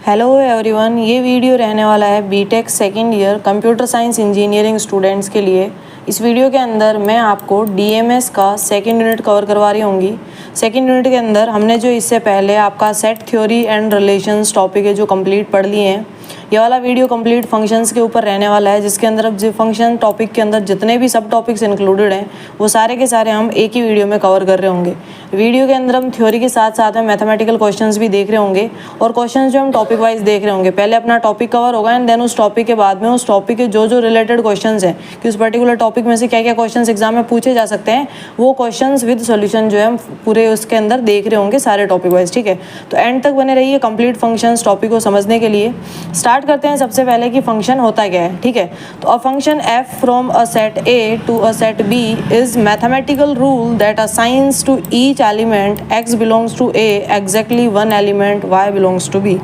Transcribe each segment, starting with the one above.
Hello everyone, ये video रहने वाला है B Tech second year computer science engineering students के लिए। इस वीडियो के अंदर मैं आपको डीएमएस का सेकेंड यूनिट कवर करवा रही होंगी। सेकेंड यूनिट के अंदर हमने जो इससे पहले आपका set theory and relations topic है जो कंप्लीट पढ़ लिए हैं, ये वाला वीडियो कंप्लीट फंक्शंस के ऊपर रहने वाला है, जिसके अंदर अब जो फंक्शन टॉपिक के अंदर जितने भी सब टॉपिक्स इंक्लूडेड हैं वो सारे के सारे हम एक ही वीडियो में कवर कर रहे होंगे। वीडियो के अंदर हम थ्योरी के साथ साथ में मैथमेटिकल क्वेश्चंस भी देख रहे होंगे और क्वेश्चंस जो हम टॉपिक वाइज देख रहे होंगे। पहले अपना टॉपिक कवर होगा एंड देन उस टॉपिक के बाद में उस टॉपिक के जो रिलेटेड क्वेश्चंस हैं कि उस पर्टिकुलर टॉपिक में से क्या क्या क्वेश्चंस एग्जाम में पूछे जा सकते हैं, वो क्वेश्चंस विद सॉल्यूशन जो है हम पूरे उसके अंदर देख रहे होंगे सारे टॉपिक वाइज। ठीक है, तो एंड तक बने रहिए कंप्लीट फंक्शंस टॉपिक को समझने के लिए। स्टार्ट करते हैं सबसे पहले कि फंक्शन होता क्या है। ठीक है, तो a function f from a set a to a set b is mathematical rule that assigns to each element x belongs to a exactly one element y belongs to b।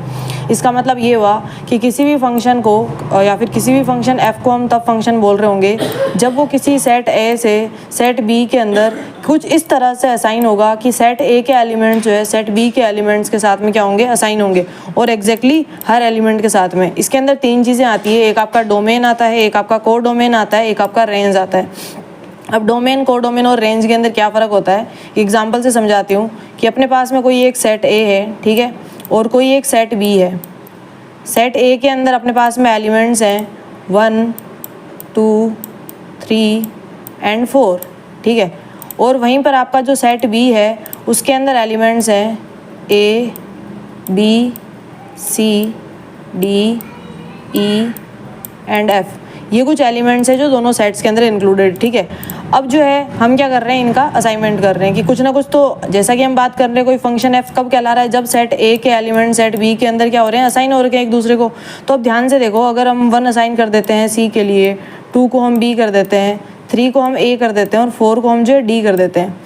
इसका मतलब ये हुआ कि किसी भी फंक्शन को या फिर किसी भी फंक्शन f को हम तब फंक्शन बोल रहे होंगे जब वो किसी सेट a से सेट b के अंदर कुछ इस तरह से असाइन होगा कि सेट a के एलिमेंट जो है सेट b के एलिमेंट्स के साथ में क्या होंगे, असाइन होंगे, और एग्जैक्टली हर एलिमेंट के साथ में। इसके अंदर तीन चीज़ें आती है, एक आपका डोमेन आता है, एक आपका को डोमेन आता है, एक आपका रेंज आता है। अब डोमेन, को डोमेन और रेंज के अंदर क्या फ़र्क होता है, एग्जाम्पल से समझाती हूँ कि अपने पास में कोई एक सेट a है, ठीक है, और कोई एक सेट b है। सेट a के अंदर अपने पास में एलिमेंट्स हैं 1, 2, 3 एंड 4, ठीक है, और वहीं पर आपका जो सेट b है उसके अंदर एलिमेंट्स हैं a, b, c, d, e and f। ये कुछ एलिमेंट्स हैं जो दोनों सेट्स के अंदर इंक्लूडेड। ठीक है, अब जो है हम क्या कर रहे हैं, इनका असाइनमेंट कर रहे हैं कि कुछ ना कुछ, तो जैसा कि हम बात कर रहे हैं कोई फंक्शन f कब कहला रहा है, जब सेट a के एलिमेंट सेट b के अंदर क्या हो रहे हैं, असाइन हो रहे हैं एक दूसरे को। तो अब ध्यान से देखो, अगर हम 1 असाइन कर देते हैं c के लिए, 2 को हम b कर देते हैं, 3 को हम a कर देते हैं और 4 को हम जो है d कर देते हैं,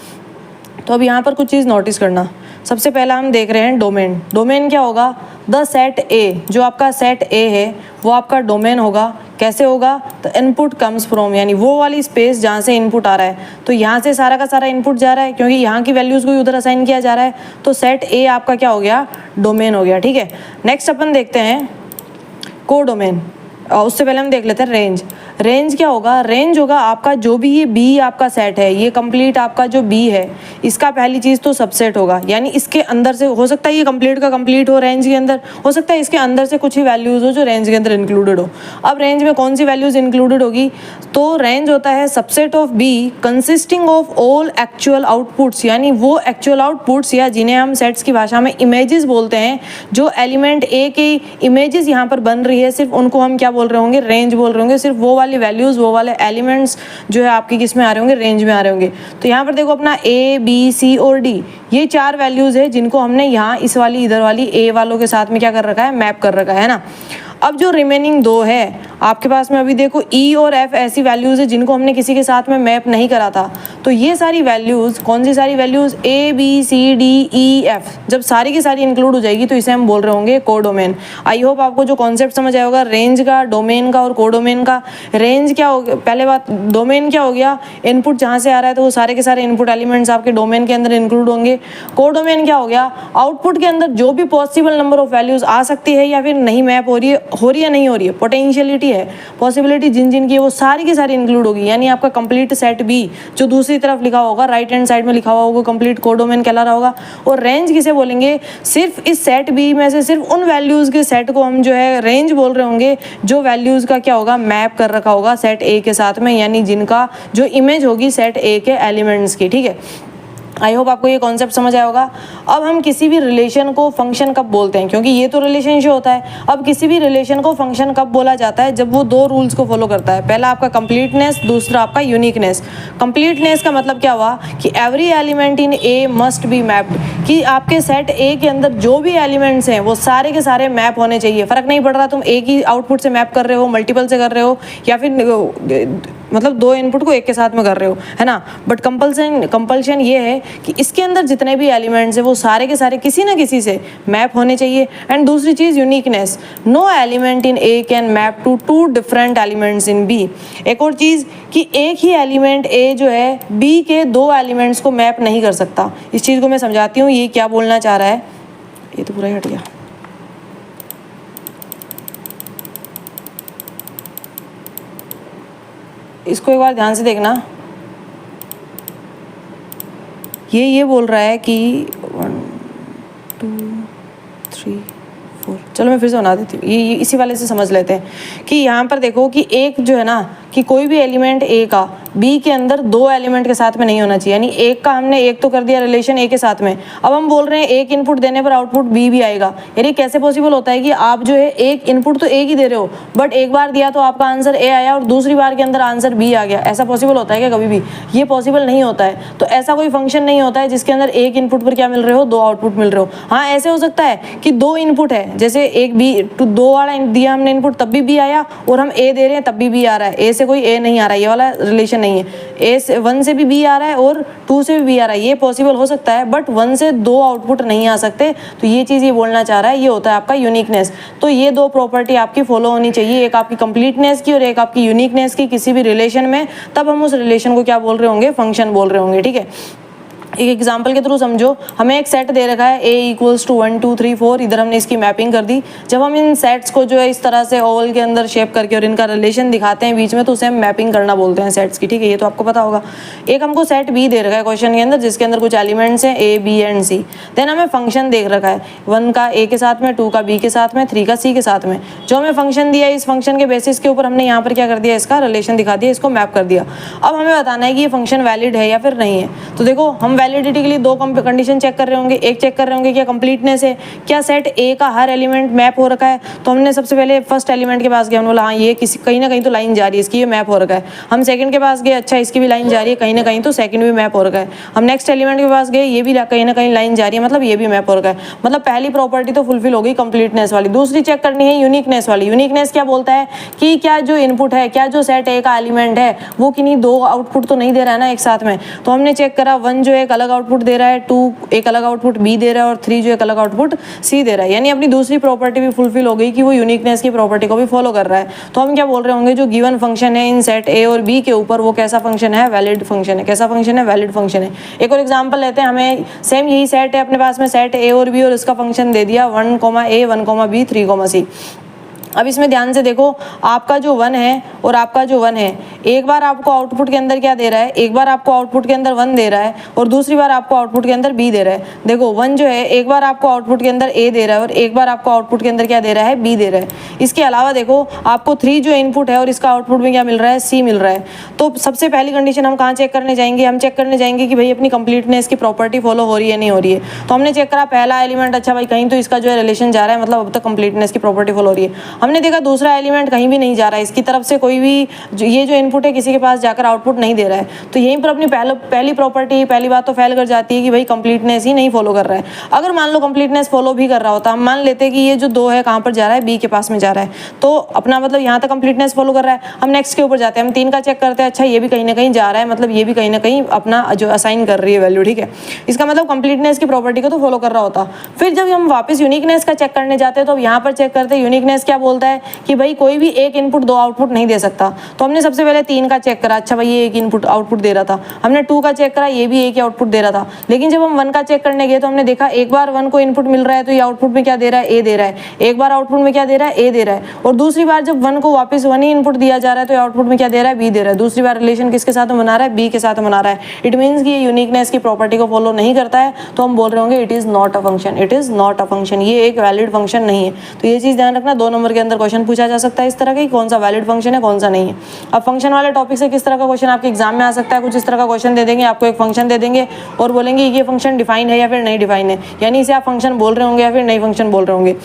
तो अब यहाँ पर कुछ चीज़ नोटिस करना। सबसे पहला हम देख रहे हैं डोमेन। डोमेन क्या होगा, द सेट ए, जो आपका सेट ए है वो आपका डोमेन होगा। कैसे होगा, तो इनपुट कम्स फ्रॉम, यानी वो वाली स्पेस जहाँ से इनपुट आ रहा है, तो यहाँ से सारा का सारा इनपुट जा रहा है क्योंकि यहाँ की वैल्यूज़ को उधर असाइन किया जा रहा है, तो सेट ए आपका क्या हो गया, डोमेन हो गया। ठीक है, नेक्स्ट अपन देखते हैं को डोमेन। उससे पहले हम देख लेते हैं रेंज। रेंज क्या होगा, रेंज होगा आपका जो भी ये बी आपका सेट है, ये कंप्लीट आपका जो बी है इसका पहली चीज़ तो सबसेट होगा, यानी इसके अंदर से हो सकता है ये कंप्लीट का कंप्लीट हो रेंज के अंदर, हो सकता है इसके अंदर से कुछ ही वैल्यूज़ हो जो रेंज के अंदर इंक्लूडेड हो। अब रेंज में कौन सी वैल्यूज़ इंक्लूडेड होगी, तो रेंज होता है subset of B consisting of all actual outputs, यानी वो एक्चुअल आउटपुट्स या जिन्हें हम सेट्स की भाषा में इमेजेस बोलते हैं, जो एलिमेंट ए के इमेजेस यहाँ पर बन रही है, सिर्फ उनको हम क्या बोल रहे होंगे, रेंज बोल रहे होंगे। सिर्फ वो वाली वैल्यूज़, वो वाले एलिमेंट्स जो है आपकी किस में आ रहे होंगे, रेंज में आ रहे होंगे। तो यहाँ पर देखो अपना ए, बी, सी और डी, ये 4 वैल्यूज़ है जिनको हमने यहाँ इस वाली इधर वाली ए वालों के साथ में क्या कर रखा है, मैप कर रखा है ना। अब जो रिमेनिंग 2 है आपके पास में, अभी देखो ई और एफ ऐसी वैल्यूज़ है जिनको हमने किसी के साथ में मैप नहीं करा था, तो ये सारी वैल्यूज़, कौन सी सारी वैल्यूज़, ए, बी, सी, डी, ई, एफ, जब सारी की सारी इंक्लूड हो जाएगी तो इसे हम बोल रहे होंगे को डोमेन। आई होप आपको जो कॉन्सेप्ट समझ आया होगा रेंज का, डोमेन का और को डोमेन का। रेंज क्या हो गया, पहले बात, डोमेन क्या हो गया, इनपुट जहाँ से आ रहा है तो वो सारे के सारे इनपुट एलिमेंट्स आपके डोमेन के अंदर इंक्लूड होंगे। को डोमेन क्या हो गया, आउटपुट के अंदर जो भी पॉसिबल नंबर ऑफ वैल्यूज़ आ सकती है या फिर नहीं मैप हो रही है या नहीं हो रही है, पोटेंशियलिटी है, पॉसिबिलिटी जिन की है वो सारी की सारी इंक्लूड होगी, यानी आपका कंप्लीट सेट बी जो दूसरी तरफ लिखा होगा, राइट हैंड साइड में लिखा हुआ होगा, कंप्लीट को डोमेन कहला रहा होगा। और रेंज किसे बोलेंगे, सिर्फ इस सेट बी में से सिर्फ उन वैल्यूज़ के सेट को हम जो है रेंज बोल रहे होंगे जो वैल्यूज़ का क्या होगा, मैप कर रखा होगा सेट ए के साथ में, यानी जिनका जो इमेज होगी सेट ए के एलिमेंट्स की। ठीक है, आई होप आपको ये कॉन्सेप्ट समझ आया होगा। अब हम किसी भी रिलेशन को फंक्शन कब बोलते हैं, क्योंकि ये तो रिलेशनशिप होता है। अब किसी भी रिलेशन को फंक्शन कब बोला जाता है, जब वो 2 रूल्स को फॉलो करता है, पहला आपका कंप्लीटनेस, दूसरा आपका यूनिकनेस। कंप्लीटनेस का मतलब क्या हुआ कि every element in A must be mapped, कि आपके सेट ए के अंदर जो भी एलिमेंट्स हैं वो सारे के सारे मैप होने चाहिए। फ़र्क नहीं पड़ रहा तुम एक ही आउटपुट से मैप कर रहे हो, मल्टीपल से कर रहे हो, या फिर मतलब 2 इनपुट को एक के साथ में कर रहे हो, है ना। बट कंपल्शन ये है कि इसके अंदर जितने भी एलिमेंट्स हैं वो सारे के सारे किसी ना किसी से मैप होने चाहिए। एंड दूसरी चीज़ uniqueness, no element in A can map to 2 different elements in B. एक और चीज़ कि एक ही एलिमेंट ए जो है बी के 2 एलिमेंट्स को मैप नहीं कर सकता। इस चीज़ को मैं समझाती हूँ ये क्या बोलना चाह रहा है। ये तो पूरा ही हट गया। इसको एक बार ध्यान से देखना, ये बोल रहा है कि 1 2 3 4, चलो मैं फिर से बना देती हूँ, ये इसी वाले से समझ लेते हैं कि यहाँ पर देखो कि एक जो है ना कि कोई भी एलिमेंट ए का बी के अंदर दो एलिमेंट के साथ में नहीं होना चाहिए, यानी एक का हमने एक तो कर दिया रिलेशन ए के साथ में, अब हम बोल रहे हैं एक इनपुट देने पर आउटपुट बी भी आएगा। यानी कैसे पॉसिबल होता है कि आप जो है एक इनपुट तो एक ही दे रहे हो, बट एक बार दिया तो आपका आंसर ए आया और दूसरी बार के अंदर आंसर बी आ गया? ऐसा पॉसिबल होता है क्या कभी भी? ये पॉसिबल नहीं होता है। तो ऐसा कोई फंक्शन नहीं होता है जिसके अंदर एक इनपुट पर क्या मिल रहे हो, दो आउटपुट मिल रहे हो। हाँ, ऐसे हो सकता है कि दो इनपुट है, जैसे एक बी दो वाला दिया हमने इनपुट तब भी बी आया, और हम ए दे रहे हैं तब भी बी आ रहा है, ए से कोई ए नहीं आ रहा है, ये वाला रिलेशन नहीं है। ए से 1 से भी बी आ रहा है और 2 से भी बी आ रहा है, ये पॉसिबल हो सकता है, बट 1 से दो आउटपुट नहीं आ सकते। तो ये चीज़ ये बोलना चाह रहा है, ये होता है आपका यूनिकनेस। तो ये दो प्रॉपर्टी आपकी फॉलो होनी चाहिए, एक आपकी कंप्लीटनेस की और एक आपकी यूनिकनेस की किसी भी रिलेशन में, तब हम उस रिलेशन को क्या बोल रहे होंगे, फंक्शन बोल रहे होंगे। ठीक है, एक एग्जाम्पल के थ्रू समझो, हमें एक सेट दे रखा है a = 1 2 3 4, इधर हमने इसकी मैपिंग कर दी। जब हम इन सेट्स को जो है इस तरह से ओवल के अंदर शेप करके और इनका रिलेशन दिखाते हैं बीच में, तो उसे हम मैपिंग करना बोलते हैं सेट्स की। ठीक है, ये तो आपको पता होगा। एक हमको सेट बी दे रखा है क्वेश्चन के अंदर, जिसके अंदर कुछ एलिमेंट्स हैं a b and c। Then हमें फंक्शन देख रखा है 1 का a के साथ में, 2 का b के साथ में, 3 का c के साथ में। जो हमें फंक्शन दिया है, इस फंक्शन के बेसिस के ऊपर हमने यहाँ पर क्या कर दिया, इसका रिलेशन दिखा दिया, इसको मैप कर दिया। अब हमें बताना है कि ये फंक्शन वैलिड है या फिर नहीं है। तो देखो, हम वैलिडिटी के लिए दो कंडीशन चेक कर रहे होंगे। एक चेक कर रहे होंगे क्या कंप्लीटनेस है, क्या सेट ए का हर एलिमेंट मैप हो रखा है। तो हमने सबसे पहले फर्स्ट एलिमेंट के पास गए, हमने बोला हाँ ये किसी कहीं ना कहीं तो लाइन जा रही है इसकी, ये मैप हो रखा है। हम सेकंड के पास गए, अच्छा इसकी भी लाइन जा रही है कहीं ना कहीं, तो सेकंड भी मैप हो रखा है। हम नेक्स्ट एलिमेंट के पास गए, ये भी कहीं ना कहीं लाइन जा रही है, मतलब ये भी मैप हो रखा है। मतलब पहली प्रॉपर्टी तो फुलफिल हो गई कंप्लीटनेस वाली। दूसरी चेक करनी है यूनिकनेस वाली। यूनिकनेस क्या बोलता है कि क्या जो इनपुट है, क्या जो सेट ए का एलिमेंट है वो किन्हीं दो आउटपुट तो नहीं दे रहा है ना एक साथ में। तो हमने चेक करा 1 जो एक अलग आउटपुट दे रहा है, 2 एक अलग आउटपुट बी दे रहा है और 3 जो एक अलग आउटपुट सी दे रहा है। यानी अपनी दूसरी प्रॉपर्टी भी फुलफिल हो गई कि वो यूनिकनेस की प्रॉपर्टी को भी फॉलो कर रहा है। तो हम क्या बोल रहे होंगे, जो गिवन फंक्शन है इन सेट ए और बी के ऊपर, वो कैसा फंक्शन है, वैलिड फंक्शन है। कैसा फंक्शन है, वैलिड फंक्शन है। एक और एग्जांपल लेते हैं, हमें सेम यही सेट है अपने पास में, सेट ए और बी, और इसका फंक्शन दे दिया 1, a 1, b 3, c। अब इसमें ध्यान से देखो, आपका जो 1 है और आपका जो 1 है, एक बार आपको आउटपुट के अंदर क्या दे रहा है, एक बार आपको आउटपुट के अंदर 1 दे रहा है और दूसरी बार आपको आउटपुट के अंदर b दे रहा है। देखो 1 जो है एक बार आपको आउटपुट के अंदर a दे रहा है और एक बार आपको आउटपुट के अंदर क्या दे रहा है, b दे रहा है। इसके अलावा देखो आपको 3 जो इनपुट है और इसका आउटपुट में क्या मिल रहा है, c मिल रहा है। तो सबसे पहली कंडीशन हम कहाँ चेक करने जाएंगे, हम चेक करने जाएंगे कि भाई अपनी कंप्लीटनेस की प्रॉपर्टी फॉलो हो रही है नहीं हो रही है। तो हमने चेक करा पहला एलिमेंट, अच्छा भाई कहीं तो इसका जो है रिलेशन जा रहा है, मतलब अब तक कंप्लीटनेस की प्रॉपर्टी फॉलो हो रही है। हमने देखा दूसरा एलिमेंट कहीं भी नहीं जा रहा है, इसकी तरफ से कोई भी ये जो इनपुट है किसी के पास जाकर आउटपुट नहीं दे रहा है। तो यहीं पर अपनी पहली प्रॉपर्टी, पहली बात तो फेल कर जाती है कि भाई कंप्लीटनेस ही नहीं फॉलो कर रहा है। अगर मान लो कंप्लीटनेस फॉलो भी कर रहा होता, हम मान लेते हैं कि ये जो 2 है कहाँ पर जा रहा है, बी के पास में जा रहा है, तो अपना मतलब यहाँ तक कंप्लीटनेस फॉलो कर रहा है। हम नेक्स्ट के ऊपर जाते हैं, हम 3 का चेक करते हैं, अच्छा ये भी कहीं ना कहीं जा रहा है, मतलब ये भी कहीं ना कहीं अपना जो असाइन कर रही है वैल्यू। ठीक है, इसका मतलब कंप्लीटनेस की प्रॉपर्टी को तो फॉलो कर रहा होता। फिर जब हम वापस यूनिकनेस का चेक करने जाते हैं, तो अब यहाँ पर चेक करते हैं यूनिकनेस क्या बोलता है कि भाई कोई भी एक इनपुट दो आउटपुट नहीं दे सकता। तो हमने सबसे पहले 3 का चेक करा, अच्छा भाई ये एक इनपुट आउटपुट दे रहा था। हमने 2 का चेक करा, ये भी एक ही आउटपुट दे रहा था। लेकिन जब हम 1 का चेक करने गए तो हमने देखा एक बार 1 को इनपुट मिल रहा है तो ये आउटपुट में क्या दे रहा है, ए दे रहा है। एक बार आउटपुट में क्या दे रहा है, ए दे रहा है, और दूसरी बार जब 1 को वापस 1 ही इनपुट दिया जा रहा है तो आउटपुट में क्या दे रहा है, बी दे रहा है। दूसरी बार रिलेशन किसके साथ बना रहा है, बी के साथ बना रहा है। इट मीन्स कि ये यूनिकनेस की प्रॉपर्टी को फॉलो नहीं करता है, तो हम बोल रहे होंगे it is not a function, it is not a function, ये एक वैलिड फंक्शन नहीं है। तो ये चीज ध्यान रखना, 2 नंबर के अंदर क्वेश्चन पूछा जा सकता है इस तरह का, कौन सा वैलिड फंक्शन है कौन सा नहीं है। अब फंक्शन वाले टॉपिक से किस तरह का क्वेश्चन आपके एग्जाम में आ सकता है, कुछ इस तरह का क्वेश्चन दे देंगे, आपको एक फंक्शन दे देंगे और बोलेंगे ये फंक्शन डिफाइन है या फिर नहीं डिफाइन है, यानी इसे आप फंक्शन बोल रहे होंगे या फिर नहीं फंक्शन बोल रहे होंगे।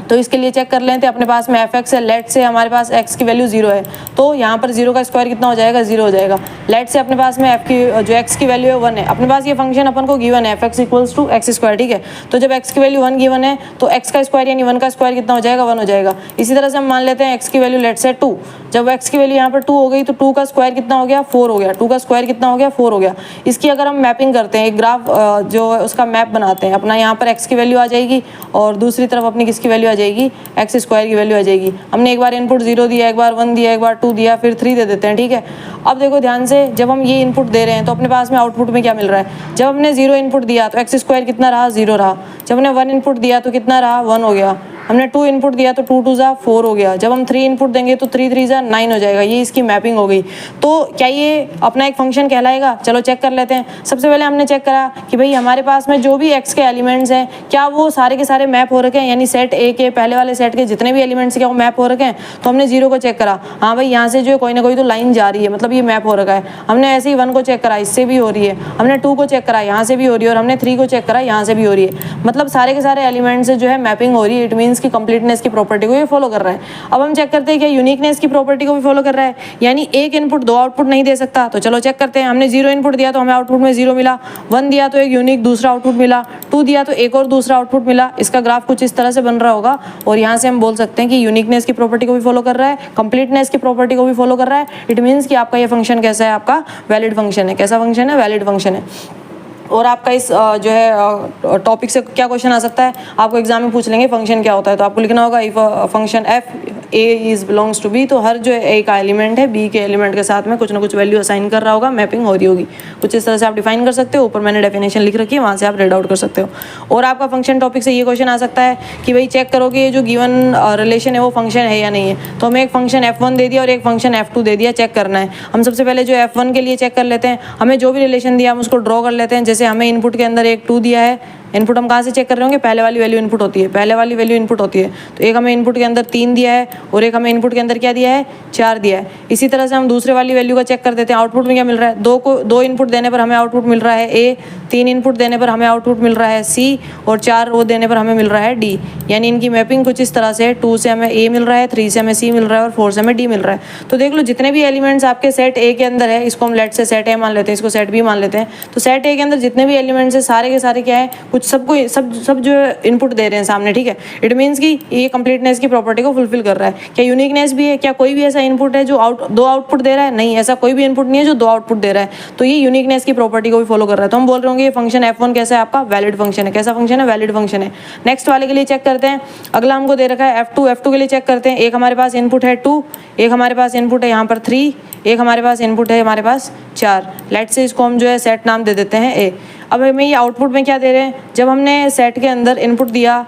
तो इसके लिए चेक कर लेते हैं, अपने पास में f(x) है, लेट से हमारे पास x की वैल्यू 0 है, तो यहाँ पर 0 का स्क्वायर कितना हो जाएगा, 0 हो जाएगा। लेट से अपने पास में f की जो x की वैल्यू है 1 है, अपने पास ये फंक्शन अपन को गिवन है f(x) = x²। ठीक है, तो जब x की वैल्यू 1 गिवन है तो x का स्क्वायर यानी 1 का स्क्वायर कितना हो जाएगा, 1 हो जाएगा। इसी तरह से हम मान लेते हैं x की वैल्यू लेट से 2, जब x की वैल्यू यहाँ पर 2 हो गई तो 2 का स्क्वायर कितना हो गया, 4 हो गया। 2 का स्क्वायर कितना हो गया, 4 हो गया। इसकी अगर हम मैपिंग करते हैं, एक ग्राफ जो है उसका मैप बनाते हैं, अपना यहाँ पर x की वैल्यू आ जाएगी और दूसरी तरफ अपनी किसकी वैल्यू आ जाएगी, x स्क्वायर की वैल्यू आ जाएगी। हमने एक बार इनपुट 0 दिया, एक बार 1 दिया, एक बार 2 दिया, फिर 3 दे देते हैं। ठीक है, अब देखो ध्यान से, जब हम ये इनपुट दे रहे हैं तो अपने पास में आउटपुट में क्या मिल रहा है, जब हमने 0 इनपुट दिया तो x स्क्वायर कितना रहा, 0 रहा। जब हमने 1 इनपुट दिया तो कितना रहा, 1 हो गया। हमने 2 इनपुट दिया तो 2 2 जा 4 हो गया। जब हम 3 इनपुट देंगे तो 3 3 जा 9 हो जाएगा। ये इसकी मैपिंग हो गई। तो क्या ये अपना एक फंक्शन कहलाएगा? चलो चेक कर लेते हैं। सबसे पहले हमने चेक करा कि भाई हमारे पास में जो भी x के एलिमेंट्स हैं क्या वो सारे के सारे मैप हो रखे हैं, यानी सेट ए के पहले वाले सेट के जितने भी एलिमेंट्स क्या वो मैप हो रखे हैं। तो हमने 0 को चेक करा, हाँ भाई यहाँ से जो है कोई ना कोई तो लाइन जा रही है, मतलब ये मैप हो रखा है। हमने ऐसे ही 1 को चेक करा, इससे भी हो रही है। हमने 2 को चेक करा, यहाँ से भी हो रही है। और हमने 3 को चेक करा, यहाँ से भी हो रही है। मतलब सारे के सारे एलिमेंट्स से जो है मैपिंग हो रही है। इट मीन्स की कंप्लीटनेस की प्रॉपर्टी को ये फॉलो कर रहा है। अब हम चेक करते हैं क्या यूनिकनेस की प्रॉपर्टी को भी फॉलो कर रहा है, यानी एक इनपुट 2 आउटपुट नहीं दे सकता। तो चलो चेक करते हैं। हमने 0 इनपुट दिया तो हमें आउटपुट में 0 मिला, 1 दिया तो एक यूनिक दूसरा आउटपुट मिला, 2 दिया तो एक और दूसरा आउटपुट मिला। इसका ग्राफ कुछ इस तरह से बन रहा होगा। और यहाँ से हम बोल सकते हैं कि यूनिकनेस की प्रॉपर्टी को भी फॉलो कर रहा है, कंप्लीटनेस की प्रॉपर्टी को भी फॉलो कर रहा है। इट मीन्स कि आपका ये फंक्शन कैसा है, आपका वैलिड फंक्शन है। कैसा फंक्शन है? वैलिड फंक्शन है। और आपका इस जो है टॉपिक से क्या क्वेश्चन आ सकता है, आपको एग्जाम में पूछ लेंगे फंक्शन क्या होता है। तो आपको लिखना होगा if function F A is belongs to B, तो हर जो ए का एलिमेंट है बी के एलिमेंट के साथ में कुछ ना कुछ वैल्यू असाइन कर रहा होगा, मैपिंग हो रही होगी। कुछ इस तरह से आप डिफाइन कर सकते हो। ऊपर मैंने डेफिनेशन लिख रखी है, वहाँ से आप रीड आउट कर सकते हो। और आपका फंक्शन टॉपिक से ये क्वेश्चन आ सकता है कि भाई चेक करो कि ये जो गिवन रिलेशन है वो फंक्शन है या नहीं है। तो हमें एक फंक्शन f1 दे दिया और एक फंक्शन f2 दे दिया, चेक करना है। हम सबसे पहले जो f1 के लिए चेक कर लेते हैं। हमें जो भी रिलेशन दिया हम उसको ड्रॉ कर लेते हैं। जैसे हमें इनपुट के अंदर एक 2 दिया है, इनपुट हम कहाँ से चेक कर रहे होंगे? पहले वाली वैल्यू इनपुट होती है, पहले वाली वैल्यू इनपुट होती है। तो एक हमें इनपुट के अंदर 3 दिया है और एक हमें इनपुट के अंदर क्या दिया है? 4 दिया है। इसी तरह से हम दूसरे वाली वैल्यू का चेक कर देते हैं। आउटपुट में क्या मिल रहा है? 2 इनपुट देने पर हमें आउटपुट मिल रहा है ए, 3 इनपुट देने पर हमें आउटपुट मिल रहा है सी, और 4 वो देने पर हमें मिल रहा है डी। यानी इनकी मैपिंग कुछ इस तरह से 2 से हमें ए मिल रहा है, 3 से हमें सी मिल रहा है और 4 से हमें डी मिल रहा है। तो देख लो जितने भी एलिमेंट्स आपके सेट ए के अंदर है, इसको हम लेट से सेट ए मान लेते हैं, इसको सेट बी मान लेते हैं। तो सेट ए के अंदर जितने भी एलिमेंट्स है सारे के सारे क्या है? कुछ सबको सब जो इनपुट दे रहे हैं सामने, ठीक है। इट मीन्स कि ये कंप्लीटनेस की प्रॉपर्टी को फुलफिल कर रहा है। क्या यूनिकनेस भी है? क्या कोई भी ऐसा इनपुट है जो 2 आउटपुट दे रहा है? नहीं, ऐसा कोई भी इनपुट नहीं है जो 2 आउटपुट दे रहा है। तो ये यूनिकनेस की प्रॉपर्टी को भी फॉलो कर रहा है। तो हम बोल रहे होंगे ये फंक्शन f1 कैसा है? आपका वैलिड फंक्शन है। कैसा फंक्शन है? वैलिड फंक्शन है। नेक्स्ट वाले के लिए चेक करते हैं। अगला हमको दे रखा है f2 के लिए चेक करते हैं। एक हमारे पास इनपुट है 2, एक हमारे पास इनपुट है यहाँ पर 3, एक हमारे पास इनपुट है हमारे पास 4। लेट से इसको हम जो है सेट नाम दे देते हैं ए। अब हमें ये आउटपुट में क्या दे रहे हैं? जब हमने सेट के अंदर इनपुट दिया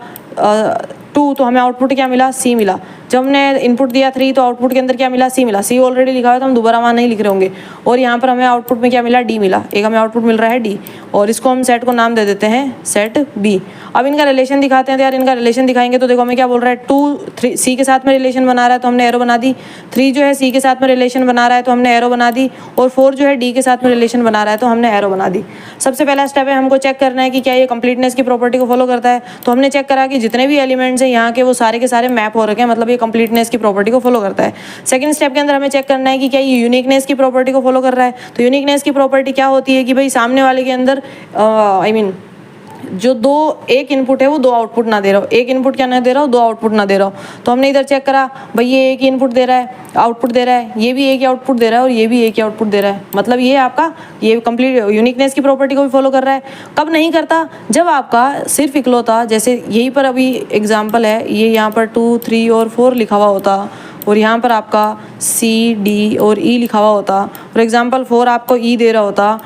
2 तो हमें आउटपुट क्या मिला? सी मिला। जब हमने इनपुट दिया 3 तो आउटपुट के अंदर क्या मिला? सी मिला। सी ऑलरेडी लिखा हुआ है तो हम दोबारा वहाँ नहीं लिख रहे होंगे। और यहाँ पर हमें आउटपुट में क्या मिला? डी मिला। एक हमें आउटपुट मिल रहा है डी, और इसको हम सेट को नाम दे देते हैं सेट बी। अब इनका रिलेशन दिखाते हैं। तो यार इनका रिलेशन दिखाएंगे तो देखो हमें क्या बोल रहा है? 2 3 सी के साथ में रिलेशन बना रहा है तो हमने एरो बना दी। 3 जो है सी के साथ में रिलेशन बना रहा है तो हमने एरो बना दी। और 4 जो है डी के साथ में रिलेशन बना रहा है तो हमने एरो बना दी। सबसे पहला स्टेप है हमको चेक करना है कि क्या ये कंप्लीटनेस की प्रॉपर्टी को फॉलो करता है। तो हमने चेक करा कि जितने भी एलिमेंट्स हैं यहाँ के वो सारे के सारे मैप हो रखे हैं, मतलब ये कंप्लीटनेस की प्रॉपर्टी को फॉलो करता है। सेकंड स्टेप के अंदर हमें चेक करना है कि क्या ये यूनिकनेस की प्रॉपर्टी को फॉलो कर रहा है। तो यूनिकनेस की प्रॉपर्टी क्या होती है कि भाई सामने वाले के अंदर जो एक इनपुट है वो 2 आउटपुट ना दे रहा हो। एक इनपुट क्या ना दे रहा हो? 2 आउटपुट ना दे रहा हो। तो हमने इधर चेक करा भाई ये एक ही इनपुट दे रहा है, आउटपुट दे रहा है, ये भी एक ही आउटपुट दे रहा है और ये भी एक ही आउटपुट दे रहा है। मतलब ये आपका ये कंप्लीट यूनिकनेस की प्रॉपर्टी को भी फॉलो कर रहा है। कब नहीं करता? जब आपका सिर्फ इकलौता, जैसे यहीं पर अभी एग्जाम्पल है, ये यहाँ पर 2 3 और 4 लिखा हुआ होता और यहाँ पर आपका सी डी और ई लिखा हुआ होता। फॉर एग्जाम्पल 4 आपको ई दे रहा होता,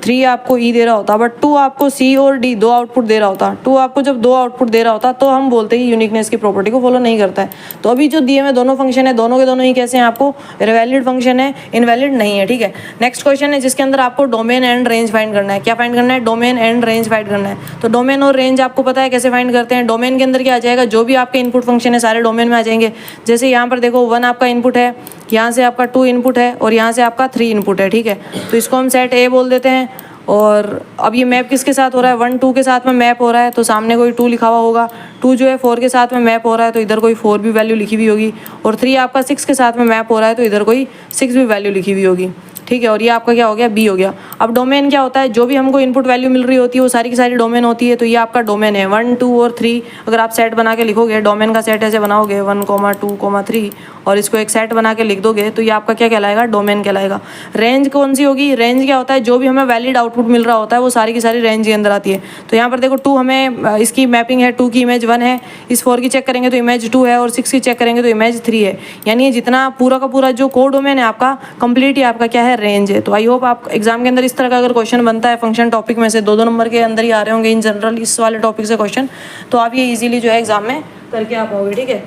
3 आपको ई दे रहा होता, बट 2 आपको सी और डी 2 आउटपुट दे रहा होता। 2 आपको जब 2 आउटपुट दे रहा होता तो हम बोलते हैं यूनिकनेस की प्रॉपर्टी को फॉलो नहीं करता है। तो अभी जो दिए हुए दोनों फंक्शन है, दोनों के दोनों ही कैसे हैं? आपको वैलिड फंक्शन है, इनवैलिड नहीं है, ठीक है। नेक्स्ट क्वेश्चन है जिसके अंदर आपको डोमेन एंड रेंज फाइंड करना है। क्या फाइंड करना है? डोमेन एंड रेंज फाइंड करना है। तो डोमेन और रेंज आपको पता है कैसे फाइंड करते हैं। डोमेन के अंदर क्या आ जाएगा? जो भी आपके इनपुट फंक्शन है सारे डोमेन में आ जाएंगे। जैसे यहाँ पर देखो 1 आपका इनपुट है, यहाँ से आपका 2 इनपुट है और यहाँ से आपका 3 इनपुट है, ठीक है। तो इसको हम सेट ए बोल देते हैं। और अब ये मैप किसके साथ हो रहा है? 1 2 के साथ में मैप हो रहा है तो सामने कोई 2 लिखा हुआ होगा। 2 जो है 4 के साथ में मैप हो रहा है तो इधर कोई 4 भी वैल्यू लिखी हुई होगी। और 3 आपका 6 के साथ में मैप हो रहा है तो इधर कोई 6 भी वैल्यू लिखी हुई होगी, ठीक है। और ये आपका क्या हो गया? बी हो गया। अब डोमेन क्या होता है? जो भी हमको इनपुट वैल्यू मिल रही होती है वो सारी की सारी डोमेन होती है। तो ये आपका डोमेन है 1 2 और 3। अगर आप सेट बना के लिखोगे, डोमेन का सेट ऐसे बनाओगे 1 2 3 और इसको एक सेट बना के लिख दोगे तो ये आपका क्या कहलाएगा? डोमेन कहलाएगा। रेंज कौन सी होगी? रेंज क्या होता है? जो भी हमें वैलिड आउटपुट मिल रहा होता है वो सारी की सारी रेंज के अंदर आती है। तो यहाँ पर देखो 2 हमें इसकी मैपिंग है, 2 की इमेज 1 है, इस 4 की चेक करेंगे तो इमेज 2 है और 6 की चेक करेंगे तो इमेज 3 है। यानी ये जितना पूरा का पूरा जो कोड डोमेन है आपका कंप्लीट ही आपका क्या है? रेंज है। तो आई होप आप एग्जाम के अंदर इस तरह का अगर क्वेश्चन बनता है फंक्शन टॉपिक में से 2-2 नंबर के अंदर ही आ रहे होंगे इन जनरल इस वाले टॉपिक से क्वेश्चन, तो आप ये इजीली जो है एग्जाम में करके आ पाओगे, ठीक है।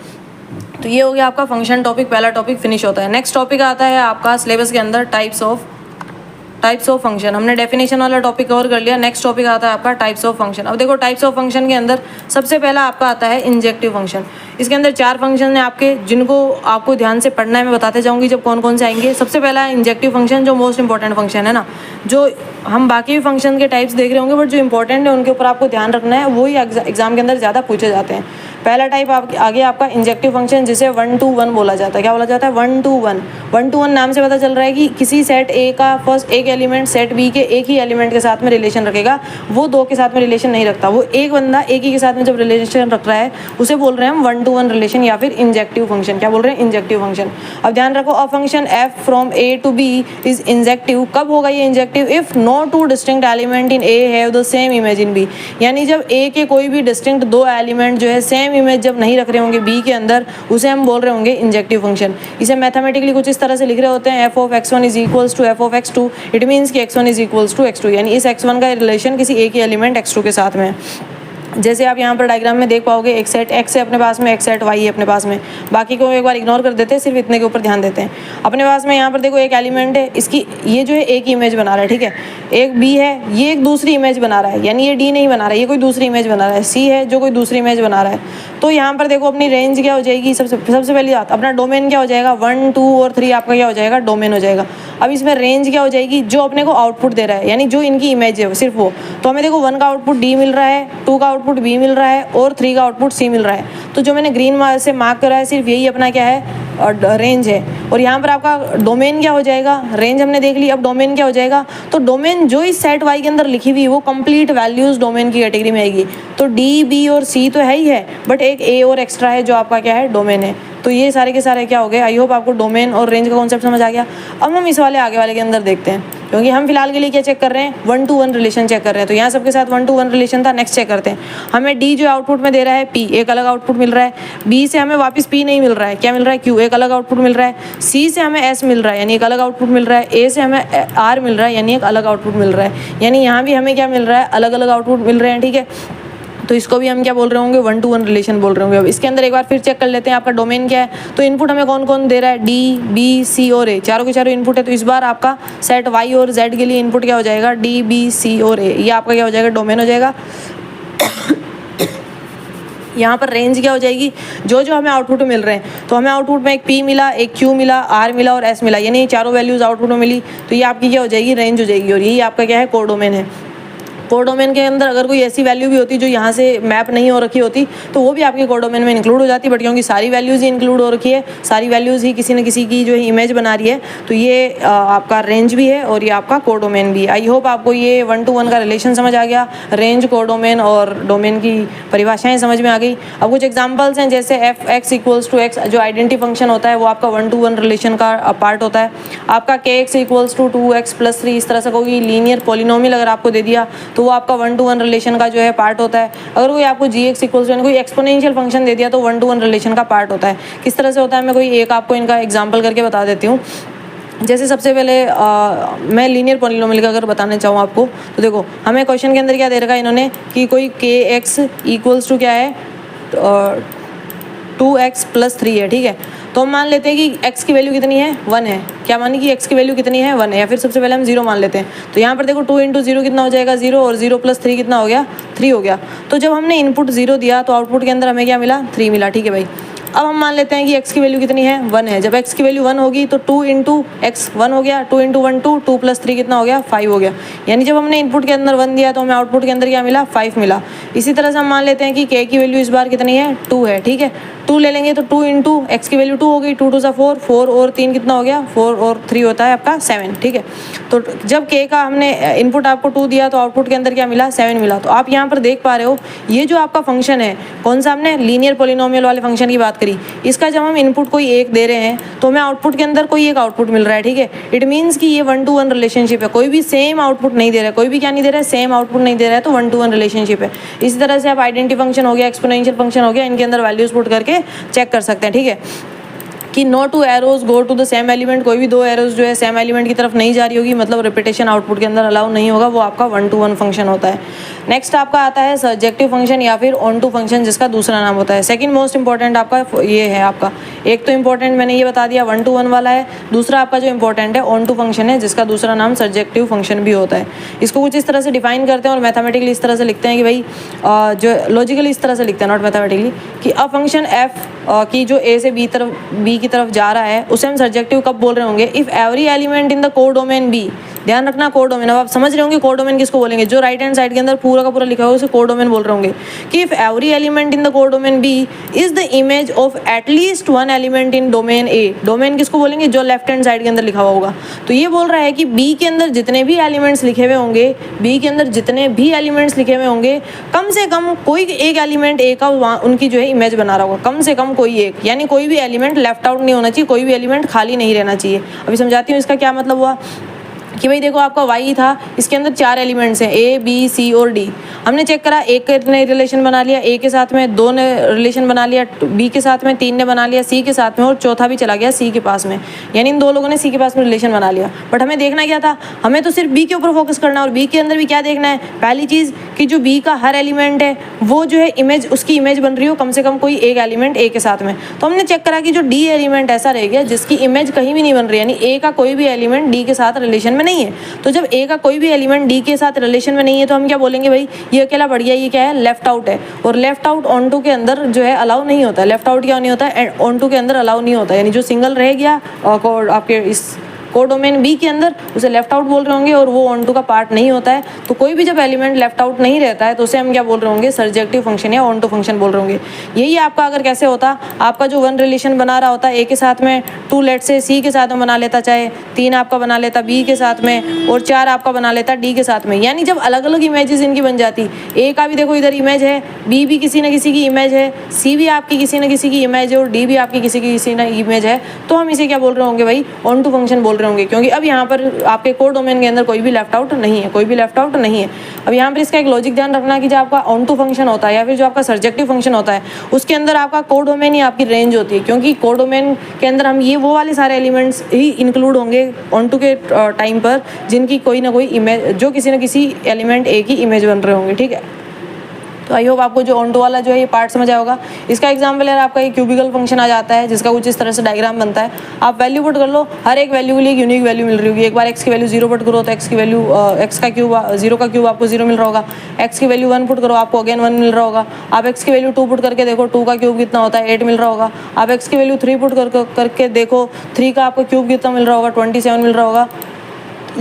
तो ये हो गया आपका फंक्शन टॉपिक, पहला टॉपिक फिनिश होता है। नेक्स्ट टॉपिक आता है आपका सिलेबस के अंदर टाइप्स ऑफ फंक्शन। हमने डेफिनेशन वाला टॉपिक कवर कर लिया। नेक्स्ट टॉपिक आता है आपका टाइप्स ऑफ फंक्शन। अब देखो टाइप्स ऑफ फंक्शन के अंदर सबसे पहला आपका आता है इंजेक्टिव फंक्शन। इसके अंदर 4 फंक्शन हैं आपके, जिनको आपको ध्यान से पढ़ना है, मैं बताते जाऊंगी जब कौन कौन से आएंगे। सबसे पहला है इंजेक्टिव फंक्शन, जो मोस्ट इंपॉर्टेंट फंक्शन है ना, जो हम बाकी भी फंक्शन के टाइप्स देख रहे होंगे बट जो इंपॉर्टेंट है उनके ऊपर आपको ध्यान रखना है, वही एग्जाम के अंदर ज़्यादा पूछे जाते हैं। पहला टाइप आगे आपका इंजेक्टिव फंक्शन, जिसे 1 to 1 बोला जाता है। क्या बोला जाता है? 1 to 1। 1 to 1 नाम से पता चल रहा है कि किसी सेट ए का फर्स्ट एक एलिमेंट सेट बी के एक ही एलिमेंट के साथ में रिलेशन रखेगा, वो 2 के साथ में रिलेशन नहीं रखता। वो एक बंदा एक ही के साथ में जब रिलेशन रख रहा है उसे बोल रहे हैं हम 1 to 1 रिलेशन या फिर इंजेक्टिव फंक्शन। क्या बोल रहे हैं? Injective function. अब ध्यान रखो, a function F from A to B is injective. कब होगा ये injective? If no 2 distinct element in A have the same image in B. यानी जब ए के कोई भी डिस्टिंक्ट 2 एलिमेंट जो है सेम इमेज जब नहीं रख रहे होंगे बी के अंदर, उसे हम बोल रहे होंगे इंजेक्टिव फंक्शन। इसे मैथमेटिकली कुछ इस तरह से लिख रहे होते हैं, F of x1 is equals to F of x2। It means कि x1 is equals to x2, यानी इस x1 का रिलेशन किसी एक ही एलिमेंट x2 के साथ में है। जैसे आप यहाँ पर डायग्राम में देख पाओगे, एक सेट x है अपने पास में, एक सेट y है अपने पास में। बाकी को एक बार इग्नोर कर देते हैं, सिर्फ इतने के ऊपर ध्यान देते हैं। अपने पास में यहाँ पर देखो एक एलिमेंट है, इसकी ये जो है एक इमेज बना रहा है, ठीक है। एक b है, ये एक दूसरी इमेज बना रहा है, यानी ये d नहीं बना रहा है, ये कोई दूसरी इमेज बना रहा है। c है जो कोई दूसरी इमेज बना रहा है। तो यहाँ पर देखो अपनी रेंज क्या हो जाएगी, सबसे पहली बात अपना डोमेन क्या हो जाएगा, 1 2 और 3 आपका क्या हो जाएगा, डोमेन हो जाएगा। अब इसमें रेंज क्या हो जाएगी, जो अपने को आउटपुट दे रहा है, यानी जो इनकी इमेज है सिर्फ वो। तो हमें देखो 1 का आउटपुट d मिल रहा है, 2 का आउटपुट b मिल रहा है और 3 का आउटपुट c मिल रहा है। तो जो मैंने ग्रीन से मार्क करा है सिर्फ यही अपना क्या है, रेंज है। और यहाँ पर आपका डोमेन क्या हो जाएगा, रेंज हमने देख ली, अब डोमेन क्या हो जाएगा। तो डोमेन जो इस सेट वाई के अंदर लिखी हुई वो कंप्लीट वैल्यूज डोमेन की कैटेगरी में आएगी। तो डी बी और सी तो है ही है, बट एक ए और एक्स्ट्रा है जो आपका क्या है, डोमेन है। तो ये सारे के सारे क्या हो गए। आई होप आपको डोमेन और रेंज का कॉन्सेप्ट समझ आ गया। अब हम इस वाले आगे वाले के अंदर देखते हैं, क्योंकि हम फिलहाल के लिए क्या चेक कर रहे हैं, 1 to 1 रिलेशन चेक कर रहे हैं। तो यहाँ सबके साथ 1 to 1 रिलेशन था। नेक्स्ट चेक करते हैं, हमें डी जो आउटपुट में दे रहा है पी, एक अलग आउटपुट मिल रहा है। बी से हमें वापस पी नहीं मिल रहा है, क्या मिल रहा है, क्यू, एक अलग आउटपुट मिल रहा है। सी से हमें एस मिल रहा है, यानी एक अलग आउटपुट मिल रहा है। ए से हमें आर मिल रहा है, यानी एक अलग आउटपुट मिल रहा है। यानी यहाँ भी हमें क्या मिल रहा है, अलग अलग आउटपुट मिल रहे हैं, ठीक है। तो इसको भी हम क्या बोल रहे होंगे, 1 to 1 रिलेशन बोल रहे होंगे। अब इसके अंदर एक बार फिर चेक कर लेते हैं आपका डोमेन क्या है। तो इनपुट हमें कौन कौन दे रहा है, डी बी सी और ए, चारों के चारों इनपुट है। तो इस बार आपका सेट वाई और जेड के लिए इनपुट क्या हो जाएगा, डी बी सी और ए, ये आपका क्या हो जाएगा, डोमेन हो जाएगा। यहाँ पर रेंज क्या हो जाएगी, जो जो हमें आउटपुट मिल रहे हैं। तो हमें आउटपुट में एक P मिला, एक Q मिला, R मिला और S मिला, यानी चारों वैल्यूज आउटपुट में मिली। तो ये आपकी क्या हो जाएगी, रेंज हो जाएगी। और यही आपका क्या है, कोर डोमेन है। कोर डोमेन के अंदर अगर कोई ऐसी वैल्यू भी होती जो यहाँ से मैप नहीं हो रखी होती तो वो भी आपके कोर डोमेन में इंक्लूड हो जाती, बट क्योंकि सारी वैल्यूज़ ही इंक्लूड हो रखी है, सारी वैल्यूज़ ही किसी न किसी की जो है इमेज बना रही है, तो ये आपका रेंज भी है और ये आपका कोर डोमेन भी है। आई होप आपको ये 1 to 1 का रिलेशन समझ आ गया, रेंज, कोर डोमेन और डोमेन की परिभाषाएँ समझ में आ गई। अब कुछ एग्जाम्पल्स हैं, जैसे F X equals to X, जो आइडेंटिटी फंक्शन होता है वो आपका 1 to 1 रिलेशन का पार्ट होता है। आपका के एक्स इक्वल्स टू 2x+3, इस तरह से कोई लीनियर पॉलिनोमियल अगर आपको दे दिया तो वो आपका 1 to 1 रिलेशन का जो है पार्ट होता है। अगर कोई आपको gx इक्वल्स टू कोई एक्सपोनेंशियल फंक्शन दे दिया तो 1 to 1 रिलेशन का पार्ट होता है। किस तरह से होता है, मैं कोई एक आपको इनका एग्जांपल करके बता देती हूँ। जैसे सबसे पहले मैं लीनियर पॉलिनोमियल का अगर बताना चाहूँ आपको, तो देखो हमें क्वेश्चन के अंदर क्या दे रखा है इन्होंने कि कोई के एक्स इक्वल्स टू क्या है, 2x+3 है, ठीक है। तो हम मान लेते हैं कि x की वैल्यू कितनी है, 1 है। क्या मानी कि x की वैल्यू कितनी है, 1 है। या फिर सबसे पहले हम 0 मान लेते हैं। तो यहाँ पर देखो 2 × 0 कितना हो जाएगा, 0, और 0+3 कितना हो गया, 3 हो गया। तो जब हमने इनपुट 0 दिया तो आउटपुट के अंदर हमें क्या मिला, 3 मिला, ठीक है भाई। अब हम मान लेते हैं कि x की वैल्यू कितनी है, 1 है। जब x की वैल्यू 1 होगी तो 2 × x 1 हो गया, 2 × 1 2, 2+3 कितना हो गया, 5 हो गया। यानी जब हमने इनपुट के अंदर 1 दिया तो हमें आउटपुट के अंदर क्या मिला, 5 मिला। इसी तरह से हम मान लेते हैं कि k की वैल्यू इस बार कितनी है, 2 है, ठीक है। 2 ले लेंगे तो 2 × x की वैल्यू 2 हो गई, 2 2 4, 4 और 3 कितना हो गया, 4 और 3 होता है आपका 7, ठीक है। तो जब k का हमने इनपुट आपको 2 दिया तो आउटपुट के अंदर क्या मिला, 7 मिला। तो आप यहाँ पर देख पा रहे हो ये जो आपका फंक्शन है, कौन सा, हमने लीनियर पॉलिनोमियल वाले फंक्शन की बात करी। इसका जब हम इनपुट कोई एक दे रहे हैं तो हमें आउटपुट के अंदर कोई एक आउटपुट मिल रहा है, ठीक है। इट मीन्स कि ये 1 to 1 रिलेशनशिप है, कोई भी सेम आउटपुट नहीं दे रहा है, कोई भी क्या नहीं दे रहा है, सेम आउटपुट नहीं दे रहा है, तो 1 to 1 रिलेशनशिप है। इसी तरह से आप आइडेंटिटी फंक्शन हो गया, एक्सपोनेंशियल फंक्शन हो गया, इनके अंदर वैल्यूज पुट करके चेक कर सकते हैं, ठीक है। कि no two arrows go to the same element, कोई भी दो एरोज जो है सेम एलिमेंट की तरफ नहीं जा रही होगी, मतलब रिपीटेशन आउटपुट के अंदर अलाउ नहीं होगा, वो आपका 1 to 1 फंक्शन होता है। नेक्स्ट आपका आता है सर्जेक्टिव फंक्शन या फिर ऑन टू फंक्शन, जिसका दूसरा नाम होता है। सेकंड मोस्ट इंपॉर्टेंट आपका ये है आपका, एक तो इंपॉर्टेंट मैंने ये बता दिया 1 to 1 वाला है, दूसरा आपका जो इंपॉर्टेंट है ऑन टू फंक्शन है, जिसका दूसरा नाम सर्जेक्टिव फंक्शन भी होता है। इसको कुछ इस तरह से डिफाइन करते हैं और मैथमेटिकली इस तरह से लिखते हैं कि भाई जो लॉजिकली इस तरह से लिखते हैं, नॉट मैथमेटिकली, कि अ फंक्शन एफ की जो ए से बी की तरफ जा रहा है उसे हम सर्जेक्टिव कब बोल रहे होंगे, if every element in the codomain B, ध्यान रखना कोडोमेन, अब आप समझ रहे होंगे कोडोमेन किसको बोलेंगे, जो राइट हैंड साइड के अंदर पूरा का पूरा लिखा होगा उसे कोडोमेन बोल रहे होंगे, कि if every element in the codomain B is the image of at least one element in domain A, domain किसको बोलेंगे, जो लेफ्ट हैंड साइड के अंदर लिखा हुआ होगा। तो ये बोल रहा है कि बी के अंदर जितने भी एलिमेंट्स लिखे हुए होंगे, बी के अंदर जितने भी एलिमेंट्स लिखे हुए होंगे, कम से कम कोई एक एलिमेंट ए का उनकी जो है इमेज बना रहा होगा, कम से कम कोई एक, यानी कोई भी एलिमेंट लेफ्ट आउट नहीं होना चाहिए, कोई भी एलिमेंट खाली नहीं रहना चाहिए। अभी समझाती हूँ इसका क्या मतलब हुआ कि भाई देखो आपका y था, इसके अंदर 4 एलिमेंट्स हैं A, B, C और D। हमने चेक करा, एक ने रिलेशन बना लिया A के साथ में, 2 ने रिलेशन बना लिया B के साथ में, 3 ने बना लिया C के साथ में और चौथा भी चला गया C के पास में, यानी इन 2 लोगों ने C के पास में रिलेशन बना लिया। बट हमें देखना क्या था, हमें तो सिर्फ B के ऊपर फोकस करना है और B के अंदर भी क्या देखना है, पहली चीज़ कि जो B का हर एलिमेंट है वो जो है इमेज, उसकी इमेज बन रही हो कम से कम कोई एक एलिमेंट A के साथ में। तो हमने चेक करा कि जो D एलिमेंट ऐसा रह गया जिसकी इमेज कहीं भी नहीं बन रही, यानी A का कोई भी एलिमेंट D के साथ रिलेशन में नहीं है। तो जब A का कोई भी एलिमेंट D के साथ रिलेशन में नहीं है तो हम क्या बोलेंगे, भाई ये अकेला बढ़िया, ये क्या है, लेफ्ट आउट है। और लेफ्ट आउट ऑन टू के अंदर जो है अलाउ नहीं होता है, लेफ्ट आउट क्या नहीं होता है, ऑन टू के अंदर अलाउ नहीं होता है, यानी जो सिंगल रह गया आपके इस कोडोमेन बी के अंदर उसे लेफ्ट आउट बोल रहे होंगे और वो ऑन टू का पार्ट नहीं होता है। तो कोई भी जब एलिमेंट लेफ्ट आउट नहीं रहता है तो उसे हम क्या बोल रहे होंगे, सर्जेक्टिव फंक्शन या ऑन टू फंक्शन बोल रहे होंगे। यही आपका अगर कैसे होता, आपका जो 1 रिलेशन बना रहा होता है A के साथ में, 2 लेट से C के साथ में बना लेता, चाहे 3 आपका बना लेता B के साथ में और 4 आपका बना लेता D के साथ में, यानी जब अलग अलग इमेजेस इनकी बन जाती, A का भी देखो इधर इमेज है, B भी किसी न किसी की इमेज है, C भी आपकी किसी न किसी की इमेज है और D भी आपकी किसी न इमेज है, तो हम इसे क्या बोल रहे होंगे, भाई ऑन टू फंक्शन बोल रहे होंगे, क्योंकि अब यहाँ पर आपके कोडोमेन के अंदर कोई भी लेफ्ट आउट नहीं है, कोई भी लेफ्ट आउट नहीं है। अब यहाँ पर इसका एक लॉजिक ध्यान रखना कि जो आपका ऑन टू फंक्शन होता है या फिर जो आपका सर्जेक्टिव फंक्शन होता है उसके अंदर आपका कोडोमेन ही आपकी रेंज होती है, क्योंकि कोडोमेन के अंदर हम ये वो वाले सारे एलिमेंट्स ही इंक्लूड होंगे ऑन टू के टाइम पर जिनकी कोई ना कोई इमेज, जो किसी न किसी एलिमेंट ए की इमेज बन रहे होंगे। ठीक है, तो आई होप आपको जो ऑन टू वाला जो है ये पार्ट समझ आया होगा। इसका एग्जाम्पल यार आपका ये क्यूबिकल फंक्शन आ जाता है जिसका कुछ इस तरह से डायग्राम बनता है। आप वैल्यू पुट कर लो, हर एक वैल्यू के लिए एक यूनिक वैल्यू मिल रही होगी। एक बार एक्स की वैल्यू 0 पुट करो तो एक्स की वैल्यू एक्स का क्यूब 0 का क्यूब आपको 0 मिल रहा होगा। एक्स की वैल्यू 1 पुट करो आपको अगेन 1 मिल रहा होगा। आप एक्स की वैल्यू 2 पुट करके देखो 2 का क्यूब कितना होता है 8 मिल रहा होगा। आप एक्स की वैल्यू 3 पुट करके देखो 3 का आपको क्यूब कितना मिल रहा होगा 27 मिल रहा होगा।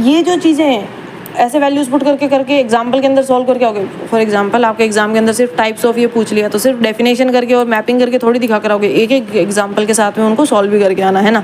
ये जो चीज़ें हैं ऐसे वैल्यूज पुट करके एग्जाम्पल के अंदर सॉल्व करके आओगे। फॉर एग्जाम्पल आपके एग्जाम के अंदर सिर्फ टाइप्स ऑफ ये पूछ लिया तो सिर्फ डेफिनेशन करके और मैपिंग करके थोड़ी दिखा कर आओगे, एक एक एग्जाम्पल के साथ में उनको सॉल्व भी करके आना है ना।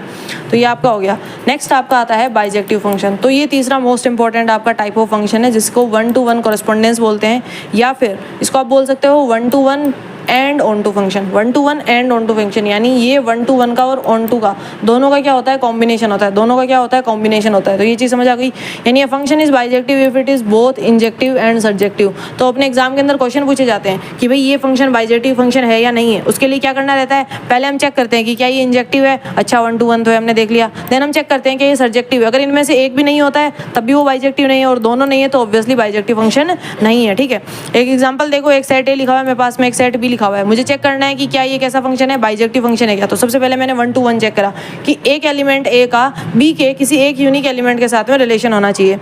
तो ये आपका हो गया। नेक्स्ट आपका आता है बाइजेक्टिव फंक्शन। तो ये तीसरा मोस्ट इंपॉर्टेंट आपका टाइप ऑफ फंक्शन है जिसको 1 to 1 कॉरेस्पॉन्डेंस बोलते हैं, या फिर इसको आप बोल सकते हो 1 to 1 and onto function. 1 to 1 and onto function, यानी ये 1 to 1 का और ऑन टू का दोनों का क्या होता है, कॉम्बिनेशन होता है। दोनों का क्या होता है, कॉम्बिनेशन होता है। तो ये चीज़ समझ आ गई। यानी ये function is bijective if it is both injective and surjective. तो अपने एग्जाम के अंदर क्वेश्चन पूछे जाते हैं कि भाई ये फंक्शन बाइजेक्टिव फंक्शन है या नहीं है। उसके लिए क्या करना रहता है, पहले हम चेक करते हैं कि क्या ये इंजेक्टिव है। अच्छा 1 to 1 तो हमने देख लिया। देन हम चेक करते हैं कि ये सर्जेक्टिव है। अगर इनमें से एक भी नहीं होता है तब भी वो बाइजेक्टिव नहीं है, और दोनों नहीं है तो ऑब्वियसली बाइजेक्टिव फंक्शन नहीं है। ठीक है, एक एग्जाम्पल देखो, एक सेट ए लिखा हुआ है मेरे पास में, एक सेट बी लिखा हुआ है। मुझे चेक करना है कि क्या ये कैसा फंक्शन है, बाइजेक्टिव फंक्शन है क्या। तो सबसे पहले मैंने 1 to 1 चेक करा कि एक एलिमेंट ए का बी के किसी एक यूनिक एलिमेंट के साथ में रिलेशन होना चाहिए।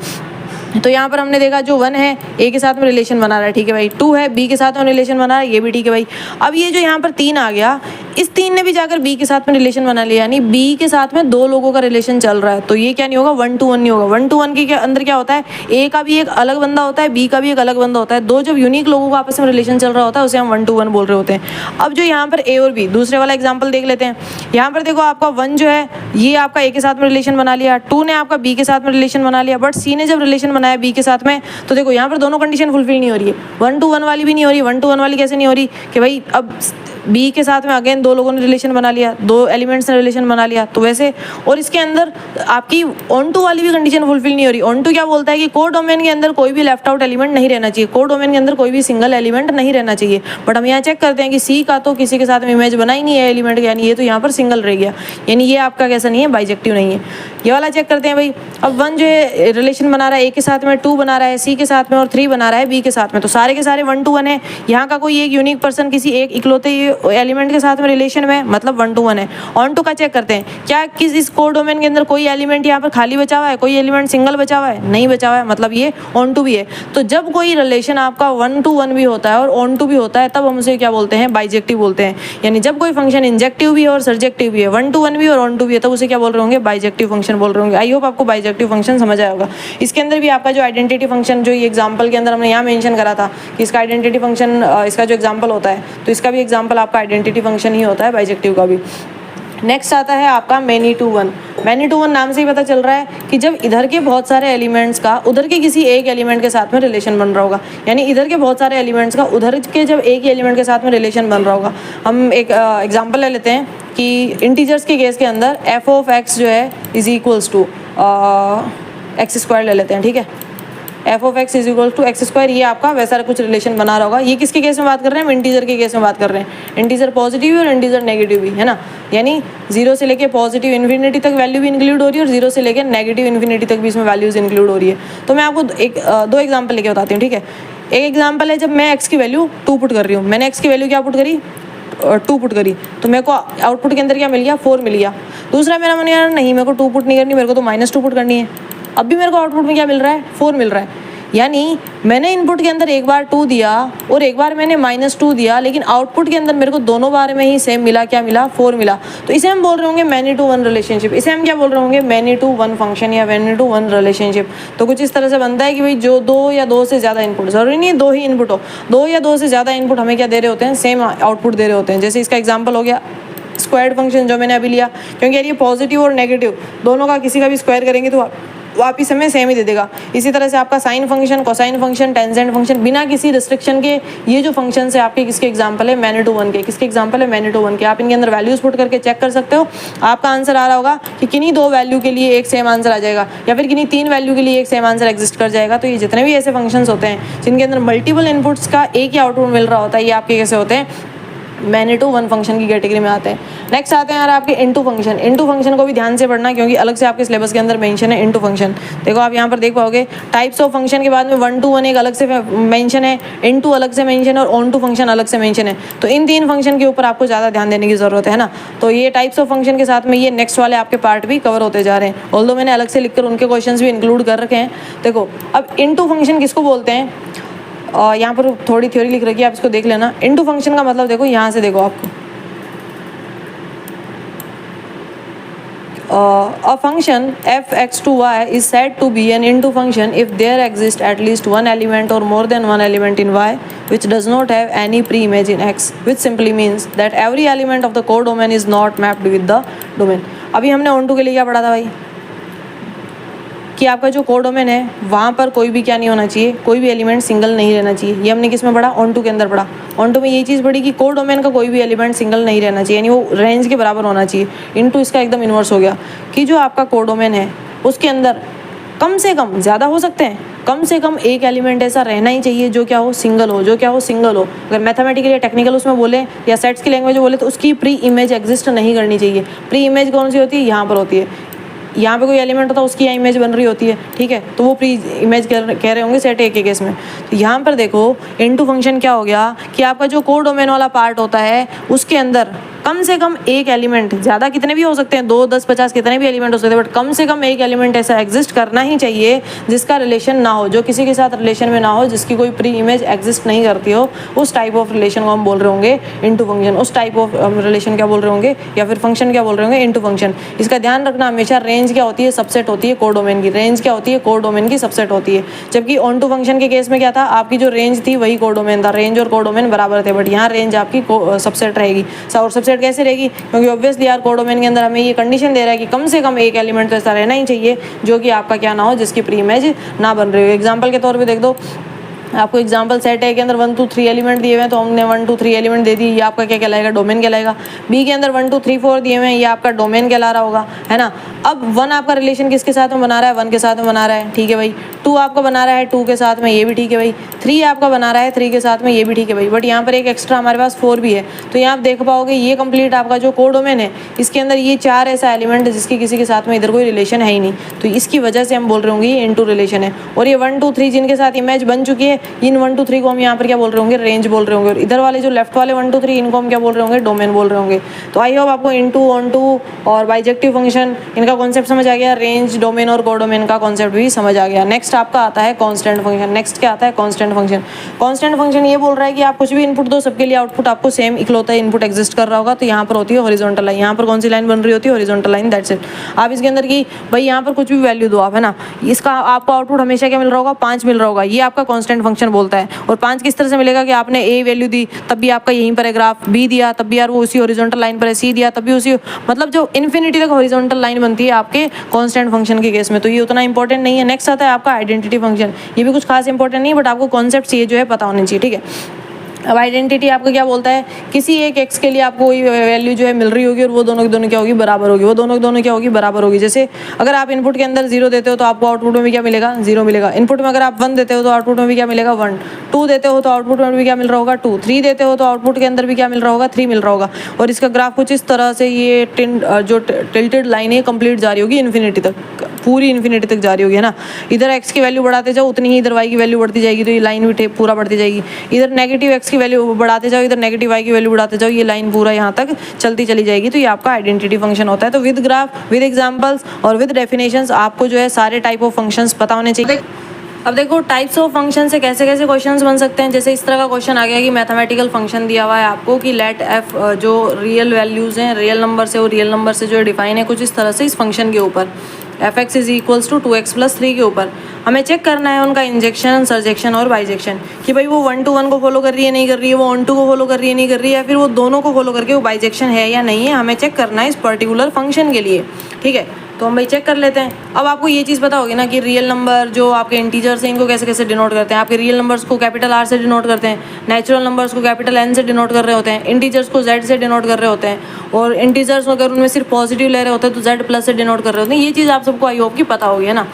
तो यहाँ पर हमने देखा जो 1 है ए के साथ में रिलेशन बना रहा है, ठीक है भाई। 2 है बी के साथ में रिलेशन बना रहा है, ये भी ठीक है भाई। अब ये जो यहाँ पर 3 आ गया, इस 3 ने भी जाकर बी के साथ में रिलेशन बना लिया, यानी बी के साथ में 2 लोगों का रिलेशन चल रहा है। तो ये क्या नहीं होगा, 1 to 1 नहीं होगा। 1 to 1 के अंदर क्या होता है, ए का भी एक अलग बंदा होता है, बी का भी एक अलग बंदा होता है। 2 जब यूनिक लोगों का आपस में रिलेशन चल रहा होता है उसे हम 1 to 1 बोल रहे होते हैं। अब जो यहाँ पर ए और बी, दूसरे वाला एग्जाम्पल देख लेते हैं। यहाँ पर देखो आपका 1 जो है ये आपका ए के साथ में रिलेशन बना लिया, 2 ने आपका बी के साथ में रिलेशन बना लिया, बट सी ने जब रिलेशन बनाया बी के साथ में, तो देखो यहाँ पर दोनों कंडीशन फुलफिल नहीं हो रही है, 1 to 1 वाली भी नहीं हो रही। 1 to 1 वाली कैसे नहीं हो रही कि भाई अब बी के साथ में अगेन दो लोगों ने रिलेशन बना लिया, दो एलिमेंट्स ने रिलेशन बना लिया, तो वैसे। और इसके अंदर आपकी ऑन टू वाली भी कंडीशन फुलफिल नहीं हो रही। ऑन टू क्या बोलता है कि कोर डोमेन के अंदर कोई भी लेफ्ट आउट एलिमेंट नहीं रहना चाहिए, कोर डोमेन के अंदर कोई भी सिंगल एलिमेंट नहीं रहना चाहिए। बट हम यहाँ चेक करते हैं कि सी का तो किसी के साथ में इमेज बना ही नहीं है एलिमेंट, यानी ये तो यहाँ पर सिंगल रह गया, यानी ये आपका कैसा नहीं है, बाइजेक्टिव नहीं है। ये वाला चेक करते हैं भाई, अब 1 जो है रिलेशन बना रहा है ए के साथ में, 2 बना रहा है सी के साथ में, और 3 बना रहा है बी के साथ में, तो सारे के सारे 1 to 1 है। यहाँ का कोई एक यूनिक पर्सन किसी एक इकलौते एलिमेंट के साथ में रिलेशन में, मतलब 1 to 1 है। ऑन टू का चेक करते हैं, क्या किस इस कोर डोमेन के अंदर कोई एलिमेंट यहाँ पर खाली बचा हुआ है, कोई एलिमेंट सिंगल बचा हुआ है, नहीं बचा हुआ है, मतलब ये ऑन टू भी है। तो जब कोई रिलेशन आपका 1 to 1 भी होता है और ऑन टू भी होता है, तब हम उसे क्या बोलते हैं, बाइजेक्टिव बोलते हैं। यानी जब कोई फंक्शन इंजेक्टिव भी है और सर्जेक्टिव भी है, 1 to 1 भी और ऑन टू भी है, तब उसे क्या बोल रहे होंगे, बाइजेक्टिव फंक्शन बोल रहे होंगे। आई होप आपको बाइजेक्टिव फंक्शन समझ आया होगा। इसके अंदर भी आपका जो आइडेंटिटी फंक्शन जो एग्जाम्पल के अंदर हमने यहाँ मेंशन करा था कि इसका आइडेंटिटी फंक्शन, इसका जो एग्जाम्पल होता है, तो इसका भी एग्जाम्पल आपका आइडेंटिटी फंक्शन ही होता है, बाइजेक्टिव का भी। नेक्स्ट आता है आपका many to one. Many to one नाम से ही पता चल रहा है कि जब इधर के बहुत सारे एलिमेंट्स का उधर के किसी एक एलिमेंट के साथ में रिलेशन बन रहा होगा, यानी इधर के बहुत सारे एलिमेंट्स का उधर के जब एक ही एलिमेंट के साथ में रिलेशन बन रहा होगा। हम एक एग्जांपल ले लेते हैं कि इंटीजर्स के केस के अंदर एफ ऑफ एक्स जो है is equals to X square ले लेते हैं, ठीक है। F of X is equal to X square, ये आपका वैसा कुछ रिलेशन बना रहा होगा। ये किसके केस में बात कर रहे हैं, हम इंटीजर के केस में बात कर रहे हैं। इंटीजर पॉजिटिव भी और इंटीजर नेगेटिव भी है ना, यानी 0 से लेके पॉजिटिव इन्फिनिटी तक वैल्यू भी इंक्लूड हो रही है और 0 से लेके नेगेटिव इन्फिनिटी तक भी इसमें वैल्यूज इंक्लूड हो रही है। तो मैं आपको दो एग्जाम्पल लेके बताती हूँ, ठीक है। एक एग्जाम्पल है जब मैं एक्स की वैल्यू 2 पुट कर रही हूँ, मैंने एक्स की वैल्यू क्या पुट करी, 2 पुट करी, तो मेरे को आउटपुट के अंदर क्या मिल गया, 4 मिल गया। दूसरा मेरा मन यार नहीं, मेरे को 2 पुट नहीं करनी, मेरे को तो -2 पुट करनी है। अब भी मेरे को आउटपुट में क्या मिल रहा है, 4 मिल रहा है। यानी मैंने इनपुट के अंदर एक बार 2 दिया और एक बार मैंने -2 दिया, लेकिन आउटपुट के अंदर मेरे को दोनों बार में ही सेम मिला, क्या मिला, 4 मिला। तो इसे हम बोल रहे होंगे मैनी टू वन रिलेशनशिप। इसे हम क्या बोल रहे होंगे, मैनी टू वन फंक्शन या मैनी टू वन रिलेशनशिप। तो कुछ इस तरह से बनता है कि भाई जो 2 या 2 से ज़्यादा इनपुट, जरूरी नहीं 2 ही इनपुट हो, 2 या 2 से ज़्यादा इनपुट हमें क्या दे रहे होते हैं, सेम आउटपुट दे रहे होते हैं। जैसे इसका एग्जाम्पल हो गया स्क्वायर्ड फंक्शन जो मैंने अभी लिया, क्योंकि यार ये पॉजिटिव और नेगेटिव दोनों का किसी का भी स्क्वायर करेंगे तो वापिस हमें सेम ही दे देगा। इसी तरह से आपका sine function, cosine function, tangent function, बिना किसी रिस्ट्रिक्शन के ये जो फंक्शन है आपके किसके एग्जांपल है, मैनी टू वन के। किसके एग्जांपल है, मैनी टू वन के। आप इनके अंदर वैल्यूज पुट करके चेक कर सकते हो, आपका आंसर आ रहा होगा कि किन्हीं 2 वैल्यू के लिए एक सेम आंसर आ जाएगा या फिर किन्हीं 3 वैल्यू के लिए एक सेम आंसर एग्जिस्ट कर जाएगा। तो ये जितने भी ऐसे फंक्शन होते हैं जिनके अंदर मल्टीपल इनपुट्स का एक ही आउटपुट मिल रहा होता है, ये आपके कैसे होते हैं, मैनी टू वन फंक्शन की कैटेगरी में आते हैं। नेक्स्ट आते हैं यार आपके इनटू फंक्शन। इनटू फंक्शन को भी ध्यान से पढ़ना क्योंकि अलग से आपके सिलेबस के अंदर मेंशन है इनटू फंक्शन। देखो आप यहाँ पर देख पाओगे टाइप्स ऑफ फंक्शन के बाद में 1 to 1 एक अलग से मेंशन है, इनटू अलग से मेंशन है और ऑन टू फंक्शन अलग से मेंशन है। तो इन 3 फंक्शन के ऊपर आपको ज़्यादा ध्यान देने की जरूरत है ना। तो ये टाइप्स ऑफ फंक्शन के साथ में ये नेक्स्ट वाले आपके पार्ट भी कवर होते जा रहे हैं, ऑल्दो मैंने अलग से लिखकर उनके क्वेश्चन भी इंक्लूड कर रखे हैं। देखो अब इनटू फंक्शन किसको बोलते हैं, यहाँ पर थोड़ी थ्योरी लिख रखी है, आप इसको देख लेना। इनटू फंक्शन का मतलब देखो यहाँ से देखो आपको a function f(x) to y is said to be an into function if there exists at least one element or more than one element in y which does not have any pre-image in x, which simply means that every element of the codomain is not mapped with the domain। अभी हमने on to के लिए क्या पढ़ा था भाई कि आपका जो कोडोमेन है वहाँ पर कोई भी क्या नहीं होना चाहिए, कोई भी एलिमेंट सिंगल नहीं रहना चाहिए। ये हमने किस में पढ़ा, ऑन टू के अंदर पढ़ा। ऑन टू में यही चीज़ पढ़ी कि कोडोमेन का कोई भी एलिमेंट सिंगल नहीं रहना चाहिए, यानी वो रेंज के बराबर होना चाहिए। इनटू इसका एकदम इन्वर्स हो गया कि जो आपका कोडोमेन है उसके अंदर कम से कम, ज़्यादा हो सकते हैं, कम से कम एक एलिमेंट ऐसा रहना ही चाहिए जो क्या हो, सिंगल हो, जो क्या हो, सिंगल हो। अगर मैथमेटिकली या टेक्निकल उसमें बोले या सेट्स की लैंग्वेज में बोले तो उसकी प्री इमेज एग्जिस्ट नहीं करनी चाहिए। प्री इमेज कौन सी होती है, यहाँ पर होती है। यहाँ पे कोई एलिमेंट होता है उसकी इमेज बन रही होती है, ठीक है, तो वो प्री इमेज कह रहे होंगे सेट ए के केस में। तो यहाँ पर देखो इनटू फंक्शन क्या हो गया कि आपका जो कोडोमेन वाला पार्ट होता है उसके अंदर कम से कम एक एलिमेंट, ज़्यादा कितने भी हो सकते हैं, 2, 10, 50 कितने भी एलिमेंट हो सकते हैं, बट कम से कम एक एलिमेंट ऐसा एग्जिस्ट करना ही चाहिए जिसका रिलेशन ना हो, जो किसी के साथ रिलेशन में ना हो, जिसकी कोई प्री इमेज एग्जिस्ट नहीं करती हो। उस टाइप ऑफ रिलेशन को हम बोल रहे होंगे इनटू फंक्शन। उस टाइप ऑफ रिलेशन क्या बोल रहे होंगे या फिर फंक्शन क्या बोल रहे होंगे, इनटू फंक्शन। इसका ध्यान रखना हमेशा, रेंज क्या होती है, सबसेट होती है कोडोमेन की। रेंज क्या होती है, कोडोमेन की सबसेट होती है। जबकि ऑन टू फंक्शन के केस में क्या था, आपकी जो रेंज थी वही कोडोमेन था, रेंज और कोडोमेन बराबर थे, बट यहाँ रेंज आपकी सबसेट रहेगी। और सबसेट मेथड कैसे रहेगी, क्योंकि ऑब्वियसली यार कोडोमेन के अंदर हमें ये कंडीशन दे रहा है कि कम से कम एक एलिमेंट तो ऐसा रहना ही चाहिए जो कि आपका क्या ना हो, जिसकी प्री इमेज ना बन रही हो। एग्जाम्पल के तौर पर देख दो, आपको एग्जाम्पल सेट है के अंदर 1 2 3 एलिमेंट दिए हुए हैं, तो हमने 1 2 3 एलिमेंट दे दिए, ये आपका क्या कहलाएगा, डोमेन कहलाएगा। बी के अंदर 1 2 3 4 दिए हुए हैं, ये आपका डोमेन कहला रहा होगा, है ना। अब 1 आपका रिलेशन किसके साथ में बना रहा है, 1 के साथ में बना रहा है, ठीक है भाई। 2 आपका बना रहा है 2 के साथ में, ये भी ठीक है भाई। 3 आपका बना रहा है 3 के साथ में, ये भी ठीक है भाई। बट यहाँ पर एक एक्स्ट्रा हमारे पास 4 भी है, तो यहाँ आप देख पाओगे ये कंप्लीट आपका जो कोडोमेन है, इसके अंदर ये 4 ऐसा एलिमेंट है जिसकी किसी के साथ में इधर कोई रिलेशन है ही नहीं, तो इसकी वजह से हम बोल रहे होंगे ये इनटू रिलेशन है। और ये 1 2 3 जिनके साथ इमेज बन चुकी है, इन 1 2 3 को हम यहाँ पर क्या बोल रहे होंगे, रेंज बोल रहे होंगे। और इधर वाले जो लेफ्ट वाले 1 2 3 इनको हम क्या बोल रहे होंगे, डोमेन बोल रहे होंगे। तो आई होप आपको इनटू, ऑन टू और बाइजेक्टिव फंक्शन इनका कॉन्सेप्ट समझ आ गया। रेंज, डोमेन और कोडोमेन का कॉन्सेप्ट भी समझ आ गया। नेक्स्ट आपका आता है कांस्टेंट फंक्शन। नेक्स्ट क्या आता है, कांस्टेंट फंक्शन। कांस्टेंट फंक्शन ये बोल रहा है कि आप कुछ भी इनपुट दो, सबके लिए आउटपुट आपको सेम इकलौता इनपुट एग्जिस्ट कर रहा होगा। तो यहाँ पर होती है हॉरिजॉन्टल लाइन, यहाँ पर कौन सी लाइन बन रही होती है, हॉरिजॉन्टल लाइन, दैट्स इट। आप इसके अंदर की भाई यहाँ पर कुछ भी वैल्यू दो आप, है ना, इसका आपको आउटपुट हमेशा क्या मिल रहा होगा, 5 मिल रहा होगा। ये आपका कांस्टेंट फंक्शन बोलता है। और 5 किस तरह से मिलेगा कि आपने ए वैल्यू दी तब भी आपका यहीं पर है ग्राफ, बी दिया तब भी यार वो उसी हॉरिजॉन्टल लाइन पर है, सी दिया तब भी उसी, मतलब जो इन्फिनिटी तक हॉरिजॉन्टल लाइन बनती है आपके कांस्टेंट फंक्शन के केस में। तो ये उतना इंपॉर्टेंट नहीं है। नेक्स्ट आता है आपका आइडेंटिटी फंक्शन। ये भी कुछ खास इंपॉर्टेंट नहीं है, बट आपको कॉन्सेप्ट ये जो है पता होने चाहिए, ठीक है। अब आइडेंटिटी आपका क्या बोलता है, किसी एक एक्स के लिए आपको कोई वैल्यू जो है मिल रही होगी और वो दोनों की दोनों क्या होगी, बराबर होगी। वो दोनों की दोनों क्या होगी, बराबर होगी। जैसे अगर आप इनपुट के अंदर 0 देते हो तो आपको आउटपुट में भी क्या मिलेगा, 0 मिलेगा। इनपुट में अगर आप 1 देते हो तो आउटपुट में भी क्या मिलेगा, 1। 2 देते हो तो आउटपुट में भी क्या मिल रहा होगा, 2। 3 देते हो तो आउटपुट के अंदर भी क्या मिल रहा होगा, 3 मिल रहा होगा। और इसका ग्राफ कुछ इस तरह से ये जो टिल्टेड लाइन है कंप्लीट जा रही होगी इन्फिनिटी तक, पूरी इन्फिनिटी तक जा रही होगी, है ना। इधर एक्स की वैल्यू बढ़ाते जाओ उतनी ही इधर वाई की वैल्यू बढ़ती जाएगी, तो ये लाइन भी पूरा बढ़ती जाएगी। इधर नेगेटिव एक्स की वैल्यू बढ़ाते जाओ, इधर नेगेटिव वाई की वैल्यू बढ़ाते जाओ, ये लाइन पूरा यहाँ तक चलती चली जाएगी। तो ये आपका आइडेंटिटी फंक्शन होता है। तो विद ग्राफ, विद एग्जांपल्स और विद डेफिनेशंस आपको जो है सारे टाइप ऑफ फंक्शंस पता होने चाहिए। अब देखो टाइप्स ऑफ फंक्शन से कैसे कैसे क्वेश्चंस बन सकते हैं। जैसे इस तरह का क्वेश्चन आ गया कि मैथमेटिकल फंक्शन दिया हुआ है आपको कि लेट एफ जो रियल वैल्यूज़ हैं, रियल नंबर से, वो रियल नंबर से जो डिफाइन है कुछ इस तरह से इस फंक्शन के ऊपर F X is equals to 2x + 3 के ऊपर हमें चेक करना है उनका इंजेक्शन, सरजेक्शन और बाइजेक्शन, कि भाई वो 1 to 1 को फॉलो कर रही है नहीं कर रही है, वो ऑन टू को फॉलो कर रही है नहीं कर रही है, या फिर वो दोनों को फॉलो करके वो बाइजेक्शन है या नहीं है, हमें चेक करना है इस पर्टिकुलर फंक्शन के लिए, ठीक है। तो हम भाई चेक कर लेते हैं। अब आपको ये चीज़ पता होगी ना कि रियल नंबर जो आपके इंटीजर्स हैं इनको कैसे कैसे डिनोट करते हैं। आपके रियल नंबर्स को कैपिटल R से डिनोट करते हैं, नेचुरल नंबर्स को कैपिटल N से डिनोट कर रहे होते हैं, इंटीजर्स को Z से डिनोट कर रहे होते हैं, और इंटीजर्स अगर उनमें सिर्फ पॉजिटिव ले रहे होते हैं तो Z+ से डिनोट कर रहे होते हैं। ये चीज़ आप सबको आई होप की पता होगी, है ना।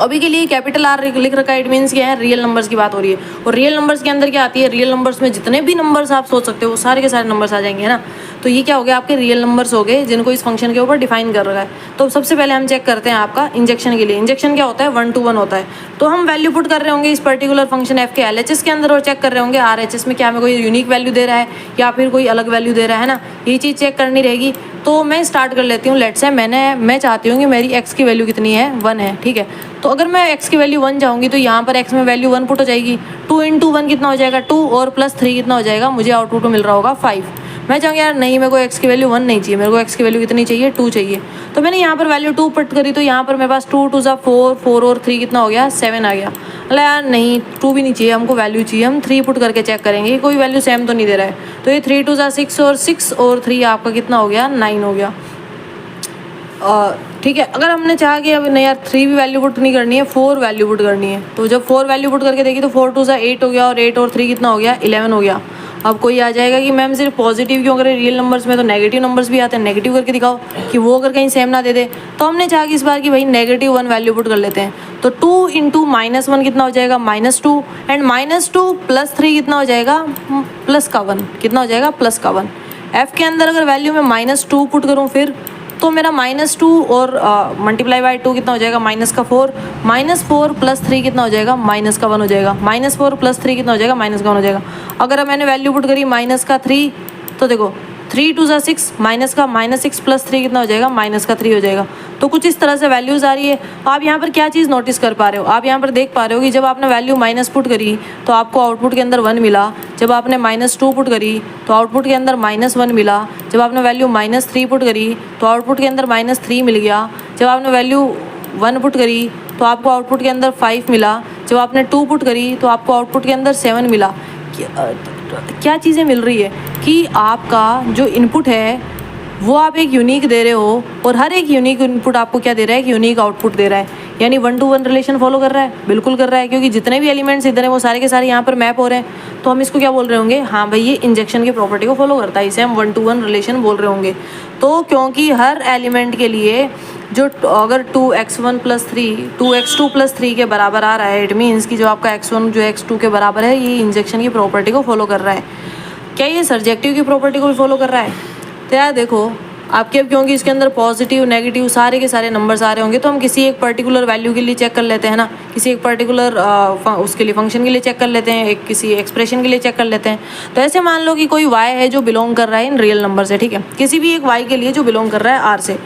अभी के लिए कैपिटल R लिख रखा है, इट मीन्स क्या है, रियल नंबर्स की बात हो रही है। और रियल नंबर्स के अंदर क्या आती है, रियल नंबर्स में जितने भी नंबर्स आप सोच सकते हो वो सारे के सारे नंबर्स आ जाएंगे, है ना। तो ये क्या हो गया, आपके रियल नंबर्स हो गए जिनको इस फंक्शन के ऊपर डिफाइन कर रखा है। तो सबसे पहले हम चेक करते हैं आपका इंजेक्शन के लिए। इंजेक्शन क्या होता है, 1 to 1 होता है। तो हम वैल्यू पुट कर रहे होंगे इस पर्टिकुलर फंक्शन एफ के LHS के अंदर और चेक कर रहे होंगे RHS में क्या हमें कोई यूनिक वैल्यू दे रहा है या फिर कोई अलग वैल्यू दे रहा है ना, ये चीज़ चेक करनी रहेगी। तो मैं स्टार्ट कर लेती हूँ। लेट्स से मैं चाहती हूँ कि मेरी x की वैल्यू कितनी है, 1 है, ठीक है। तो अगर मैं x की वैल्यू 1 चाहूँगी तो यहाँ पर x में वैल्यू 1 पुट हो जाएगी। 2 × 1 कितना हो जाएगा, 2 और +3 कितना हो जाएगा, मुझे आउटपुट में मिल रहा होगा 5। मैं चाहूँगी यार नहीं, मेरे को x की वैल्यू 1 नहीं चाहिए, मेरे को x की वैल्यू कितनी चाहिए, 2 चाहिए। तो मैंने यहाँ पर वैल्यू 2 पुट करी, तो यहाँ पर मेरे पास 2 × 2 = 4, 4 और 3 कितना हो गया, 7 आ गया। अरे यार नहीं, 2 भी नहीं चाहिए, हमको वैल्यू चाहिए, हम 3 पुट करके चेक करेंगे कोई वैल्यू सेम तो नहीं दे रहा है। तो ये 3 × 2 = 6 और 6 और 3 आपका कितना हो गया, 9 हो गया, ठीक है। अगर हमने चाहा कि अब नहीं यार 3 भी वैल्यू पुट नहीं करनी है, 4 वैल्यू पुट करनी है, तो जब 4 वैल्यू पुट करके देखी तो 4 × 2 = 8 हो गया, और 8 और 3 कितना हो गया, 11 हो गया। अब कोई आ जाएगा कि मैम सिर्फ पॉजिटिव क्यों करें, रियल नंबर्स में तो नेगेटिव नंबर्स भी आते हैं, नेगेटिव करके दिखाओ कि वो अगर कहीं सेम ना दे दे। तो हमने चाहा कि इस बार कि भाई -1 वैल्यू पुट कर लेते हैं। तो 2 × -1 कितना हो जाएगा, -2, एंड -2 + 3 कितना हो जाएगा, +1 कितना हो जाएगा, +1। एफ के अंदर अगर वैल्यू में -2 पुट करूँ फिर तो मेरा -2 और ×2 कितना हो जाएगा, -4, -4 + 3 कितना हो जाएगा, -1 हो जाएगा, -4 + 3 कितना हो जाएगा, -1 हो जाएगा। अगर मैंने वैल्यू पुट करी -3, तो देखो 3 × 2 = 6, -6 + 3 कितना हो जाएगा, -3 हो जाएगा। तो कुछ इस तरह से वैल्यूज़ आ रही है। आप यहाँ पर क्या चीज़ नोटिस कर पा रहे हो, आप यहाँ पर देख पा रहे हो कि जब आपने वैल्यू माइनस पुट करी तो आपको आउटपुट के अंदर 1 मिला, जब आपने -2 पुट करी तो आउटपुट के अंदर -1 मिला, जब आपने वैल्यू -3 पुट करी तो आउटपुट के अंदर -3 मिल गया, जब आपने वैल्यू 1 पुट करी तो आपको आउटपुट के अंदर 5 मिला, जब आपने 2 पुट करी तो आपको आउटपुट के अंदर 7 मिला। क्या चीज़ें मिल रही है कि आपका जो इनपुट है वो आप एक यूनिक दे रहे हो और हर एक यूनिक इनपुट आपको क्या दे रहा है, एक यूनिक आउटपुट दे रहा है, यानी 1 to 1 रिलेशन फॉलो कर रहा है, बिल्कुल कर रहा है, क्योंकि जितने भी एलिमेंट्स इधर हैं वो सारे के सारे यहाँ पर मैप हो रहे हैं। तो हम इसको क्या बोल रहे होंगे, हाँ भाई ये इंजेक्शन की प्रॉपर्टी को फॉलो करता है, इसे हम 1 to 1 रिलेशन बोल रहे होंगे। तो क्योंकि हर एलिमेंट के लिए जो अगर 2x1 + 3 2x2 + 3 के बराबर आ रहा है, इट मीन्स कि जो आपका x1 जो x2 के बराबर है ये इंजेक्शन की प्रॉपर्टी को फॉलो कर रहा है। क्या ये सर्जेक्टिव की प्रॉपर्टी को भी फॉलो कर रहा है? तो यार देखो आपके, अब क्योंकि इसके अंदर पॉजिटिव नेगेटिव सारे के सारे नंबर्स आ रहे होंगे, तो हम किसी एक पर्टिकुलर वैल्यू के लिए चेक कर लेते हैं ना, किसी एक पर्टिकुलर उसके लिए फंक्शन के लिए चेक कर लेते हैं, एक किसी एक्सप्रेशन के लिए चेक कर लेते हैं। तो ऐसे मान लो कि कोई y है जो बिलोंग कर रहा है इन रियल नंबर से, ठीक है, किसी भी एक y के लिए जो बिलोंग कर रहा है r से।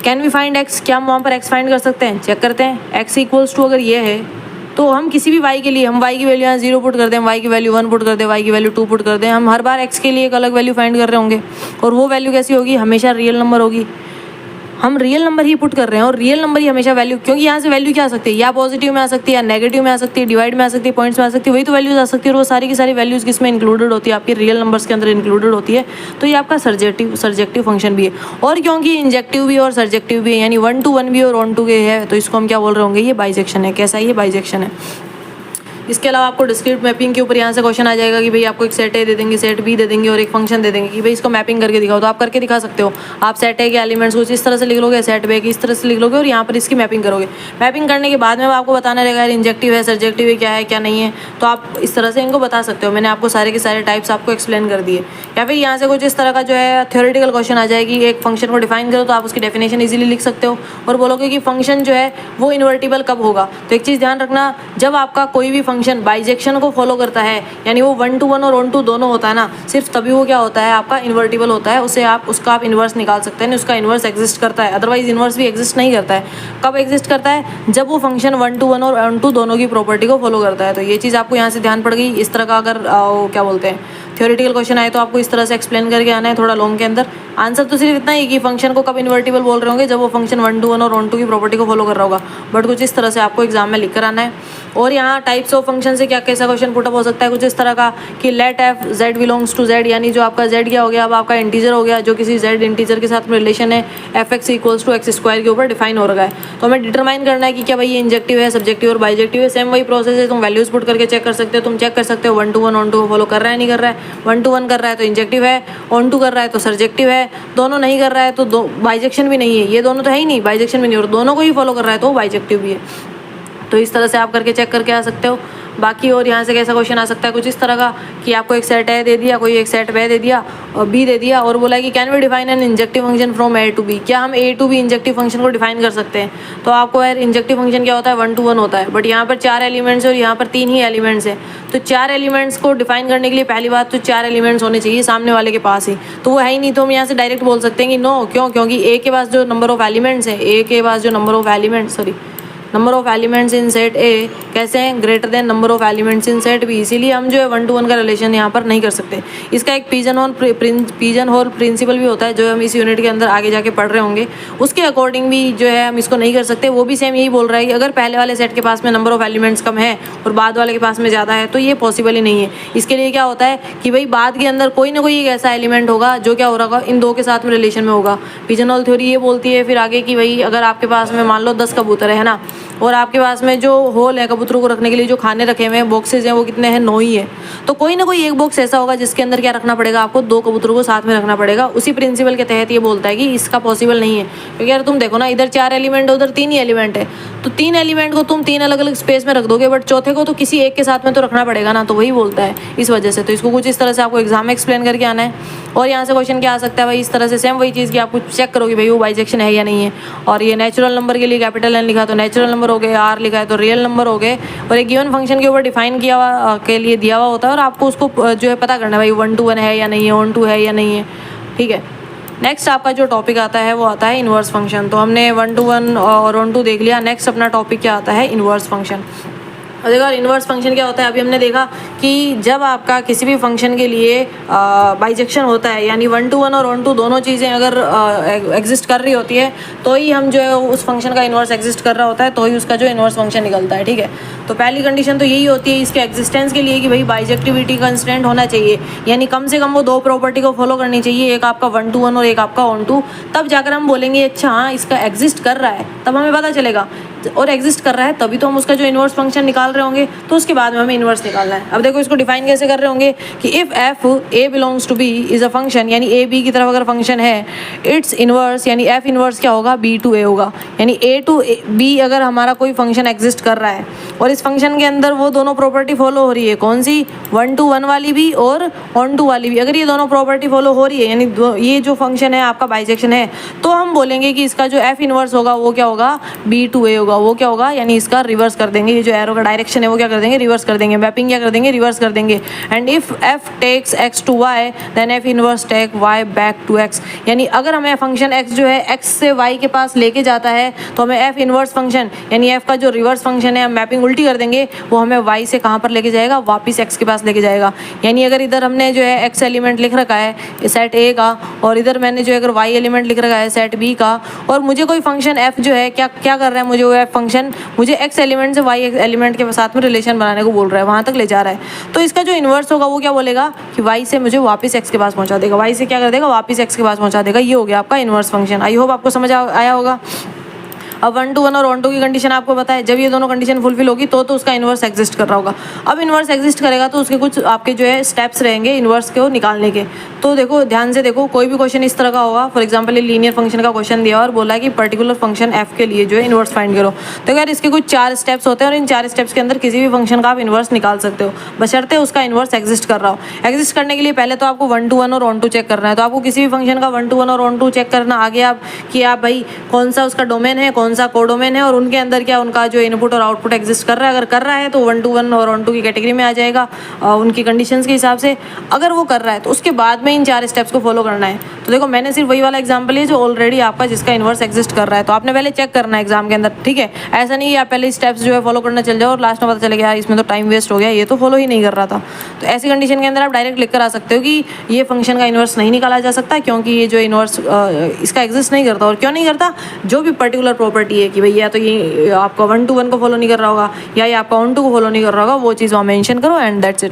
कैन वी फाइंड x, क्या हम वहाँ पर x फाइंड कर सकते हैं? चेक करते हैं। x = अगर ये है तो हम किसी भी y के लिए हम y की वैल्यू यहाँ 0 पुट कर दें, y की वैल्यू 1 पुट कर दें, y की वैल्यू 2 पुट कर दें, हम हर बार x के लिए एक अलग वैल्यू फाइंड कर रहे होंगे और वो वैल्यू कैसी होगी, हमेशा रियल नंबर होगी। हम रियल नंबर ही पुट कर रहे हैं और रियल नंबर ही हमेशा वैल्यू, क्योंकि यहाँ से वैल्यू क्या आ सकती है, या पॉजिटिव में आ सकती है, या नेगेटिव में आ सकती है, डिवाइड में आ सकती है, पॉइंट्स में आ सकती है, वही तो वैल्यूज आ सकती है और वो सारी की सारी वैल्यूज किसमें इंक्लूडेड होती है, आपके रियल नंबर्स के अंदर इंक्लूडेड होती है। तो ये आपका सर्जेक्टिव फंक्शन भी है। और क्योंकि इंजेक्टिव भी और सर्जेक्टिव भी है, यानी 1 to 1 भी और 1 to के है, तो इसको हम क्या बोल रहे होंगे, ये बाइजेक्शन है। कैसा है ये? बाइजेक्शन है। इसके अलावा आपको डिस्क्रीट मैपिंग के ऊपर यहाँ से क्वेश्चन आ जाएगा कि भाई आपको एक सेट ए दे देंगे, सेट बी दे देंगे और एक फंक्शन दे देंगे कि भाई इसको मैपिंग करके दिखाओ, तो आप करके दिखा सकते हो। आप सेट ए के एलिमेंट्स को इस तरह से लिख लोगे, सेट बी इस तरह से लिख लोगे और यहाँ पर इसकी मैपिंग करोगे। मैपिंग करने के बाद में आपको बताना रहेगा यार इंजेक्टिव है, सर्जेक्टिव है, क्या है क्या नहीं है, तो आप इस तरह से इनको बता सकते हो। मैंने आपको सारे के सारे टाइप्स आपको एक्सप्लेन कर दिए। या फिर यहाँ से कुछ इस तरह का जो है थ्योरेटिकल क्वेश्चन आ जाएगी, एक फंक्शन को डिफाइन करो तो आप उसकी डेफिनेशन ईजिली लिख सकते हो और बोलोगे कि फंक्शन जो है वो इन्वर्टिबल कब होगा। तो एक चीज़ ध्यान रखना, जब आपका कोई भी फंक्शन बाइजेक्शन को फॉलो करता है, यानी वो 1 to 1 और 1 to दोनों होता है ना, सिर्फ तभी वो क्या होता है, आपका इन्वर्टिबल होता है। उसे आप उसका आप इन्वर्स निकाल सकते हैं, उसका इन्वर्स एग्जिस्ट करता है, अदरवाइज इन्वर्स भी एग्जिस्ट नहीं करता है। कब एग्जिस्ट करता है? जब वो फंक्शन 1 to 1 और 1 to दोनों की प्रॉपर्टी को फॉलो करता है। तो ये चीज़ आपको यहाँ से ध्यान पड़ गई। इस तरह का अगर क्या बोलते हैं थ्योरेटिकल क्वेश्चन आए तो आपको इस तरह से एक्सप्लेन करके आना है थोड़ा लॉन्ग के अंदर। आंसर तो सिर्फ इतना ही कि फंक्शन को कब इन्वर्टिबल बोल रहे होंगे, जब वो फंक्शन 1 to 1 और 1 to की प्रॉपर्टी को फॉलो कर रहा होगा। बट कुछ इस तरह से आपको एग्जाम में लिख कर आना है। और यहाँ टाइप्स ऑफ फंक्शन से क्या कैसा क्वेश्चन पुटअप हो सकता है, कुछ इस तरह का कि let F Z belongs to Z, यानी जो आपका जेड क्या हो गया, अब आपका इंटीजर हो गया जो किसी जेड इंटीजर के साथ रिलेशन है, F X equals to X square के ऊपर डिफाइन हो रखा है। तो हमें डिटरमाइन करना है कि क्या भाई ये इंजेक्टिव है, सब्जेक्टिव और बाइजेक्टिव है। सेम वही प्रोसेस है, तुम वैल्यूज पुट करके चेक कर सकते हो। तुम चेक कर सकते हो 1 to 1 1 to फॉलो कर रहा है नहीं कर रहा है, 1 to 1 कर रहा है तो इंजेक्टिव है, 1 to कर रहा है तो सर्जेक्टिव है, दोनों नहीं कर रहा है तो बाइजेक्शन भी नहीं है। ये दोनों तो है ही नहीं, बाइजेक्शन भी नहीं, और दोनों को ही फॉलो कर रहा है तो बाइजेक्टिव भी है। तो इस तरह से आप करके चेक करके आ सकते हो। बाकी और यहाँ से कैसा क्वेश्चन आ सकता है, कुछ इस तरह का कि आपको एक सेट ए दे दिया, कोई एक सेट बी दे दिया और बी दे दिया और बोला कि can we define an injective function from A to B, क्या हम A to B injective function को डिफाइन कर सकते हैं। तो आपको यार इंजेक्टिव फंक्शन क्या होता है, 1 to 1 होता है, बट यहाँ पर 4 एलिमेंट्स है और यहाँ पर 3 ही एलिमेंट्स है। तो 4 एलिमेंट्स को डिफाइन करने के लिए पहली बात तो 4 एलिमेंट्स होने चाहिए सामने वाले के पास ही, तो वो है ही नहीं। तो हम यहाँ से डायरेक्ट बोल सकते हैं कि नो, क्यों, क्योंकि ए के पास जो नंबर ऑफ एलिमेंट्स है, ए के पास जो number of elements in set A कैसे हैं, greater than number of elements in set B, इसीलिए हम जो है 1 to 1 का रिलेशन यहाँ पर नहीं कर सकते। इसका एक पिजन होल प्रिंसिपल भी होता है जो हम इस यूनिट के अंदर आगे जाके पढ़ रहे होंगे, उसके अकॉर्डिंग भी जो है हम इसको नहीं कर सकते। वो भी सेम यही बोल रहा है कि अगर पहले वाले सेट के पास में नंबर ऑफ एलिमेंट्स कम है और बाद वाले के पास में ज़्यादा है तो ये पॉसिबल ही नहीं है। इसके लिए क्या होता है कि भाई बाद के अंदर कोई ना कोई एक ऐसा एलिमेंट होगा जो क्या हो रहा होगा, इन दो के साथ में रिलेशन में होगा। पिजन होल थ्योरी ये बोलती है फिर आगे कि भाई अगर आपके पास में मान लो 10 कबूतर है ना, और आपके पास में जो होल है कबूतरों को रखने के लिए जो खाने रखे हुए हैं, बॉक्सेज हैं, वो कितने हैं, 9 ही है। तो कोई ना कोई एक बॉक्स ऐसा होगा जिसके अंदर क्या रखना पड़ेगा, आपको 2 कबूतरों को साथ में रखना पड़ेगा। उसी प्रिंसिपल के तहत ये बोलता है कि इसका पॉसिबल नहीं है, क्योंकि यार तुम देखो ना, इधर 4 एलिमेंट है, उधर 3 ही एलिमेंट है, तो 3 एलिमेंट को तुम 3 अलग अलग स्पेस में रख दोगे, बट चौथे को तो किसी एक के साथ में तो रखना पड़ेगा ना, तो वही बोलता है इस वजह से। तो इसको कुछ इस तरह से आपको एग्जाम में एक्सप्लेन करके आना है। और यहाँ से क्वेश्चन क्या आ सकता है भाई, इस तरह से सेम वही चीज़ की आपको चेक करोगे भाई वो बाइजेक्शन है या नहीं है। और ये नेचुरल नंबर के लिए कैपिटल एन लिखा तो नेचुरल नंबर हो गए, आर लिखा है तो रियल नंबर हो गए, और एक गिवन फंक्शन के ऊपर डिफाइन किया हुआ के लिए दिया हुआ होता है और आपको उसको जो है पता करना है भाई 1 to 1 है या नहीं है, 1 to है या नहीं है, ठीक है। नेक्स्ट आपका जो टॉपिक आता है वो आता है इन्वर्स फंक्शन। तो हमने 1 to 1 और 1 to देख लिया। नेक्स्ट अपना टॉपिक क्या आता है, इन्वर्स फंक्शन। और देखो इन्वर्स फंक्शन क्या होता है, अभी हमने देखा कि जब आपका किसी भी फंक्शन के लिए बाइजेक्शन होता है, यानी 1 to 1 और 1 to दोनों चीज़ें अगर एग्जिस्ट कर रही होती है तो ही हम जो है उस फंक्शन का इन्वर्स एग्जिस्ट कर रहा होता है, तो ही उसका जो इन्वर्स फंक्शन निकलता है। ठीक है, तो पहली कंडीशन तो यही होती है इसके एग्जिस्टेंस के लिए कि भाई बाइजेक्टिविटी कंस्टेंट होना चाहिए, यानी कम से कम वो दो प्रॉपर्टी को फॉलो करनी चाहिए, एक आपका 1 to 1 और एक आपका 1 to, तब जाकर हम बोलेंगे अच्छा हाँ इसका एग्जिस्ट कर रहा है, तब हमें पता चलेगा और एग्जिस्ट कर रहा है तभी तो हम उसका जो इन्वर्स फंक्शन निकाल रहे होंगे, तो उसके बाद में हमें इन्वर्स निकालना है। अब देखो इसको डिफाइन कैसे कर रहे होंगे कि if F A belongs to B is a function, यानी ए बी की तरफ अगर फंक्शन है, इट्स इन्वर्स यानी एफ इन्वर्स क्या होगा, बी टू ए होगा, यानी ए टू बी अगर हमारा कोई फंक्शन एग्जिस्ट कर रहा है और इस फंक्शन के अंदर वो दोनों प्रॉपर्टी फॉलो हो रही है, कौन सी, 1 to 1 वाली भी और 1 to वाली भी, अगर ये दोनों प्रॉपर्टी फॉलो हो रही है, यानी ये जो फंक्शन है आपका बाइजेक्शन है, तो हम बोलेंगे कि इसका जो एफ इन्वर्स होगा वो क्या होगा, बी टू ए होगा। वो क्या होगा, यानी इसका रिवर्स कर देंगे, ये जो एरो का डायरेक्शन है वो क्या कर देंगे, रिवर्स कर देंगे, मैपिंग क्या कर देंगे, रिवर्स कर देंगे। And if F takes X to Y then F inverse take Y back to X, यानी अगर हमें फंक्शन एक्स जो है एक्स से वाई के पास लेके जाता है तो हमें एफ इनवर्स फंक्शन यानी एफ का जो रिवर्स फंक्शन है हम मैपिंग उल्टी कर देंगे, वो हमें वाई से कहाँ पर लेके जाएगा, वापस एक्स के पास लेके जाएगा। यानी अगर इधर हमने जो है एक्स एलिमेंट लिख रखा है सेट ए का और इधर मैंने जो अगर वाई एलिमेंट लिख रखा है सेट बी का, और मुझे कोई फंक्शन एफ जो है क्या क्या कर रहा है, मुझे वो एफ फंक्शन मुझे एक्स एलिमेंट से वाई एलिमेंट के साथ में रिलेशन बनाने को बोल रहा है, वहाँ तक ले जा रहा है, तो इसका जो इन्वर्स होगा वो क्या बोलेगा कि वाई से मुझे वापस एक्स के पास पहुँचा देगा, वाई से क्या कर देगा, वापस एक्स के पास पहुँचा देगा। ये हो गया आपका इन्वर्स फंक्शन। आई होप आपको समझ आया होगा। अब 1 to 1 और 1 to की कंडीशन आपको पता है, जब ये दोनों कंडीशन फुलफिल होगी तो उसका इन्वर्स एग्जिस्ट कर रहा होगा। अब इन्वर्स एग्जिस्ट करेगा तो उसके कुछ आपके जो है स्टेप्स रहेंगे इन्वर्स को निकालने के। तो देखो ध्यान से देखो, कोई भी क्वेश्चन इस तरह का होगा, फॉर एग्जाम्पल ये लीनियर फंक्शन का क्वेश्चन दिया और बोला कि पर्टिकुलर फंक्शन एफ के लिए जो है इन्वर्स फाइंड करो, तो यार इसके कुछ 4 स्टेप्स होते हैं और इन 4 स्टेप्स के अंदर किसी भी फंक्शन का आप इन्वर्स निकाल सकते हो, बशर्ते उसका इन्वर्स एग्जिस्ट कर रहा हो। एग्जिस्ट करने के लिए पहले तो आपको 1 to 1 और 1 to चेक करना है, तो आपको किसी भी फंक्शन का 1 to 1 और 1 to चेक करना आ गया कि आप भाई कौन सा उसका डोमेन है, कौन सा कोडोमेन है और उनके अंदर क्या उनका जो इनपुट और आउटपुट एग्जिस्ट कर रहा है। अगर कर रहा है तो 1 to 1 और 1 to की कैटेगरी में आ जाएगा उनकी कंडीशंस के हिसाब से। अगर वो कर रहा है तो उसके बाद में इन 4 स्टेप्स को फॉलो करना है। तो देखो मैंने सिर्फ वही वाला एग्जाम्पल है जो ऑलरेडी आपका जिसका इन्वर्स एग्जिस्ट कर रहा है, तो आपने पहले चेक करना है एग्जाम के अंदर, ठीक है। ऐसा नहीं है आप पहले स्टेप्स जो है फॉलो करना चल जाओ और लास्ट में पता चलेगा यार इसमें तो टाइम वेस्ट हो गया, ये तो फॉलो ही नहीं कर रहा था। तो ऐसी कंडीशन के अंदर आप डायरेक्ट लिख कर आ सकते हो कि ये फंक्शन का इन्वर्स नहीं निकाला जा सकता क्योंकि ये जो इन्वर्स इसका एग्जिस्ट नहीं करता। और क्यों नहीं करता, जो भी पर्टिकुलर प्रॉपर्टी है कि भैया तो ये आपका 1 to 1 को फॉलो नहीं कर रहा होगा या ये आपका 1 to को फॉलो नहीं कर रहा होगा, वो चीज़ वहाँ मेंशन करो एंड दैट्स इट।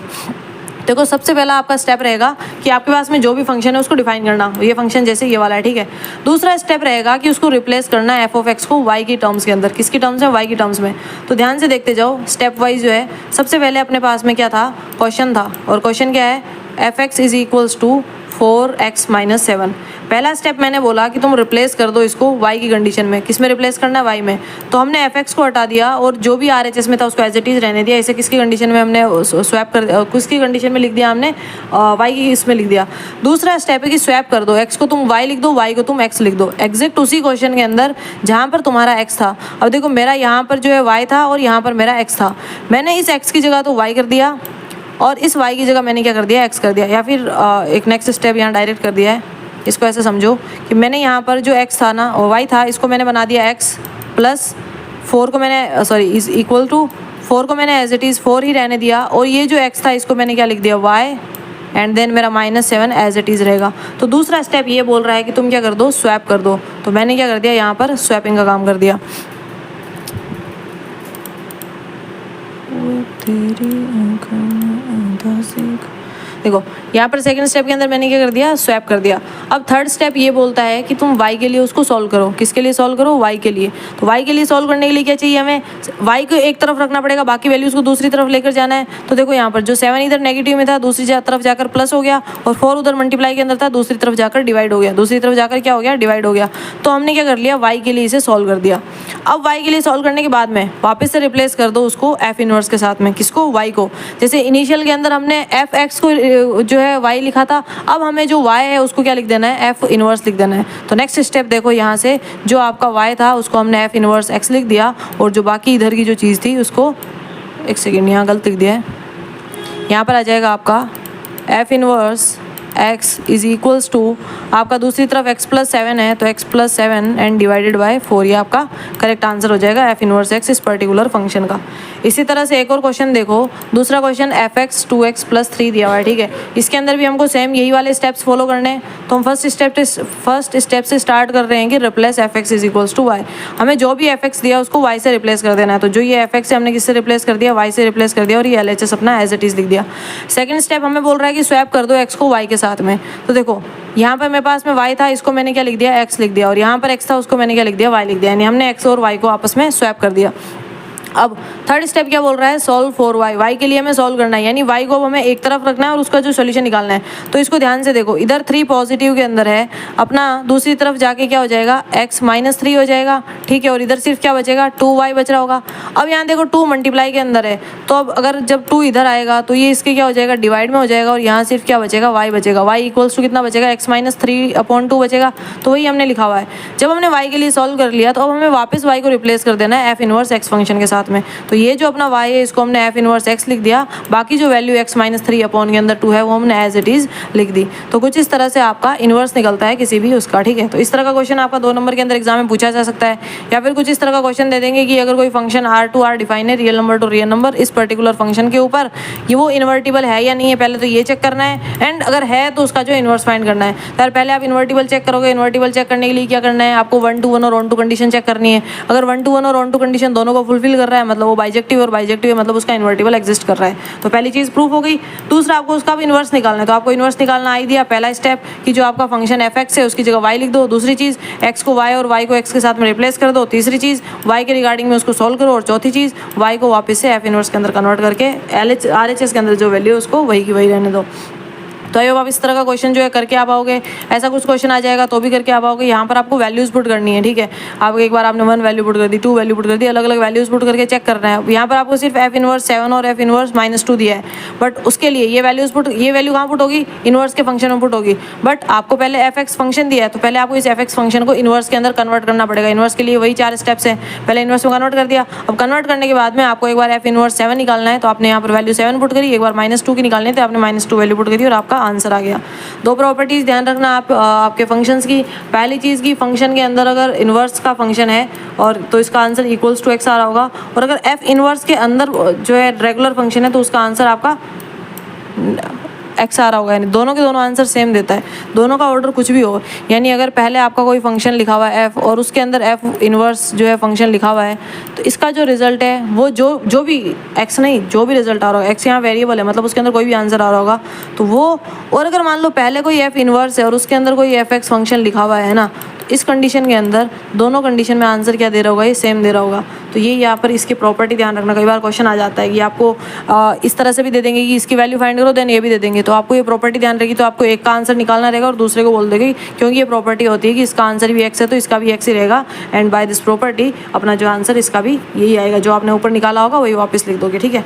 देखो सबसे पहला आपका स्टेप रहेगा कि आपके पास में जो भी फंक्शन है उसको डिफाइन करना, ये फंक्शन जैसे ये वाला है, ठीक है। दूसरा स्टेप रहेगा कि उसको रिप्लेस करना है एफ ऑफ एक्स को वाई की टर्म्स के अंदर। किसकी टर्म्स में, वाई की टर्म्स में। तो ध्यान से देखते जाओ स्टेप वाइज जो है। सबसे पहले अपने पास में क्या था, क्वेश्चन था, और क्वेश्चन क्या है, F X is equals to 4x - 7। पहला स्टेप मैंने बोला कि तुम रिप्लेस कर दो इसको y की कंडीशन में। किस में रिप्लेस करना है, y में। तो हमने fx को हटा दिया और जो भी RHS में था उसको एज इट इज़ रहने दिया। इसे किसकी कंडीशन में हमने स्वैप कर, किसकी कंडीशन में लिख दिया हमने, y की इसमें लिख दिया। दूसरा स्टेप है कि स्वैप कर दो, x को तुम y लिख दो, y को तुम x लिख दो, एग्जैक्ट उसी क्वेश्चन के अंदर जहाँ पर तुम्हारा x था। अब देखो मेरा यहाँ पर जो है y था और यहाँ पर मेरा x था, मैंने इस x की जगह तो y कर दिया और इस y की जगह मैंने क्या कर दिया, x कर दिया। या फिर एक नेक्स्ट स्टेप यहाँ डायरेक्ट कर दिया है। इसको ऐसे समझो कि मैंने यहाँ पर जो x था ना और y था, इसको मैंने बना दिया x प्लस 4 को मैंने इज इक्वल टू 4 को मैंने एज इट इज़ 4 ही रहने दिया, और ये जो x था इसको मैंने क्या लिख दिया, y, एंड देन मेरा -7 एज इट इज़ रहेगा। तो दूसरा स्टेप ये बोल रहा है कि तुम क्या कर दो, स्वैप कर दो। तो मैंने क्या कर दिया, यहाँ पर स्वैपिंग का काम कर दिया। देखो यहाँ पर सेकंड स्टेप के अंदर मैंने क्या कर दिया, स्वैप कर दिया। अब थर्ड स्टेप ये बोलता है कि तुम y के लिए उसको सॉल्व करो। किसके लिए सॉल्व करो, y के लिए। तो y के लिए सॉल्व करने के लिए क्या चाहिए हमें, y को एक तरफ रखना पड़ेगा, बाकी वैल्यूज़ को दूसरी तरफ लेकर जाना है। तो देखो यहाँ पर जो 7 इधर नेगेटिव में था दूसरी तरफ जाकर प्लस हो गया, और 4 उधर मल्टीप्लाई के अंदर था दूसरी तरफ जाकर डिवाइड हो गया, दूसरी तरफ जाकर क्या हो गया, डिवाइड हो गया। तो हमने क्या कर लिया, y के लिए इसे सॉल्व कर दिया। अब y के लिए सॉल्व करने के बाद में वापस से रिप्लेस कर दो उसको f इनवर्स के साथ में। किसको, y को। जैसे इनिशियल के अंदर हमने एफ एक्स को जो है y लिखा था, अब हमें जो y है उसको क्या लिख देना है, f इनवर्स लिख देना है। तो नेक्स्ट स्टेप देखो, यहाँ से जो आपका y था उसको हमने f इनवर्स x लिख दिया, और जो बाकी इधर की जो चीज़ थी उसको, एक सेकेंड यहाँ गलत लिख दिया है, यहाँ पर आ जाएगा आपका f inverse X is equals to आपका दूसरी तरफ एक्स प्लस 7 है तो X plus 7 and divided by 4, ये आपका करेक्ट आंसर हो जाएगा एफ इनवर्स एक्स इस पर्टिकुलर फंक्शन का। इसी तरह से एक और क्वेश्चन देखो, दूसरा question F x 2x plus 3 दिया हुआ है, ठीक है। इसके अंदर भी हमको सेम यही वाले स्टेप्स फॉलो करने हैं। तो हम फर्स्ट स्टेप से स्टार्ट कर रहे हैं कि replace F X is equals to Y. हमें जो भी एफ एक्स दिया उसको वाई से रिप्लेस कर देना है। तो जो ये एफ एक्स है हमने किससे रिप्लेस कर दिया, वाई से रिप्लेस कर दिया और ये एल एच एस अपना एज इट इज लिख दिया। सेकंड स्टेप हमें बोल रहा है कि स्वैप कर दो एक्स को वाई के साथ में। तो देखो यहाँ पर मेरे पास में y था, इसको मैंने क्या लिख दिया, x लिख दिया, और यहाँ पर x था उसको मैंने क्या लिख दिया, y लिख दिया, यानी हमने x और y को आपस में स्वैप कर दिया। अब थर्ड स्टेप क्या बोल रहा है, सॉल्व फॉर वाई। वाई के लिए हमें सॉल्व करना है, यानी वाई को अब हमें एक तरफ रखना है और उसका जो सोल्यूशन निकालना है। तो इसको ध्यान से देखो, इधर 3 पॉजिटिव के अंदर है अपना, दूसरी तरफ जाके क्या हो जाएगा, x माइनस 3 हो जाएगा, ठीक है, और इधर सिर्फ क्या बचेगा 2y बच रहा होगा। अब यहाँ देखो 2 मल्टीप्लाई के अंदर है, तो अब अगर जब 2 इधर आएगा तो ये इसके क्या हो जाएगा, डिवाइड में हो जाएगा, और यहाँ सिर्फ क्या बचेगा, y बचेगा। y इक्वल्स टू कितना बचेगा, x माइनस 3/2 बचेगा। तो वही हमने लिखा हुआ है। जब हमने y के लिए सॉल्व कर लिया तो अब हमें वापस y को रिप्लेस कर देना है एफ इनवर्स x फंक्शन के साथ में। तो ये जो अपना y है इसको हमने एफ इनवर्स x लिख दिया, बाकी जो वैल्यू x माइनस 3 के अंदर 2 है वो हमने एज इट इज लिख दी। तो कुछ इस तरह से आपका इनवर्स निकलता है किसी भी उसका, ठीक है। तो इस तरह का क्वेश्चन आपका 2 नंबर के अंदर एग्जाम में पूछा जा सकता है, या फिर कुछ इस तरह का क्वेश्चन दे देंगे कि अगर कोई function R to R define है, real number to real number, इस पर्टिकुलर फंक्शन के ऊपर, ये वो इन्वर्टिबल है या नहीं है, पहले तो ये चेक करना है, एंड अगर है तो उसका जो इनवर्स फाइंड करना है। तो यार पहले आप इन्वर्टिबल चेक करोगे, इन्वर्टिबल चेक करने के लिए क्या करना है, आपको 1 to 1 और 1 to कंडीशन चेक करनी है। अगर 1 to 1 और 1 to कंडीशन दोनों को फुलफिल कर रहा है मतलब वो बाइजेक्टिव और बाइजेक्टिव मतलब उसका इन्वर्टिबल एग्जिस्ट कर रहा है। तो पहली चीज प्रूफ हो गई। दूसरा आपको उसका भी इन्वर्स निकालना है, तो आपको इन्वर्स निकालना आई दिया, पहला स्टेप कि जो आपका फंक्शन एफ एक्स है उसकी जगह वाई लिख दो। दूसरी चीज एक्स को वाई और वाई को एक्स के साथ में रिप्लेस कर दो। तीसरी चीज वाई के रिगार्डिंग में उसको सोल्व करो, और चौथी चीज वाई को वापस से एफ इनवर्स के अंदर कन्वर्ट करके आर एच एस के अंदर जो वैल्यू है उसको वही की वही रहने दो। तो आई होप आप इस तरह का क्वेश्चन जो है करके आ पाओगे। ऐसा कुछ क्वेश्चन आ जाएगा तो भी करके आ पाओगे। यहाँ पर आपको वैल्यूज पुट करनी है, ठीक है। आपको एक बार आपने 1 वैल्यू पुट कर दी, 2 वैल्यू पुट कर दी, अलग अलग वैल्यूज पुट करके चेक करना है। यहाँ पर आपको सिर्फ एफ इनवर्स 7 और एफ इनवर्स -2 दिया है, बट उसके लिए ये वैल्यूज पुट, ये वैल्यू कहाँ पुट होगी, इनवर्स के फंक्शन में पुट होगी। बट आपको पहले एफ एक्स फंक्शन दिया है तो पहले आपको इस एफ एक्स फंक्शन को इनवर्स के अंदर कन्वर्ट करना पड़ेगा। इनवर्स के लिए वही 4 स्टेप्स हैं, पहले इनवर्स में कन्वर्ट कर दिया। अब कन्वर्ट करने के बाद में आपको एक बार एफ इनवर्स 7 निकालना है, तो आपने यहाँ पर वैल्यू 7 पुट करी, एक बार -2 की निकालनी है तो आपने -2 वैल्यू पुट करी और आपका आंसर आ गया। 2 प्रॉपर्टीज ध्यान रखना आप आपके फंक्शंस की। पहली चीज़ की फंक्शन के अंदर अगर इन्वर्स का फंक्शन है और तो इसका आंसर इक्वल्स टू एक्स आ रहा होगा, और अगर एफ इन्वर्स के अंदर जो है रेगुलर फंक्शन है तो उसका आंसर आपका एक्स आ रहा होगा। यानी दोनों के दोनों आंसर सेम देता है, दोनों का ऑर्डर कुछ भी हो। यानी अगर पहले आपका कोई फंक्शन लिखा हुआ है एफ और उसके अंदर एफ इनवर्स जो है फंक्शन लिखा हुआ है, तो इसका जो रिजल्ट है वो जो भी एक्स नहीं, जो भी रिजल्ट आ रहा होगा, एक्स यहाँ वेरिएबल है मतलब उसके अंदर कोई भी आंसर आ रहा होगा तो वो, और अगर मान लो पहले कोई एफ इनवर्स है और उसके अंदर कोई एफ एक्स फंक्शन लिखा हुआ है ना, तो इस कंडीशन के अंदर दोनों कंडीशन में आंसर क्या दे रहा होगा, ये सेम दे रहा होगा। तो ये यहाँ पर इसकी प्रॉपर्टी ध्यान रखना। कई बार क्वेश्चन आ जाता है कि आपको इस तरह से भी दे देंगे कि इसकी वैल्यू फाइंड करो, देन ये भी दे देंगे, तो आपको ये प्रॉपर्टी ध्यान रखी। तो आपको एक का आंसर निकालना रहेगा और दूसरे को बोल देंगे, क्योंकि ये प्रॉपर्टी होती है कि इसका आंसर भी एक्स है तो इसका भी एक्स ही रहेगा, एंड बाय दिस प्रॉपर्टी अपना जो आंसर इसका भी यही आएगा, जो आपने ऊपर निकाला होगा वही वापस लिख दोगे, ठीक है।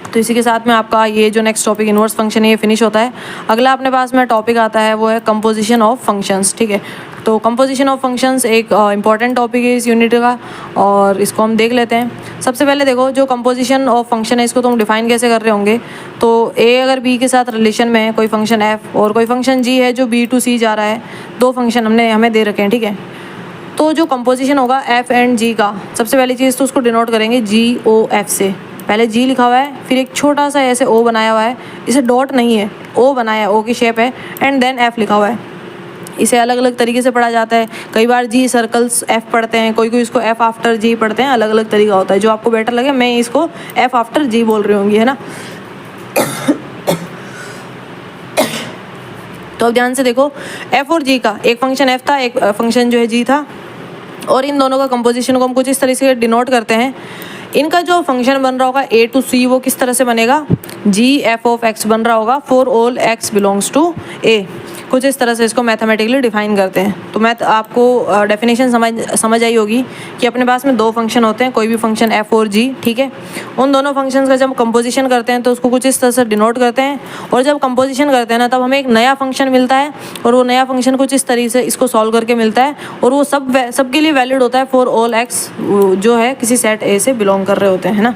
तो इसी के साथ में आपका ये जो नेक्स्ट टॉपिक इनवर्स फंक्शन है ये फिनिश होता है। अगला अपने पास में टॉपिक आता है वो है कंपोजिशन ऑफ फंक्शंस, ठीक है। तो कंपोजिशन ऑफ फंक्शंस एक इंपॉर्टेंट टॉपिक है इस यूनिट का, और इसको हम देख लेते हैं। सबसे पहले देखो जो कंपोजिशन ऑफ फंक्शन है इसको तुम डिफाइन कैसे कर रहे होंगे। तो ए अगर बी के साथ रिलेशन में है, कोई फंक्शन एफ और कोई फंक्शन जी है जो बी टू सी जा रहा है, 2 फंक्शन हमें दे रखे हैं, ठीक है। तो जो कंपोजिशन होगा एफ एंड जी का, सबसे पहली चीज़ तो उसको डिनोट करेंगे GOF से। पहले जी लिखा हुआ है, फिर एक छोटा सा ऐसे ओ बनाया हुआ है, इसे डॉट नहीं है, ओ बनाया है, ओ की शेप है, एंड देन एफ लिखा हुआ है। इसे अलग अलग तरीके से पढ़ा जाता है। कई बार जी सर्कल्स एफ पढ़ते हैं, कोई इसको एफ आफ्टर जी पढ़ते हैं, अलग अलग तरीका होता है। जो आपको बेटर लगे, मैं इसको एफ आफ्टर जी बोल रही होंगी, है ना। तो अब ध्यान से देखो, एफ और जी का, एक फंक्शन एफ था, एक फंक्शन जो है जी था, और इन दोनों का कंपोजिशन को हम कुछ इस तरीके से डिनोट करते हैं। इनका जो फंक्शन बन रहा होगा A to C वो किस तरह से बनेगा, GF(x) बन रहा होगा for all x belongs to A। कुछ इस तरह से इसको मैथमेटिकली डिफाइन करते हैं। तो मैथ आपको डेफिनेशन समझ आई होगी कि अपने पास में 2 फंक्शन होते हैं, कोई भी फंक्शन f और g, ठीक है। उन दोनों फंक्शंस का जब कंपोजिशन करते हैं तो उसको कुछ इस तरह से डिनोट करते हैं, और जब कंपोजिशन करते हैं ना तब हमें एक नया फंक्शन मिलता है, और वो नया फंक्शन कुछ इस तरीके से इसको सॉल्व करके मिलता है, और वो सबके लिए वैलिड होता है फॉर ऑल x जो है किसी सेट A से बिलोंग कर रहे होते हैं, है ना।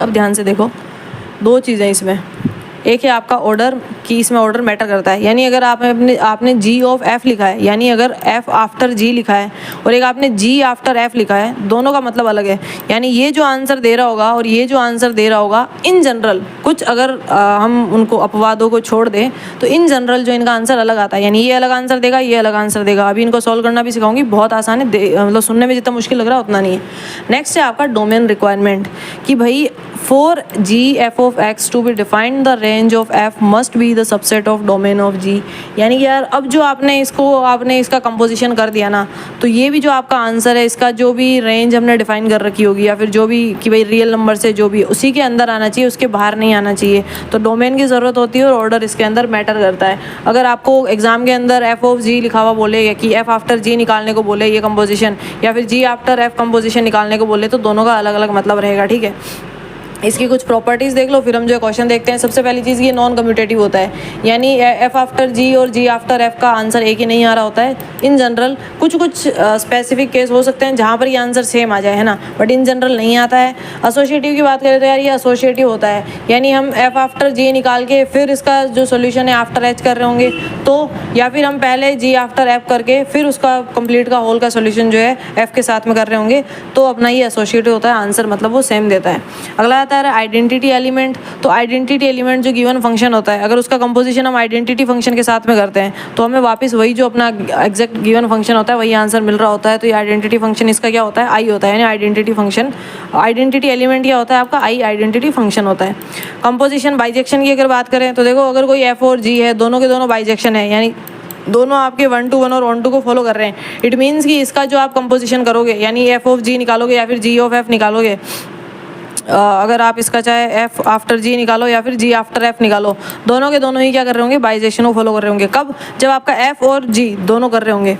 अब ध्यान से देखो, 2 चीज़ें इसमें। एक है आपका ऑर्डर कि इसमें ऑर्डर मैटर करता है, यानी अगर आपने जी ऑफ एफ लिखा है, यानी अगर एफ आफ्टर जी लिखा है और एक आपने जी आफ्टर एफ लिखा है, दोनों का मतलब अलग है। यानी ये जो आंसर दे रहा होगा और ये जो आंसर दे रहा होगा, इन जनरल कुछ अगर हम उनको अपवादों को छोड़ दें तो इन जनरल जो इनका आंसर अलग आता है, यानी ये अलग आंसर देगा, ये अलग आंसर देगा। अभी इनको सॉल्व करना भी सिखाऊंगी, बहुत आसान है, मतलब सुनने में जितना मुश्किल लग रहा है उतना नहीं है। नेक्स्ट है आपका डोमेन रिक्वायरमेंट कि भाई for g f of x to be defined the range of f must be the subset of domain of g। यानी कि यार अब जो आपने इसका कंपोजिशन कर दिया ना, तो ये भी जो आपका आंसर है इसका जो भी रेंज हमने डिफाइन कर रखी होगी या फिर जो भी कि भाई रियल नंबर से जो भी उसी के अंदर आना चाहिए, उसके बाहर नहीं आना चाहिए। तो डोमेन की ज़रूरत होती है और ऑर्डर इसके अंदर मैटर करता है। अगर आपको एग्जाम के अंदर एफ ऑफ जी लिखा हुआ बोले या कि एफ आफ्टर जी निकालने को बोले ये कंपोजिशन, या फिर जी आफ्टर एफ कंपोजिशन निकालने को बोले, तो दोनों का अलग अलग मतलब रहेगा, ठीक है। इसकी कुछ प्रॉपर्टीज़ देख लो, फिर हम जो क्वेश्चन देखते हैं। सबसे पहली चीज़ ये नॉन कम्यूटेटिव होता है, यानी एफ आफ्टर जी और जी आफ्टर एफ का आंसर एक ही नहीं आ रहा होता है। इन जनरल कुछ स्पेसिफिक केस हो सकते हैं जहाँ पर ये आंसर सेम आ जाए, है ना, बट इन जनरल नहीं आता है। एसोसिएटिव की बात करें तो यार ये एसोसिएटिव होता है, यानी हम एफ आफ्टर जी निकाल के फिर इसका जो सोल्यूशन है आफ्टर एच कर रहे होंगे, तो या फिर हम पहले जी आफ्टर एफ करके फिर उसका कंप्लीट का होल का सोल्यूशन जो है एफ के साथ में कर रहे होंगे, तो अपना ये एसोसिएटिव होता है, आंसर मतलब वो सेम देता है। अगला आइडेंटिटी एलिमेंट। तो आइडेंटिटी एलिमेंट जो गिवन फंक्शन होता है, अगर उसका कंपोजिशन हम आइडेंटिटी फंक्शन के साथ में करते हैं तो हमें वापस वही जो अपना एग्जैक्ट गिवन फंक्शन होता है वही आंसर मिल रहा होता है। तो ये आइडेंटिटी फंक्शन इसका क्या होता है, आई होता है, यानी आइडेंटिटी फंक्शन, आइडेंटिटी एलिमेंट क्या होता है आपका, आई आइडेंटिटी फंक्शन होता है। कंपोजिशन बाइजेक्शन की अगर बात करें तो देखो, अगर कोई एफ और जी है, दोनों के दोनों बाइजेक्शन है, यानी दोनों आपके 1 to 1 और 1 to को फॉलो कर रहे हैं, इट मीन्स कि इसका जो आप कंपोजिशन करोगे, यानी एफ ऑफ जी निकालोगे या फिर जी ऑफ एफ निकालोगे, अगर आप इसका चाहे एफ आफ्टर जी निकालो या फिर जी आफ्टर एफ निकालो, दोनों के दोनों ही क्या कर रहे होंगे, बाइजेक्शन को फॉलो कर रहे होंगे। कब, जब आपका एफ और जी दोनों कर रहे होंगे।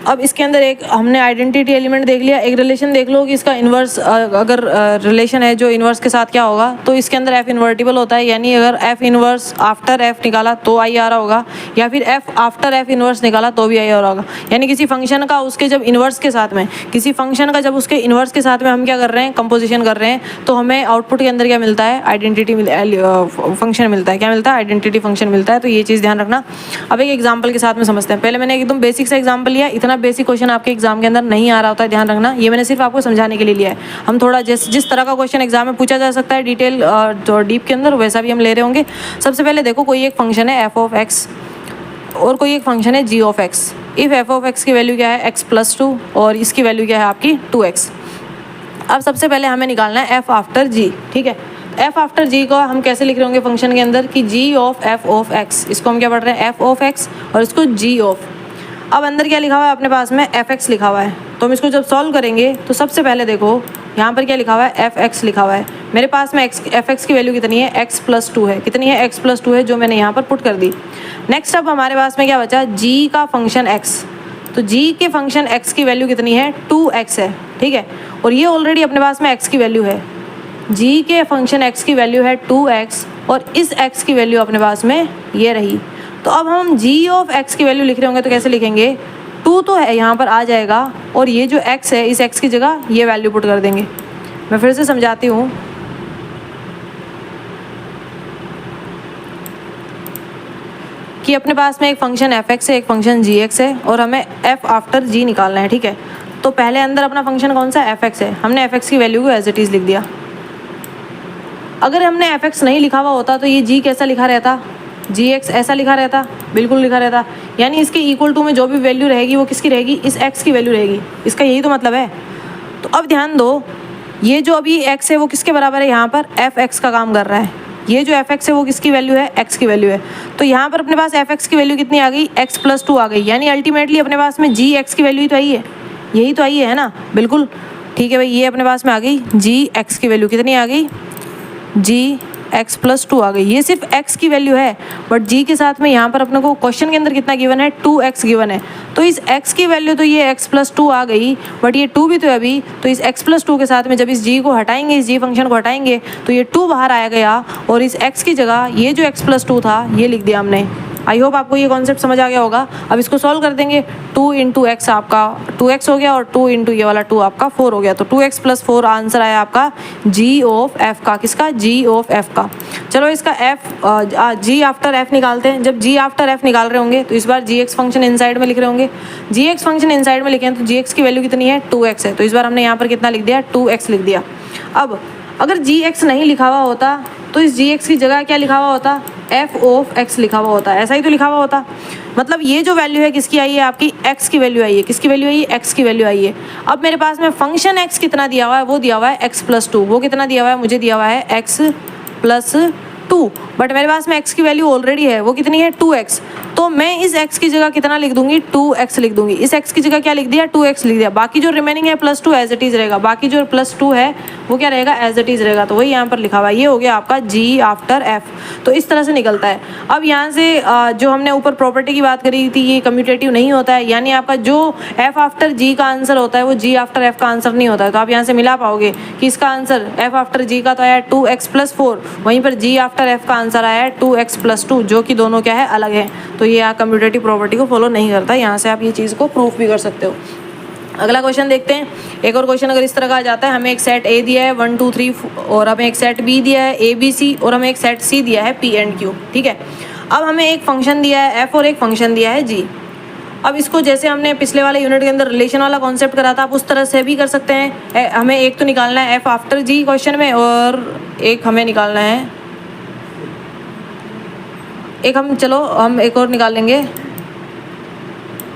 अब इसके अंदर एक हमने आइडेंटिटी एलिमेंट देख लिया, एक रिलेशन देख लो कि इसका इन्वर्स, अगर रिलेशन है जो इन्वर्स के साथ क्या होगा, तो इसके अंदर एफ इन्वर्टिबल होता है, यानी अगर एफ इन्वर्स आफ्टर एफ निकाला तो आई आ रहा होगा, या फिर एफ आफ्टर एफ इन्वर्स निकाला तो भी आई आ रहा होगा। यानी किसी फंक्शन का उसके जब इन्वर्स के साथ में, किसी फंक्शन का जब उसके इन्वर्स के साथ में हम क्या कर रहे हैं, कंपोजिशन कर रहे हैं, तो हमें आउटपुट के अंदर क्या मिलता है, आइडेंटिटी फंक्शन मिलता है। क्या मिलता है, आइडेंटिटी फंक्शन मिलता है। तो ये चीज़ ध्यान रखना। अब एक एग्जाम्पल के साथ में समझते हैं। पहले मैंने एकदम बेसिक सा एग्जाम्पल लिया, इतना बेसिक क्वेश्चन आपके एग्जाम के अंदर नहीं आ रहा होता है, ध्यान रखना। ये मैंने सिर्फ आपको समझाने के लिए लिया है। हम थोड़ा जिस तरह का क्वेश्चन एग्जाम में पूछा जा सकता है डिटेल जो डीप के अंदर, वैसा भी हम ले रहे होंगे। सबसे पहले देखो, कोई एक फंक्शन है एफ ऑफ एक्स और कोई एक फंक्शन है G of X. If F of X की वैल्यू क्या है, x+2, और इसकी वैल्यू क्या है आपकी 2x। अब सबसे पहले हमें निकालना है एफ आफ्टर जी, ठीक है। एफ आफ्टर जी को हम कैसे लिख रहे होंगे फंक्शन के अंदर कि जी ऑफ एफ ऑफ एक्स, इसको हम क्या पढ़ रहे हैं, एफ ऑफ एक्स, और इसको जी ऑफ। अब अंदर क्या लिखा हुआ है अपने पास में, एफ एक्स लिखा हुआ है। तो हम इसको जब सॉल्व करेंगे तो सबसे पहले देखो यहाँ पर क्या लिखा हुआ है, एफ एक्स लिखा हुआ है। मेरे पास में एफ एक्स की वैल्यू कितनी है, x+2 है। कितनी है, x+2 है, जो मैंने यहाँ पर पुट कर दी। नेक्स्ट अब हमारे पास में क्या बचा, g का फंक्शन x। तो g के फंक्शन x की वैल्यू कितनी है, 2x है, ठीक है। और ये ऑलरेडी अपने पास में x की वैल्यू है। g के फंक्शन x की वैल्यू है 2x, और इस x की वैल्यू अपने पास में ये रही। तो अब हम g ऑफ x की वैल्यू लिख रहे होंगे तो कैसे लिखेंगे, 2 तो है यहाँ पर आ जाएगा, और ये जो x है इस x की जगह ये वैल्यू पुट कर देंगे। मैं फिर से समझाती हूँ कि अपने पास में एक फंक्शन एफ एक्स है, एक फंक्शन जी एक्स है, और हमें एफ आफ्टर जी निकालना है, ठीक है। तो पहले अंदर अपना फंक्शन कौन सा, एफ एक्स है। हमने एफ एक्स की वैल्यू को एज इट इज़ लिख दिया। अगर हमने एफ एक्स नहीं लिखा हुआ होता तो ये जी कैसा लिखा रहता, जी एक्स ऐसा लिखा रहता, बिल्कुल लिखा रहता। यानी इसके इक्वल टू में जो भी वैल्यू रहेगी वो किसकी रहेगी, इस एक्स की वैल्यू रहेगी। इसका यही तो मतलब है। तो अब ध्यान दो, ये जो अभी एक्स है वो किसके बराबर है, यहाँ पर एफ एक्स का काम कर रहा है। ये जो एफ एक्स है वो किसकी वैल्यू है, एक्स की वैल्यू है। तो यहाँ पर अपने पास एफ एक्स की वैल्यू कितनी आ गई, x+2 आ गई। यानी अल्टीमेटली अपने पास में जी एक्स की वैल्यू ही तो आई है, यही तो आई है ना, बिल्कुल ठीक है भाई। ये अपने पास में आ गई जी एक्स की वैल्यू कितनी आ गई, जी x+2 आ गई। ये सिर्फ x की वैल्यू है, बट g के साथ में यहाँ पर अपने को क्वेश्चन के अंदर कितना गिवन है, 2x गिवन है। तो इस x की वैल्यू तो ये x+2 आ गई, बट ये 2 भी तो है अभी। तो इस x+2 के साथ में जब इस g को हटाएंगे, इस g फंक्शन को हटाएंगे, तो ये 2 बाहर आ गया, और इस x की जगह ये जो x+2 था ये लिख दिया हमने। आई होप आपको ये कॉन्सेप्ट समझ आ गया होगा। अब इसको सॉल्व कर देंगे, 2 × x आपका 2x हो गया, और 2 × ये वाला 2 आपका 4 हो गया। तो 2x + 4 आंसर आया आपका g ऑफ f का, किसका, g ऑफ f का। चलो इसका एफ जी आफ्टर एफ निकालते हैं। जब जी आफ्टर एफ निकाल रहे होंगे तो इस बार जी एक्स फंक्शन इनसाइड में लिख रहे होंगे। जी एक्स फंक्शन इनसाइड में लिखे हैं तो जी एक्स की वैल्यू कितनी है 2x है, तो इस बार हमने यहाँ पर कितना लिख दिया 2x लिख दिया। अब अगर जी एक्स नहीं लिखा हुआ होता तो इस जी एक्स की जगह क्या लिखा हुआ होता, एफ ऑफ एक्स लिखा हुआ होता, ऐसा ही तो लिखा हुआ होता। मतलब ये जो वैल्यू है किसकी आई है, आपकी एक्स की वैल्यू आई है। किसकी वैल्यू आई है, एक्स की वैल्यू आई है। अब मेरे पास में फंक्शन एक्स कितना दिया हुआ है, वो दिया हुआ है x+2। वो कितना दिया हुआ है, मुझे दिया हुआ है x+2, बट मेरे पास में x की वैल्यू ऑलरेडी है, वो कितनी है 2x। तो मैं इस x की जगह कितना लिख दूंगी 2x लिख दूंगी। इस x की जगह क्या लिख दिया 2x लिख दिया। बाकी जो रिमेनिंग है +2 एज इट इज रहेगा, बाकी जो +2 है वो क्या रहेगा एज इट इज रहेगा। तो वही यहाँ पर लिखा हुआ है। ये हो गया आपका g आफ्टर f। तो इस तरह से निकलता है। अब यहाँ से जो हमने ऊपर प्रॉपर्टी की बात करी थी ये कम्यूटेटिव नहीं होता है, यानी आपका जो f आफ्टर g का आंसर होता है वो g आफ्टर f का आंसर नहीं होता है। तो आप यहाँ से मिला पाओगे कि इसका आंसर f आफ्टर g का तो आया 2x+4, वहीं पर g आफ्टर f का आंसर आया है 2x+2, जो कि दोनों क्या है अलग है। तो ये कम्यूटेटिव प्रॉपर्टी को फॉलो नहीं करता। यहाँ से आप ये चीज़ को प्रूफ भी कर सकते हो। अगला क्वेश्चन देखते हैं। एक और क्वेश्चन अगर इस तरह का आ जाता है, हमें एक सेट ए दिया है 1 2 3 और हमें एक सेट बी दिया है ABC और हमें एक सेट सी दिया है P एंड Q, ठीक है। अब हमें एक फंक्शन दिया है f और एक फंक्शन दिया है g। अब इसको जैसे हमने पिछले वाले यूनिट के अंदर रिलेशन वाला कॉन्सेप्ट करा था, आप उस तरह से भी कर सकते हैं। हमें एक तो निकालना है f आफ्टर g क्वेश्चन में, और एक हमें निकालना है हम एक और निकाल लेंगे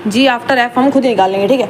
g आफ्टर f, हम खुद ही निकाल लेंगे, ठीक है।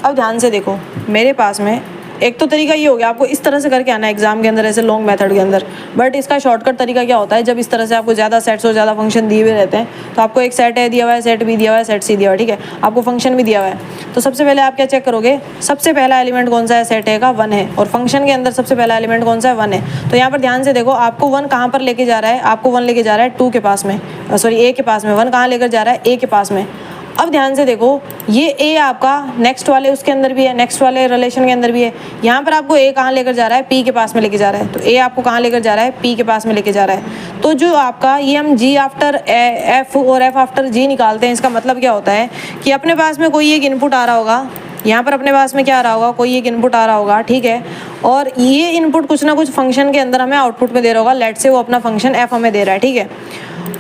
अब ध्यान से देखो, मेरे पास में एक तो तरीका ये हो गया, आपको इस तरह से करके आना है एग्जाम के अंदर ऐसे लॉन्ग मेथड के अंदर। बट इसका शॉर्टकट तरीका क्या होता है, जब इस तरह से आपको ज़्यादा सेट्स और ज़्यादा फंक्शन दिए हुए रहते हैं, तो आपको एक सेट ए दिया हुआ है, सेट बी दिया हुआ है, सेट सी दिया हुआ है, ठीक है। आपको फंक्शन भी दिया हुआ है। तो सबसे पहले आप क्या चेक करोगे, सबसे पहला एलिमेंट कौन सा है, सेट ए का 1 है, और फंक्शन के अंदर सबसे पहला एलिमेंट कौन सा है 1 है। तो यहाँ पर ध्यान से देखो, आपको 1 कहाँ पर लेके जा रहा है, आपको 1 लेके जा रहा है 2 के पास में, सॉरी ए के पास में। 1 कहाँ लेकर जा रहा है, ए के पास में। अब ध्यान से देखो, ये ए आपका नेक्स्ट वाले उसके अंदर भी है, नेक्स्ट वाले रिलेशन के अंदर भी है। यहाँ पर आपको ए कहाँ लेकर जा रहा है, पी के पास में लेके जा रहा है। तो ए आपको कहाँ लेकर जा रहा है, पी के पास में लेके जा रहा है। तो जो आपका ये हम जी आफ्टर एफ और एफ आफ्टर जी निकालते हैं, इसका मतलब क्या होता है कि अपने पास में कोई एक इनपुट आ रहा होगा, यहाँ पर अपने पास में क्या आ रहा होगा, कोई एक इनपुट आ रहा होगा, ठीक है। और ये इनपुट कुछ ना कुछ फंक्शन के अंदर हमें आउटपुट में दे रहा होगा। लेट से वो अपना फंक्शन एफ हमें दे रहा है, ठीक है।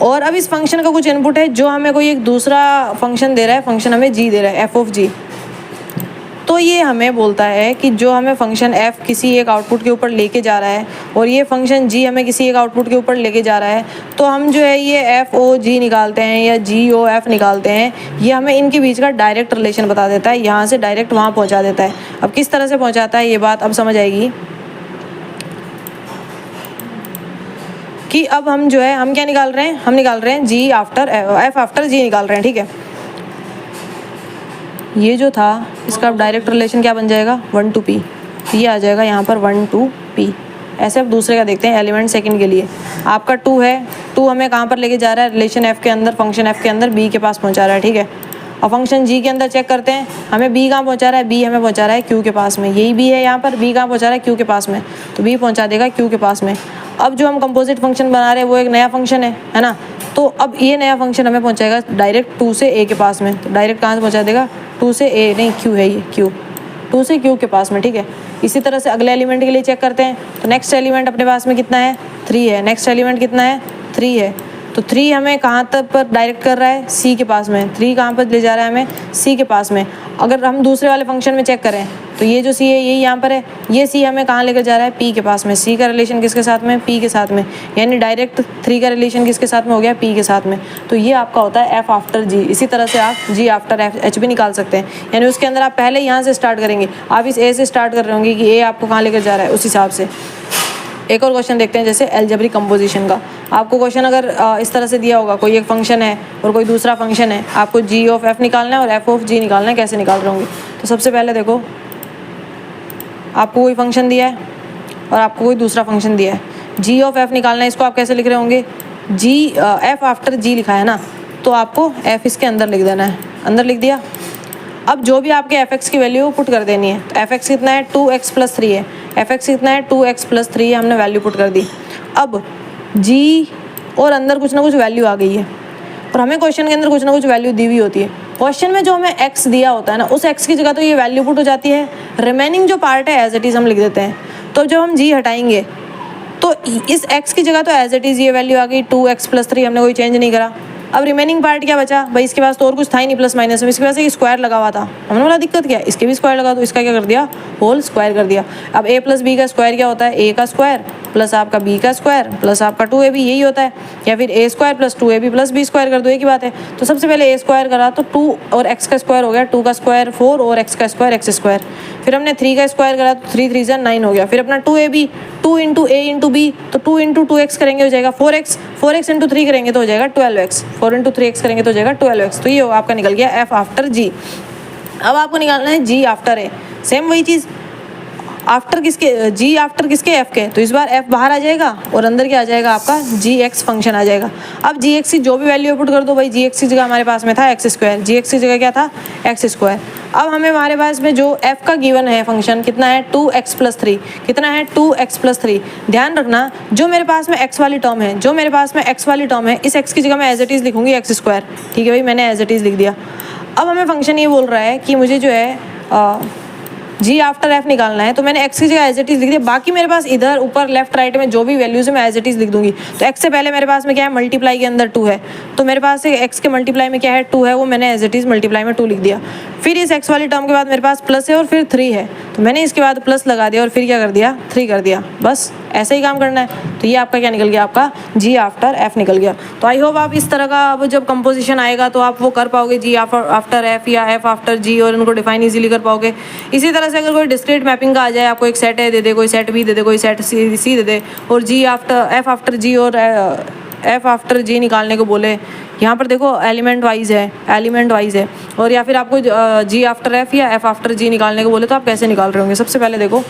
और अब इस फंक्शन का कुछ इनपुट है जो हमें कोई एक दूसरा फंक्शन दे रहा है, फंक्शन हमें जी दे रहा है, एफ ऑफ जी। तो ये हमें बोलता है कि जो हमें फंक्शन एफ किसी एक आउटपुट के ऊपर लेके जा रहा है और ये फंक्शन जी हमें किसी एक आउटपुट के ऊपर लेके जा रहा है, तो हम जो है ये एफ ओ जी निकालते हैं या जी ओ एफ निकालते हैं। ये हमें इनके बीच का डायरेक्ट रिलेशन बता देता है, यहाँ से डायरेक्ट वहाँ पहुँचा देता है। अब किस तरह से पहुँचाता है ये बात अब समझ आएगी कि अब हम जो है हम क्या निकाल रहे हैं, हम निकाल रहे हैं जी आफ्टर एफ आफ्टर जी निकाल रहे हैं, ठीक है। ये जो था इसका अब डायरेक्ट रिलेशन क्या बन जाएगा 1 to p, ये आ जाएगा यहाँ पर 1 to p। ऐसे अब दूसरे का देखते हैं एलिमेंट सेकंड के लिए। आपका 2 है, 2 हमें कहाँ पर लेके जा रहा है, रिलेशन एफ के अंदर, फंक्शन एफ के अंदर b के पास पहुँचा रहा है, ठीक है। और फंक्शन g के अंदर चेक करते हैं, हमें b कहाँ पहुँचा रहा है, b हमें पहुँचा रहा है q के पास में। यही b है यहाँ पर, b कहाँ पहुँचा रहा है q के पास में, तो b पहुँचा देगा q के पास में। अब जो हम कंपोजिट फंक्शन बना रहे हैं वो एक नया फंक्शन है ना। तो अब ये नया फंक्शन हमें पहुँचाएगा डायरेक्ट 2 से a के पास में। तो डायरेक्ट कहाँ से पहुँचा देगा, 2 से a नहीं q है, ये q, 2 से q के पास में, ठीक है। इसी तरह से अगले एलिमेंट के लिए चेक करते हैं। तो नेक्स्ट एलिमेंट अपने पास में कितना है, 3 है। नेक्स्ट एलिमेंट कितना है, 3 है। तो 3 हमें कहाँ तक पर डायरेक्ट कर रहा है, c के पास में। 3 कहाँ पर ले जा रहा है हमें, c के पास में। अगर हम दूसरे वाले फंक्शन में चेक करें तो ये जो c है यही यहाँ पर है, ये c हमें कहाँ लेकर जा रहा है, p के पास में। c का रिलेशन किसके साथ में, p के साथ में, यानी डायरेक्ट 3 का रिलेशन किसके साथ में हो गया, p के साथ में। तो ये आपका होता है f आफ्टर g। इसी तरह से आप g आफ्टर h भी निकाल सकते हैं, यानी उसके अंदर आप पहले यहाँ से स्टार्ट करेंगे। आप इस a से स्टार्ट कर रहे होंगे कि a आपको कहाँ लेकर जा रहा है, उस हिसाब से। एक और क्वेश्चन देखते हैं, जैसे अलजेब्रिक कंपोजिशन का। आपको क्वेश्चन अगर इस तरह से दिया होगा, कोई एक फंक्शन है और कोई दूसरा फंक्शन है, आपको g ऑफ f निकालना है और f ऑफ g निकालना है। कैसे निकाल रहे होंगे, तो सबसे पहले देखो, आपको कोई फंक्शन दिया है और आपको कोई दूसरा फंक्शन दिया है, g ऑफ f निकालना है। इसको आप कैसे लिख रहे होंगे, g f आफ्टर g लिखा है ना, तो आपको f इसके अंदर लिख देना है, अंदर लिख दिया। अब जो भी आपके f(x) की वैल्यू पुट कर देनी है। तो f(x) कितना है, 2x+3 है। f(x) कितना है, 2x+3 है, हमने वैल्यू पुट कर दी। अब g और अंदर कुछ ना कुछ वैल्यू आ गई है, और हमें क्वेश्चन के अंदर कुछ ना कुछ वैल्यू दी हुई होती है। क्वेश्चन में जो हमें x दिया होता है ना, उस x की जगह तो ये वैल्यू पुट हो जाती है। रिमेनिंग जो पार्ट है एज इट इज़ हम लिख देते हैं। तो जब हम g हटाएंगे तो इस x की जगह तो एज इट इज़ ये वैल्यू आ गई 2x + 3, हमने कोई चेंज नहीं करा। अब रिमेनिंग पार्ट क्या बचा भाई, इसके पास तो और कुछ था ही नहीं प्लस माइनस में, इसके पास एक स्क्वायर लगा हुआ था। हमने बोला दिक्कत क्या है, इसके भी स्क्वायर लगा, तो इसका क्या कर दिया, होल स्क्वायर कर दिया। अब a + b का स्क्वायर क्या होता है, a का स्क्वायर प्लस आपका b का स्क्वायर प्लस आपका 2ab, यही होता है। या फिर a² + 2ab + b स्क्वायर कर दो, एक ही बात है। तो सबसे पहले a स्क्वायर करा तो 2 और x का स्क्वायर हो गया, 2 का स्क्वायर 4 और x का स्क्वायर x²। फिर हमने 3 का स्क्वायर करा तो 3 3 9 हो गया। फिर अपना 2ab, 2 × a × b, तो 2 × 2x करेंगे हो जाएगा 4x, 4x × 3 करेंगे तो हो जाएगा 12x, 4 × 3x करेंगे तो हो जाएगा 12x। तो ये आपका निकल गया f आफ्टर g। अब आपको निकालना है g आफ्टर a, सेम वही चीज़, आफ्टर किसके, g आफ्टर किसके, f के। तो इस बार f बाहर आ जाएगा और अंदर क्या आ जाएगा आपका gx फंक्शन आ जाएगा। अब gx की जो भी वैल्यू पुट कर दो भाई, gx की जगह हमारे पास में था x², gx की जगह क्या था x²। अब हमें हमारे पास में जो f का गिवन है फंक्शन कितना है 2x + 3, कितना है 2x + 3। ध्यान रखना जो मेरे पास में x वाली टर्म है, जो मेरे पास में x वाली टर्म है, इस x की जगह मैं एज इट इज़ लिखूंगी x²। ठीक है भाई, मैंने एज इट इज़ लिख दिया। अब हमें फंक्शन ये बोल रहा है कि मुझे जो है g आफ्टर f निकालना है, तो मैंने x की जगह एज इट इज़ लिख दिया। बाकी मेरे पास इधर ऊपर लेफ्ट राइट में जो भी वैल्यूज है मैं एज इट इज़ लिख दूंगी। तो x से पहले मेरे पास में क्या है, मल्टीप्लाई के अंदर 2 है, तो मेरे पास x के मल्टीप्लाई में क्या है 2 है, वो मैंने एज इट इज़ मल्टीप्लाई में 2 लिख दिया। फिर इस x वाली टर्म के बाद मेरे पास प्लस है और फिर 3 है, तो मैंने इसके बाद प्लस लगा दिया और फिर क्या कर दिया 3 कर दिया, बस ऐसे ही काम करना है। तो ये आपका क्या निकल गया, आपका g आफ्टर f निकल गया। तो आई होप आप इस तरह का अब जब कंपोजिशन आएगा तो आप वो कर पाओगे, g आफ्टर f या f आफ्टर g, और उनको डिफाइन इजीली कर पाओगे। इसी तरह से अगर कोई डिस्क्रीट मैपिंग का आ जाए, आपको एक सेट ए दे दे, कोई सेट b दे दे, कोई सेट c दे दे, और g after f after g और f आफ्टर g निकालने को बोले, यहाँ पर देखो एलिमेंट वाइज है, और या फिर आपको g आफ्टर f या f आफ्टर g निकालने को बोले तो आप कैसे निकाल रहे होंगे। सबसे पहले देखो,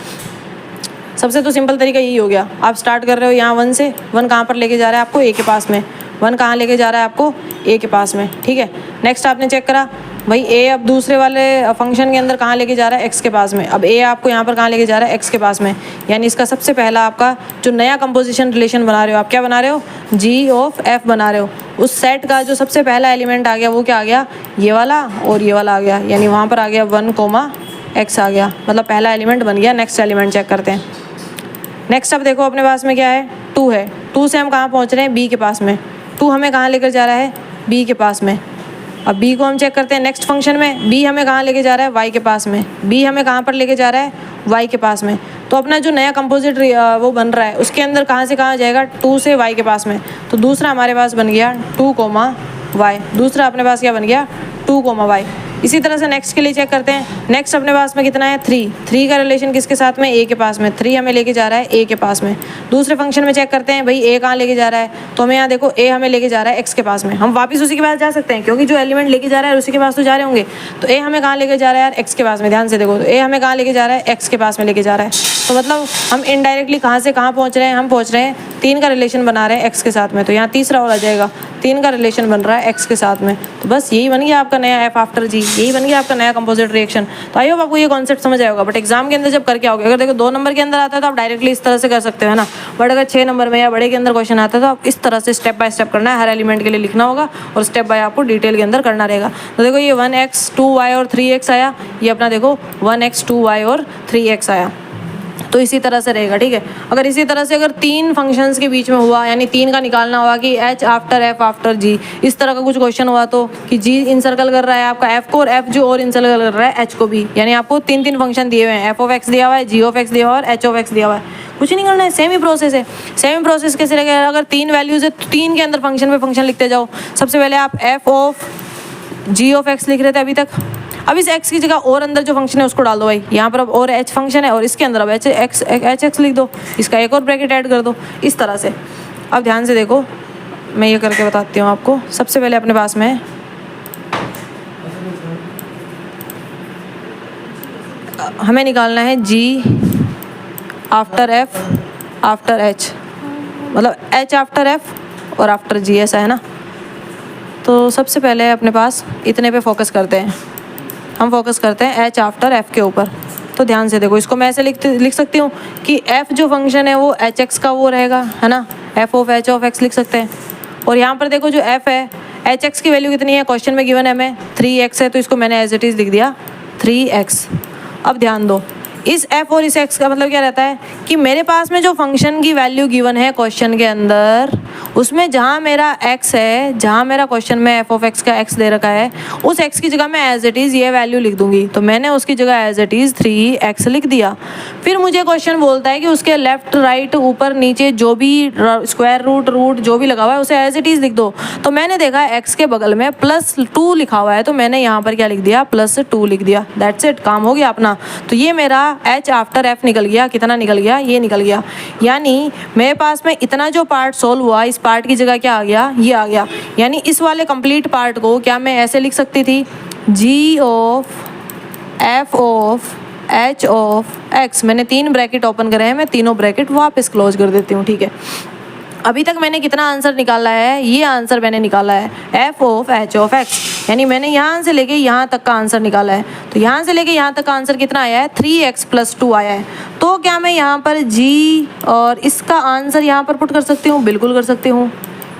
सबसे तो सिंपल तरीका यही हो गया, आप स्टार्ट कर रहे हो यहाँ 1 से, 1 कहाँ पर लेके जा रहा है आपको a के पास में, 1 कहाँ लेके जा रहा है आपको a के पास में। ठीक है, नेक्स्ट आपने चेक करा भाई a अब दूसरे वाले फंक्शन के अंदर कहाँ लेके जा रहा है, x के पास में। अब a आपको यहाँ पर कहाँ लेके जा रहा है, x के पास में, यानी इसका सबसे पहला आपका जो नया कंपोजिशन रिलेशन बना रहे हो, आप क्या बना रहे हो, g ऑफ f बना रहे हो। उस सेट का जो सबसे पहला एलिमेंट आ गया वो क्या आ गया, ये वाला और ये वाला आ गया, यानी वहाँ पर आ गया 1, x आ गया, मतलब पहला एलिमेंट बन गया। नेक्स्ट एलिमेंट चेक करते हैं। नेक्स्ट अब देखो अपने पास में क्या है, 2 है, 2 से हम कहाँ पहुँच रहे हैं, b के पास में। 2 हमें कहाँ लेकर जा रहा है, b के पास में। अब b को हम चेक करते हैं नेक्स्ट फंक्शन में, b हमें कहाँ लेके जा रहा है, y के पास में। b हमें कहाँ पर लेके जा रहा है, y के पास में। तो अपना जो नया कंपोजिट वो बन रहा है उसके अंदर कहाँ से कहाँ जाएगा, 2 से y के पास में। तो दूसरा हमारे पास बन गया 2, y, दूसरा अपने पास क्या बन गया 2, y। इसी तरह से नेक्स्ट के लिए चेक करते हैं। नेक्स्ट अपने पास में कितना है 3 का रिलेशन किसके साथ में, a के पास में। 3 हमें लेके जा रहा है a के पास में। दूसरे फंक्शन में चेक करते हैं भाई a कहाँ लेके जा रहा है, तो हमें यहाँ देखो a हमें लेके जा रहा है x के पास में। हम वापस उसी के पास जा सकते हैं क्योंकि जो एलिमेंट लेके जा रहा है उसी के पास तो जा रहे होंगे। तो a हमें कहाँ लेके जा रहा है यार, x के पास में। ध्यान से देखो, तो a हमें कहाँ लेके जा रहा है, x के पास में लेके जा रहा है। तो मतलब हम इनडायरेक्टली कहाँ से कहाँ पहुँच रहे हैं, हम पहुँच रहे हैं 3 का रिलेशन बना रहे हैं x के साथ में। तो यहाँ तीसरा और आ जाएगा, 3 का रिलेशन बन रहा है x के साथ में। तो बस यही बन गया आपका नया f आफ्टर g, यही बन गया आपका नया कंपोजिट रिएक्शन। तो आई होप आपको ये कॉन्सेप्ट समझ आया होगा। बट एग्जाम के अंदर जब करके आओगे, अगर देखो 2 नंबर के अंदर आता है तो आप डायरेक्टली इस तरह से कर सकते हो, है ना। बट अगर 6 नंबर में या बड़े के अंदर क्वेश्चन आता है तो आप इस तरह से स्टेप बाय स्टेप करना है, हर एलिमेंट के लिए लिखना होगा और स्टेप बाय आपको डिटेल के अंदर करना रहेगा। तो देखो ये 1x 2y और 3x आया, ये अपना देखो 1x 2y और 3x आया। तो इसी तरह से रहेगा, ठीक है। अगर इसी तरह से अगर 3 फंक्शंस के बीच में हुआ, यानी 3 का निकालना हुआ कि h after f after g, इस तरह का कुछ क्वेश्चन हुआ तो कि g इंसर्कल कर रहा है आपका f को और f जो और इंसर्कल कर रहा है h को भी, यानी आपको 3 फंक्शन दिए हुए हैं, f ऑफ x दिया हुआ है, g ऑफ x दिया हुआ है और h ऑफ x दिया हुआ है। कुछ नहीं करना है, सेम ही प्रोसेस है। सेम ही प्रोसेस कैसे रहेगा, अगर 3 वैल्यूज है तो 3 के अंदर फंक्शन पे फंक्शन लिखते जाओ। सबसे पहले आप f of g of x लिख रहे थे अभी तक, अब इस x की जगह और अंदर जो फंक्शन है उसको डाल दो भाई। यहाँ पर अब और h फंक्शन है और इसके अंदर अब h x लिख दो, इसका एक और ब्रैकेट ऐड कर दो, इस तरह से। अब ध्यान से देखो, मैं ये करके बताती हूँ आपको। सबसे पहले अपने पास में हमें निकालना है g after f after h, मतलब h आफ्टर f और आफ्टर g, ऐसा है ना। तो सबसे पहले अपने पास इतने पे फोकस करते हैं, हम फोकस करते हैं h आफ्टर f के ऊपर। तो ध्यान से देखो, इसको मैं ऐसे लिख सकती हूँ कि f जो फंक्शन है वो h x का वो रहेगा, है ना, f of h of x लिख सकते हैं। और यहाँ पर देखो जो f है, h x की वैल्यू कितनी है, क्वेश्चन में गिवन है हमें 3x है, तो इसको मैंने एज इट इज़ लिख दिया 3x। अब ध्यान दो, इस f और इस x का मतलब क्या रहता है कि मेरे पास में जो फंक्शन की वैल्यू गिवन है क्वेश्चन के अंदर, उसमें जहाँ मेरा x है, जहाँ मेरा क्वेश्चन में f ऑफ x का x दे रखा है, उस x की जगह मैं एज इट इज़ ये वैल्यू लिख दूंगी। तो मैंने उसकी जगह एज इट इज़ 3x लिख दिया। फिर मुझे क्वेश्चन बोलता है कि उसके लेफ्ट राइट ऊपर नीचे जो भी स्क्वायर रूट जो भी लगा हुआ है उसे एज इट इज़ लिख दो। तो मैंने देखा x के बगल में +2 लिखा हुआ है, तो मैंने यहाँ पर क्या लिख दिया, +2 लिख दिया। दैट्स इट, काम हो गया अपना। तो ये मेरा h आफ्टर f निकल गया। कितना निकल गया, ये निकल गया। यानी मेरे पास में इतना जो पार्ट सोल्व हुआ, इस पार्ट की जगह क्या आ गया, ये आ गया। यानी इस वाले कंप्लीट पार्ट को क्या मैं ऐसे लिख सकती थी, g of f of h of x। मैंने 3 ब्रैकेट ओपन करे हैं, मैं तीनों ब्रैकेट वापस क्लोज कर देती हूँ। ठीक है, अभी तक मैंने कितना आंसर निकाला है, ये आंसर मैंने निकाला है f of h of x। यानी मैंने यहाँ से लेके यहाँ तक का आंसर निकाला है। तो यहाँ से लेके यहाँ तक का आंसर कितना आया है, 3x + 2 आया है। तो क्या मैं यहाँ पर g और इसका आंसर यहाँ पर पुट कर सकती हूँ, बिल्कुल कर सकती हूँ।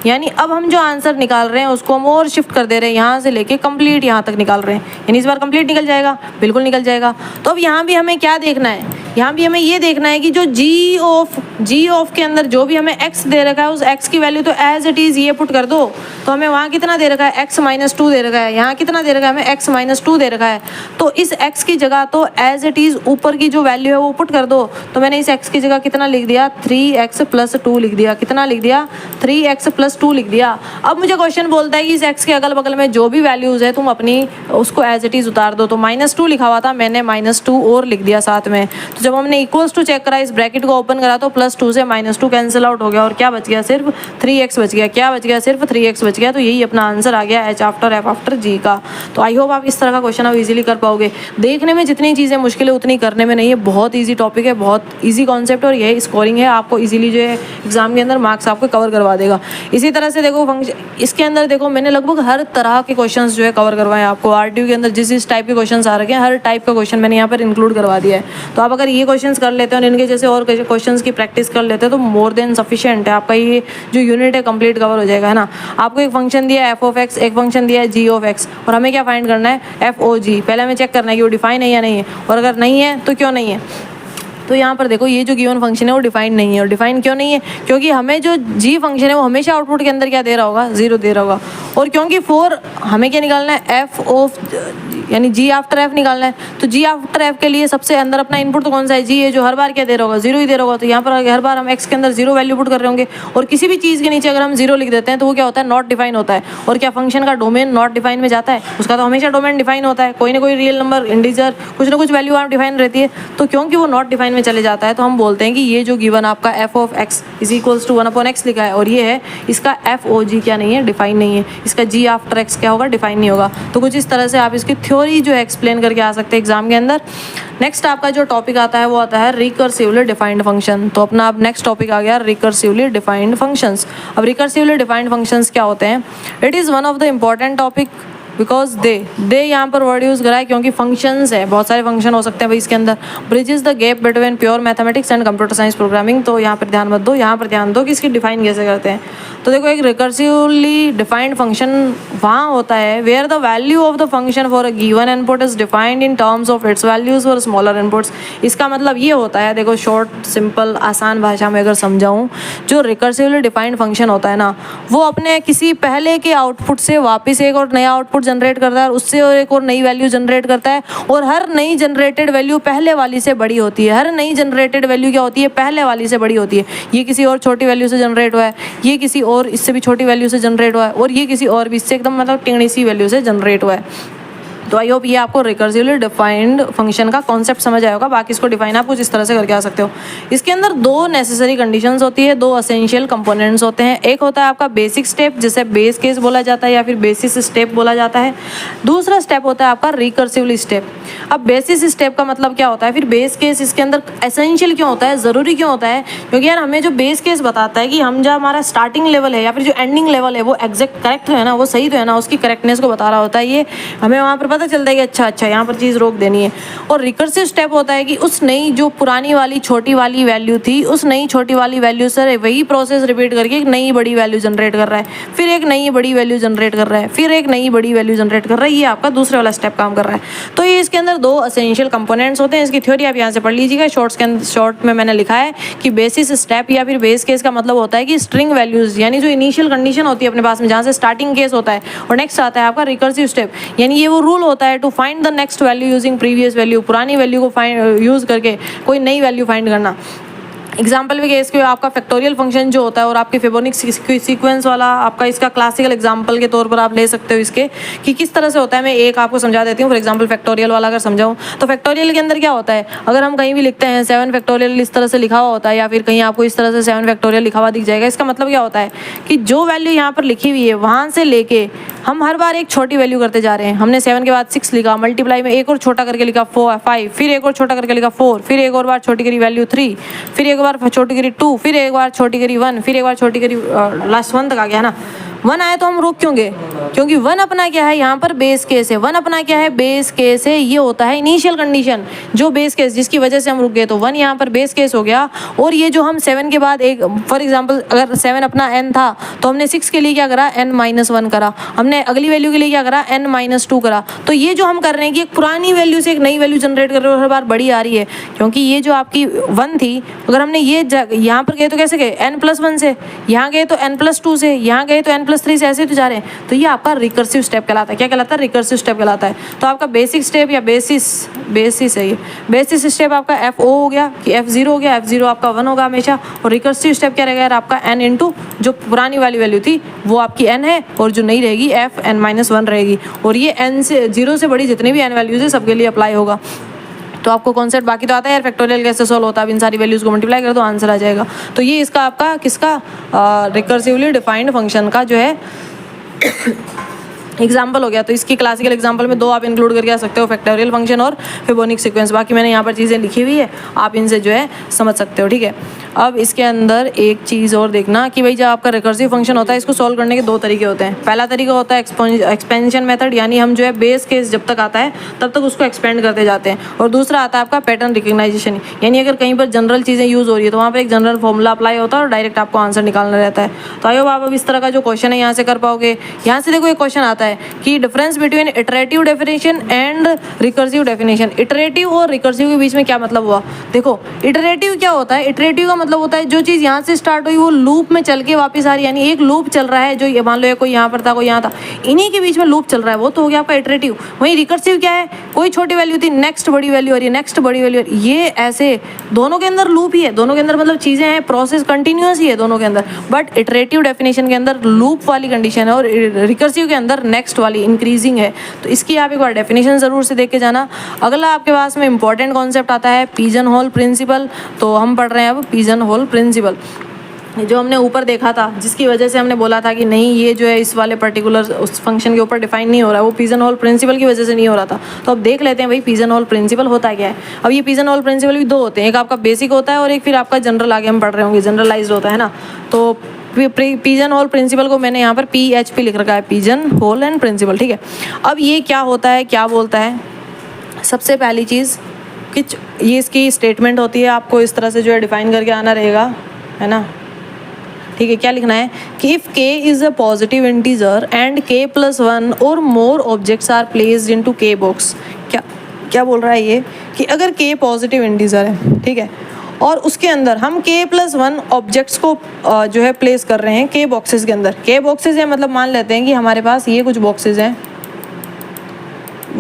यानी अब हम जो आंसर निकाल रहे हैं उसको हम और शिफ्ट कर दे रहे हैं, यहाँ से लेके कंप्लीट यहाँ तक निकाल रहे हैं। यानी इस बार कंप्लीट निकल जाएगा, बिल्कुल निकल जाएगा। तो अब यहाँ भी हमें क्या देखना है, यहाँ भी हमें ये देखना है कि जो g ऑफ के अंदर जो भी हमें x दे रखा है, उस x की वैल्यू तो एज इट इज़ ये पुट कर दो। तो हमें वहाँ कितना दे रखा है, x - 2 दे रखा है। यहाँ कितना दे रखा है, हमें x - 2 दे रखा है। तो इस x की जगह तो एज इट इज़ ऊपर की जो वैल्यू है वो पुट कर दो। तो मैंने इस x की जगह कितना लिख दिया, 3x + 2 लिख दिया। कितना लिख दिया, 3x + 2 लिख दिया। अब मुझे क्वेश्चन बोलता है कि इस x के अगल बगल में जो भी वैल्यूज़ है तुम अपनी उसको एज इट इज़ उतार दो। तो -2 लिखा हुआ था, मैंने -2 और लिख दिया साथ में। तो जब हमने इक्वल्स टू चेक करा, इस ब्रैकेट को ओपन करा, तो +2 से -2 कैंसिल आउट हो गया और क्या बच गया, सिर्फ 3x बच गया। क्या बच गया, सिर्फ 3x बच गया। तो यही अपना आंसर आ गया h after f after g का। तो आई होप आप इस तरह का क्वेश्चन आप इजीली कर पाओगे। देखने में जितनी चीज़ें मुश्किल है उतनी करने में नहीं है। बहुत ईजी टॉपिक है, बहुत ईजी कॉन्सेप्ट, और यही स्कोरिंग है। आपको ईजिली जो है एग्जाम के अंदर मार्क्स आपको कवर करवा देगा। इसी तरह से देखो फंक्शन, इसके अंदर देखो मैंने लगभग हर तरह के क्वेश्चन जो है कवर करवाए आपको। RTU के अंदर जिस टाइप के क्वेश्चन आ रखे हैं, हर टाइप का क्वेश्चन मैंने यहाँ पर इंक्लूड करवा दिया है। तो आप अगर ये क्वेश्चन कर लेते हैं और इनके जैसे और क्वेश्चंस की प्रैक्टिस कर लेते हैं तो मोर देन सफिशिएंट है। आपका ये जो यूनिट है कंप्लीट कवर हो जाएगा, है ना। आपको एक फंक्शन दिया है f ऑफ x, एक फंक्शन दिया है g ऑफ x, और हमें क्या फाइंड करना है, f o g। पहले हमें चेक करना है कि वो डिफाइन है या नहीं है, और अगर नहीं है तो क्यों नहीं है। तो यहाँ पर देखो ये जो गिवन फंक्शन है वो डिफाइन नहीं है। और डिफाइन क्यों नहीं है, क्योंकि हमें जो g फंक्शन है वो हमेशा आउटपुट के अंदर क्या दे रहा होगा, 0 दे रहा होगा। और क्योंकि हमें क्या निकालना है, f ऑफ यानी g आफ्टर f निकालना है। तो g आफ्टर f के लिए सबसे अंदर अपना इनपुट तो कौन सा है, g है, जो हर बार क्या दे रहा होगा, 0 ही दे रहा होगा। तो यहाँ पर हर बार हम x के अंदर 0 वैल्यू पुट कर रहे होंगे, और किसी भी चीज़ के नीचे अगर हम 0 लिख देते हैं तो वो क्या होता है, नॉट डिफाइन होता है। और क्या फंक्शन का डोमेन नॉट डिफाइन में जाता है, उसका तो हमेशा डोमेन डिफाइन होता है। कोई ना कोई रियल नंबर, इंटीजर, कुछ ना कुछ वैल्यू आप डिफाइन रहती है। तो क्योंकि वो नॉट डिफाइन में चले जाता है तो हम बोलते हैं कि ये जो गिवन आपका f ऑफ x = 1/x लिखा है, और ये है इसका f o g क्या नहीं है, डिफाइन नहीं है। इसका g आफ्टर x क्या होगा, डिफाइन नहीं होगा। तो कुछ इस तरह से आप इसकी थ्योरी जो है एक्सप्लेन करके आ सकते हैं एग्जाम के अंदर। नेक्स्ट आपका जो टॉपिक आता है वो आता है रिकर्सिवली डिफाइंड फंक्शन। तो अपना अब नेक्स्ट टॉपिक आ गया रिकर्सिवली डिफाइंड फंक्शंस। अब रिकर्सिवली डिफाइंड फंक्शंस क्या होते हैं, it is one of the important topic because they यहाँ पर वर्ड यूज़ करा है क्योंकि फंक्शंस है, बहुत सारे फंक्शन हो सकते हैं भाई इसके अंदर। Bridges the gap between pure mathematics and computer science programming. तो यहाँ पर ध्यान मत दो, यहाँ पर ध्यान दो कि इसकी डिफाइन कैसे करते हैं। तो देखो एक रिकर्सिवली डिफाइंड फंक्शन वहाँ होता है where the value of the function for a given input is defined in terms of its values for smaller inputs. इसका मतलब ये होता है, देखो शॉर्ट सिंपल आसान भाषा में अगर समझाऊँ, जो रिकर्सिवली डिफाइंड फंक्शन होता है ना, वो अपने किसी पहले के आउटपुट से वापस एक और नया आउटपुट जनरेट करता है, और उससे और एक और नई वैल्यू जनरेट करता है, और हर नई जनरेटेड वैल्यू पहले वाली से बड़ी होती है। हर नई जनरेटेड वैल्यू क्या होती है, पहले वाली से बड़ी होती है। ये किसी और छोटी वैल्यू से जनरेट हुआ है, ये किसी और इससे भी छोटी वैल्यू से जनरेट हुआ है, और ये किसी और भी इससे एकदम मतलब टेढ़ी सी वैल्यू से जनरेट हुआ है। तो आई होप ये आपको रिकर्सिवली डिफाइंड फंक्शन का कॉन्सेप्ट समझ आएगा। बाकी इसको डिफाइन आप कुछ इस तरह से करके आ सकते हो। इसके अंदर 2 नेसेसरी कंडीशंस होती है, 2 एसेंशियल कंपोनेंट्स होते हैं। एक होता है आपका बेसिक स्टेप, जिसे बेस केस बोला जाता है या फिर बेसिस स्टेप बोला जाता है। दूसरा स्टेप होता है आपका रिकर्सिवली स्टेप। अब बेसिस स्टेप का मतलब क्या होता है, फिर बेस केस इसके अंदर एसेंशियल क्यों होता है, ज़रूरी क्यों होता है, क्योंकि यार हमें जो बेस केस बताता है कि हम जो हमारा स्टार्टिंग लेवल है या फिर जो एंडिंग लेवल है वो एग्जैक्ट करेक्ट है ना, वो सही तो है ना, उसकी करेक्टनेस को बता रहा होता है। ये हमें वहाँ पर पता चलता है कि अच्छा यहाँ पर चीज़ रोक देनी है। और रिकर्सिव स्टेप होता है कि उस नई जो पुरानी वाली छोटी वाली वैल्यू थी, उस नई छोटी वाली वैल्यू से वही प्रोसेस रिपीट करके एक नई बड़ी वैल्यू जनरेट कर रहा है, फिर एक नई बड़ी वैल्यू जनरेट कर रहा है, फिर एक नई बड़ी वैल्यू जनरेट कर रहा है। ये आपका दूसरे वाला स्टेप काम कर रहा है। तो ये इसके अंदर 2 एसेंशियल कंपोनेंट्स होते हैं। इसकी थ्योरी आप यहाँ से पढ़ लीजिएगा। शॉर्ट में मैंने लिखा है कि बेसिस स्टेप या फिर बेस केस का मतलब होता है कि स्ट्रिंग वैल्यूज, यानी जो इनिशियल कंडीशन होती है अपने पास में, जहाँ से स्टार्टिंग केस होता है, और नेक्स्ट आता है आपका रिकर्सिव स्टेप, यानी ये वो रूल होता है to find the next value using previous value. पुरानी वैल्यू को यूज करके कोई नई वैल्यू फाइंड करना। एग्जाम्पल भी केस के आपका फैक्टोरियल फंक्शन जो होता है और आपके फिबोनिक सीक्वेंस वाला आपका इसका क्लासिकल एग्जाम्पल के तौर पर आप ले सकते हो इसके कि किस तरह से होता है। मैं एक आपको समझा देती हूँ। फॉर एग्जाम्पल फैक्टोरियल वाला अगर समझाऊँ तो फैक्टोरियल के अंदर क्या होता है, अगर हम कहीं भी लिखते हैं 7 फैक्टोरियल इस तरह से लिखा हुआ होता है, या फिर कहीं आपको इस तरह से 7 फैक्टोरियल लिखा हुआ दिख जाएगा। इसका मतलब क्या होता है कि जो वैल्यू यहाँ पर लिखी हुई है वहाँ से लेके हम हर बार एक छोटी वैल्यू करते जा रहे हैं। हमने 7 के बाद 6 लिखा, मल्टीप्लाई में एक और छोटा करके लिखा 5, फिर एक और छोटा करके लिखा 4, फिर एक और बार छोटी करी वैल्यू 3, फिर एक बार छोटी करी 2, फिर एक बार छोटी करी 1, फिर एक बार छोटी करी लास्ट 1 तक आ गया ना। 1 आए तो हम रुक क्यों गए, क्योंकि 1 अपना क्या है यहाँ पर बेस केस है। 1 अपना क्या है बेस केस है, ये होता है इनिशियल कंडीशन जो बेस केस जिसकी वजह से हम रुक गए। तो 1 यहाँ पर बेस केस हो गया। और ये जो हम 7 के बाद एक फॉर एग्जांपल अगर 7 अपना n था तो हमने 6 के लिए क्या करा n-1 करा, हमने अगली वैल्यू के लिए क्या करा n-2 करा। तो ये जो हम कर रहे हैं कि एक पुरानी वैल्यू से एक नई वैल्यू जनरेट कर रहे हो, हर बार बड़ी आ रही है। क्योंकि ये जो आपकी 1 थी, अगर हमने ये यहाँ पर गए तो कैसे गए n+1 से, यहाँ गए तो n+2 से, यहाँ गए तो n+3 से, ऐसे तो जा रहे हैं। तो ये आपका रिकर्सिव स्टेप कहलाता है। क्या कहलाता है? रिकर्सिव स्टेप कहलाता है। तो आपका बेसिक स्टेप या बेसिस है, ये बेसिस स्टेप आपका FO हो गया कि F0 हो गया, F0 आपका 1 होगा हमेशा। और रिकर्सिव स्टेप क्या रहेगा यार आपका n इंटू जो पुरानी वाली वैल्यू थी वो आपकी n है, और जो नई रहेगी Fn-1 रहेगी। और ये n से 0 से बड़ी जितनी भी n वैल्यूज है सबके लिए अप्लाई होगा। तो आपको कॉन्सेप्ट बाकी तो आता है यार फैक्टोरियल कैसे सोल्व होता है। अब इन सारी वैल्यूज़ को मल्टीप्लाई कर दो आंसर आ जाएगा। तो ये इसका आपका किसका रिकर्सिवली डिफाइंड फंक्शन का जो है एग्जाम्पल हो गया। तो इसकी क्लासिकल एग्जाम्पल में 2 आप इंक्लूड करके आ सकते हो, फैक्टोरियल फंक्शन और फिबोनिक सीक्वेंस। बाकी मैंने यहाँ पर चीज़ें लिखी हुई है, आप इनसे जो है समझ सकते हो, ठीक है। अब इसके अंदर एक चीज़ और देखना कि भाई जब आपका रिकर्सिव फंक्शन होता है इसको सॉल्व करने के 2 तरीके होते हैं। पहला तरीका होता है एक्सपेंशन मेथड, यानी हम जो है बेस केस जब तक आता है तब तक उसको एक्सपेंड करते जाते हैं। और दूसरा आता है आपका पैटर्न रिकग्नाइजेशन, यानी अगर कहीं पर जनरल चीज़ें यूज़ हो रही है तो वहाँ पर एक जनरल फॉर्मूला अप्लाई होता है और डायरेक्ट आपको आंसर निकालना रहता है। तो आइए आप अब इस तरह का जो क्वेश्चन है यहाँ से कर पाओगे। यहाँ से देखो एक क्वेश्चन आता है कि difference between iterative definition and recursive definition. Iterative और रिकर्सिव के बीच में क्या मतलब हुआ? देखो इटरेटिव क्या होता है, इटरेटिव का मतलब होता है जो चीज़ यहाँ से स्टार्ट हुई वो लूप में चल के वापस आ रही है, यानी एक लूप चल रहा है। जो मान लो कोई यहाँ पर था कोई यहाँ था, इन्हीं के बीच में लूप चल रहा है, वो तो हो गया आपका इटरेटिव। वहीं रिकर्सिव क्या है, कोई छोटी वैल्यू थी, नेक्स्ट बड़ी वैल्यू आ रही है, नेक्स्ट बड़ी वैल्यू, ये ऐसे दोनों के अंदर लूप ही है। दोनों के अंदर मतलब चीज़ें हैं, प्रोसेस कंटिन्यूस ही है दोनों के अंदर। बट इटरेटिव डेफिनेशन के अंदर लूप वाली कंडीशन है और रिकर्सिव के अंदर नेक्स्ट वाली इंक्रीजिंग है। तो इसकी आप एक बार डेफिनेशन ज़रूर से देख के जाना। अगला आपके पास में इंपॉर्टेंट कॉन्सेप्ट आता है पिजन होल प्रिंसिपल। तो हम पढ़ रहे हैं अब पिजन होल प्रिंसिपल, जो हमने ऊपर देखा था, जिसकी वजह से हमने बोला था कि नहीं ये जो है इस वाले पर्टिकुलर उस फंक्शन के ऊपर डिफाइन नहीं हो रहा है, वो पिजन होल प्रिंसिपल की वजह से नहीं हो रहा था। तो अब देख लेते हैं भाई पिजन होल प्रिंसिपल होता क्या है। अब ये पिजन होल प्रिंसिपल भी 2 होते हैं, एक आपका बेसिक होता है और एक फिर आपका जनरल, आगे हम पढ़ रहे होंगे जनरलाइज्ड होता है ना। तो पिजन होल प्रिंसिपल को मैंने यहाँ पर PHP लिख रखा है, पिजन होल एंड प्रिंसिपल, ठीक है। अब ये क्या होता है, क्या बोलता है? सबसे पहली चीज़ कि ये इसकी स्टेटमेंट होती है, आपको इस तरह से जो है डिफाइन करके आना रहेगा, है ना, ठीक है। क्या लिखना है कि if k is a positive integer and k+1 और more objects are placed into k box. क्या बोल रहा है ये कि अगर k पॉजिटिव इंटीजर है, ठीक है, और उसके अंदर हम k+1 ऑब्जेक्ट्स को जो है प्लेस कर रहे हैं k बॉक्सेस के अंदर। k बॉक्सेस है मतलब मान लेते हैं कि हमारे पास ये कुछ बॉक्सेस हैं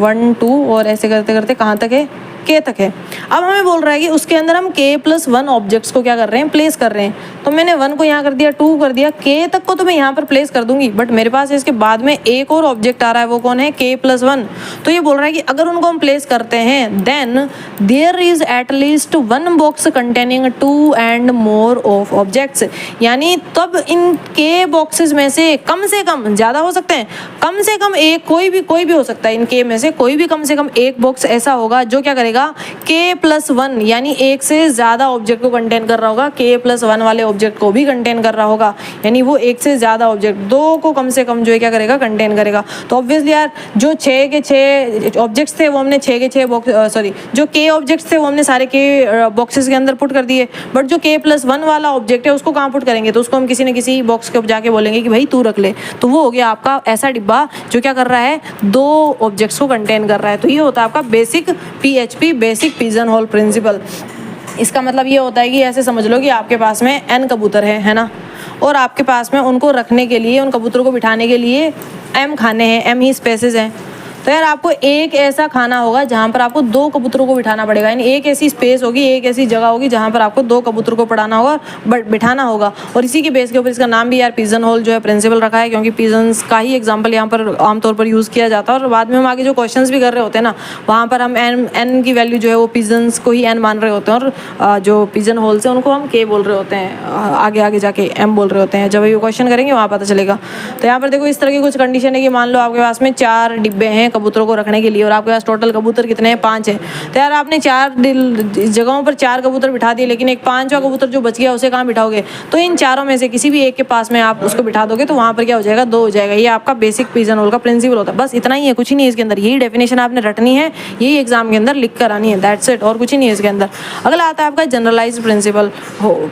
1 2 और ऐसे करते करते कहाँ तक है, k तक है। अब हमें बोल रहा है कि उसके अंदर हम k+1 ऑब्जेक्ट्स को क्या कर रहे हैं, प्लेस कर रहे हैं। तो मैंने 1 को यहाँ कर दिया, 2 कर दिया, k तक को तो मैं यहाँ पर प्लेस कर दूंगी, बट मेरे पास इसके बाद में एक और ऑब्जेक्ट आ रहा है, वो कौन है, k+1। तो ये बोल रहा है कि अगर उनको हम प्लेस करते हैं then there is at least 1 box containing 2 and more of objects, यानी तब इन k बॉक्सेस में से कम, ज़्यादा हो सकते हैं, कम से कम एक, कोई भी हो सकता है इन k में से कोई भी कम से कम एक बॉक्स ऐसा होगा जो क्या करेगा, k+1 यानी एक से ज़्यादा ऑब्जेक्ट को कंटेन कर रहा होगा, k+1 वाले ऑब्जेक्ट को भी कंटेन कर रहा होगा, यानी वो एक से ज़्यादा ऑब्जेक्ट, दो को कम से कम जो है क्या करेगा, कंटेन करेगा। तो ऑब्वियसली यार जो 6 के 6 ऑब्जेक्ट्स थे वो हमने 6 के 6 बॉक्स जो k ऑब्जेक्ट्स थे वो हमने सारे k बॉक्सेस के अंदर पुट कर दिए, बट जो k+1 वाला ऑब्जेक्ट है उसको कहाँ पुट करेंगे, तो उसको हम किसी न किसी बॉक्स के जाके बोलेंगे कि भाई तू रख ले। तो वो हो गया आपका ऐसा डिब्बा जो क्या कर रहा है, दो ऑब्जेक्ट्स को कंटेन कर रहा है। तो ये होता है आपका basic PHP, basic pigeon hole principle. इसका मतलब ये होता है कि ऐसे समझ लो कि आपके पास में n कबूतर है ना, और आपके पास में उनको रखने के लिए, उन कबूतरों को बिठाने के लिए m खाने हैं, m ही स्पेसेस हैं। तो यार आपको एक ऐसा खाना होगा जहाँ पर आपको दो कबूतरों को बिठाना पड़ेगा, यानी एक ऐसी स्पेस होगी, एक ऐसी जगह होगी जहाँ पर आपको दो कबूतरों को पढ़ाना होगा, बिठाना होगा। और इसी के बेस के ऊपर इसका नाम भी यार पिजन होल जो है प्रिंसिपल रखा है, क्योंकि पिजन्स का ही एग्जाम्पल यहाँ पर आमतौर पर यूज़ किया जाता है। और बाद में हम आगे जो क्वेश्चन भी कर रहे होते हैं ना, वहाँ पर हम एन की वैल्यू जो है वो पिजन्स को ही एन मान रहे होते हैं, और जो पिजन होल से उनको हम के बोल रहे होते हैं, आगे आगे जाके एम बोल रहे होते हैं। जब ये क्वेश्चन करेंगे वहाँ पता चलेगा। तो यहाँ पर देखो इस तरह की कुछ कंडीशन है कि मान लो आपके पास में 4 डिब्बे हैं कबूतरों को रखने के लिए, और आपके पास टोटल कबूतर कितने हैं, 5 है। तो यार आपने 4 जगहों पर 4 कबूतर बिठा दिए, लेकिन एक 5वां कबूतर जो बच गया उसे कहाँ बिठाओगे, तो इन चारों में से किसी भी एक के पास में आप उसको बिठा दोगे तो वहाँ पर क्या हो जाएगा, 2 हो जाएगा। ये आपका बेसिक पिजन होल का प्रिंसिपल होता है। बस इतना ही है, कुछ ही नहीं है इसके अंदर, यही डेफिनेशन आपने रटनी है, यही एग्जाम के अंदर लिख कर आनी है, दैट्स इट, और कुछ ही नहीं है इसके अंदर। अगला आता है आपका generalize principle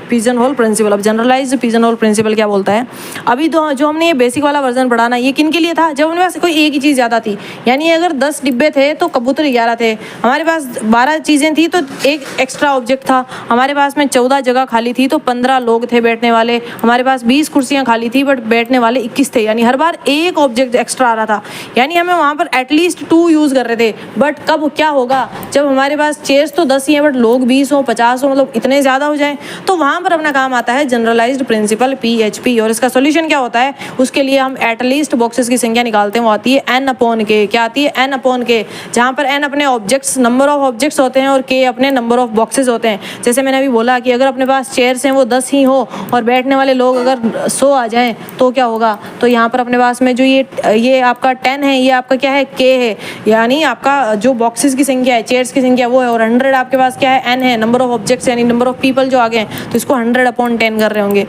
pigeon hole principle. अब जनरलाइज पिजन होल प्रिंसिपल क्या बोलता है, अभी तो जो हमने ये बेसिक वाला वर्जन पढ़ा ना, ये किन के लिए था, जब हमारे पास कोई एक ही चीज़ ज़्यादा थी, यानी अगर 10 डिब्बे थे तो कबूतर 11 थे, हमारे पास 12 चीज़ें थी तो एक एक्स्ट्रा ऑब्जेक्ट था, हमारे पास में 14 जगह खाली थी तो 15 लोग थे बैठने वाले, हमारे पास 20 कुर्सियाँ खाली थी बट बैठने वाले 21 थे, यानी हर बार एक ऑब्जेक्ट एक्स्ट्रा आ रहा था, यानी हमें वहाँ पर एटलीस्ट 2 यूज़ कर रहे थे। बट कब क्या होगा, जब हमारे पास चेयर्स तो 10 ही हैं बट लोग 20 हो, 50 हो, मतलब इतने ज़्यादा हो जाएँ, तो वहाँ पर अपना काम आता है जनरलाइज्ड प्रिंसिपल PHP। और इसका सोल्यूशन क्या होता है, उसके लिए हम एटलीस्ट बॉक्सेस की संख्या निकालते हैं, वो आती है n/k। क्या आती है, n/k, जहाँ पर n अपने ऑब्जेक्ट्स, नंबर ऑफ ऑब्जेक्ट्स होते हैं, और k अपने नंबर ऑफ बॉक्सेस होते हैं। जैसे मैंने अभी बोला कि अगर अपने पास चेयर्स हैं वो 10 ही हो और बैठने वाले लोग अगर 100 आ जाएं तो क्या होगा, तो यहाँ पर अपने पास में जो ये आपका 10 है, ये आपका क्या है, k है, यानी आपका जो बॉक्सेस की संख्या है, चेयर्स की संख्या वो है, और 100 आपके पास क्या है, n है, नंबर ऑफ ऑब्जेक्ट्स यानी नंबर ऑफ पीपल जो आ गए हैं, तो इसको 100/10 कर रहे होंगे,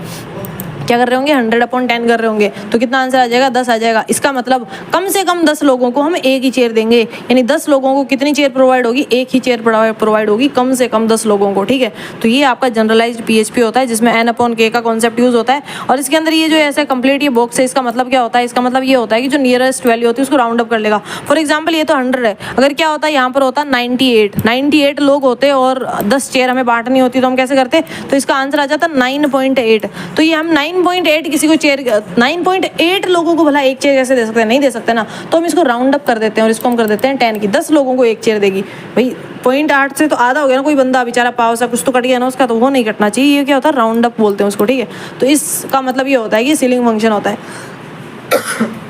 क्या कर रहे होंगे, 100/10 कर रहे होंगे। तो कितना आंसर आ जाएगा, 10 आ जाएगा। इसका मतलब कम से कम 10 लोगों को हम एक ही चेयर देंगे, यानी 10 लोगों को कितनी चेयर प्रोवाइड होगी, एक ही चेयर प्रोवाइड होगी, कम से कम 10 लोगों को, ठीक है। तो ये आपका जनरलाइज्ड PHP होता है, जिसमें n/k का कॉन्सेप्ट यूज होता है। और इसके अंदर ये जो ऐसा कंप्लीट ये बॉक्स है, इसका मतलब क्या होता है, इसका मतलब ये होता है कि जो नियरेस्ट वैल्यू होती है उसको राउंड अप कर लेगा। फॉर एग्जाम्पल ये तो 100 है, अगर क्या होता है यहाँ पर होता 98 लोग होते और 10 चेयर हमें बांटनी होती, तो हम कैसे करते, तो इसका आंसर आ जाता 9.8। तो ये हम 9.8 किसी को चेयर, 9.8 लोगों को भला एक चेयर कैसे दे सकते हैं, नहीं दे सकते ना, तो हम इसको राउंड अप कर देते हैं और इसको हम कर देते हैं 10 की, 10 लोगों को एक चेयर देगी। भाई 0.8 से तो आधा हो गया ना, कोई बंदा बेचारा पाव सा कुछ तो कट गया ना उसका, तो वो नहीं कटना चाहिए, ये क्या होता है, राउंड अप बोलते हैं उसको, ठीक है। तो इसका मतलब ये होता है कि सीलिंग फंक्शन होता है।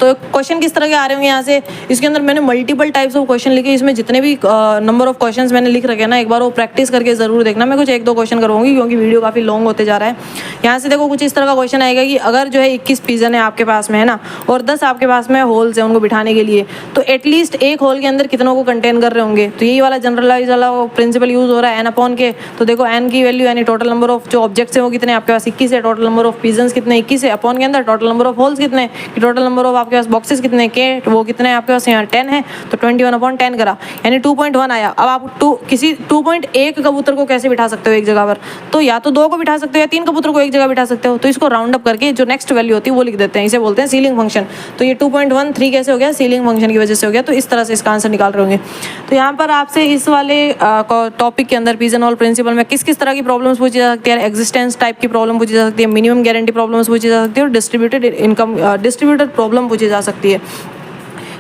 तो क्वेश्चन किस तरह के आ रहे होंगे यहाँ से, इसके अंदर मैंने मल्टीपल टाइप्स ऑफ क्वेश्चन लिखे, इसमें जितने भी नंबर ऑफ क्वेश्चंस मैंने लिख रखे हैं ना, एक बार वो प्रैक्टिस करके ज़रूर देखना। मैं कुछ 1-2 क्वेश्चन करवाऊंगी क्योंकि वीडियो काफ़ी लॉन्ग होते जा रहा है। यहाँ से देखो कुछ इस तरह का क्वेश्चन आएगा कि अगर जो है 21 पिजन है आपके पास में, है ना, और 10 आपके पास में होल्स हैं उनको बिठाने के लिए, तो एटलीस्ट एक होल के अंदर कितनों को कंटेन कर रहे होंगे। तो यही वाला जनरलाइज वाला प्रिंसिपल यूज़ हो रहा है n/k। तो देखो n की वैल्यू यानी टोटल नंबर ऑफ जो ऑब्जेक्ट्स है वो कितने आपके पास 21 है, टोटल नंबर ऑफ पिजन्स कितने 21 है, अपॉन के अंदर टोटल नंबर ऑफ होल्स कितने, कि टोटल नंबर ऑफ आपके पास बॉक्सेस कितने के वो कितने आपके पास यहाँ 10 है, तो 21/10 करा, यानी 2.1 आया। अब आप किसी 2.1 कबूतर को कैसे बिठा सकते हो एक जगह पर, तो या तो 2 को बिठा सकते हो या 3 कबूतर को एक जगह बिठा सकते हो। तो इसको राउंड अप करके जो नेक्स्ट वैल्यू होती है वो लिख देते हैं, इसे बोलते हैं सीलिंग फंक्शन। तो ये 2.13 कैसे हो गया, सीलिंग फंक्शन की वजह से हो गया। तो इस तरह से इसका आंसर निकाल रहे होंगे। तो यहाँ पर आपसे इस वाले टॉपिक के अंदर पिजन होल प्रिंसिपल में किस किस तरह की प्रॉब्लम्स पूछी जा सकती है, एग्जिस्टेंस टाइप की प्रॉब्लम पूछी जा सकती है, मिनिमम गारंटी प्रॉब्लम्स पूछी जा सकती है, और डिस्ट्रीब्यूटेड प्रॉब्लम पूछी जा सकती है।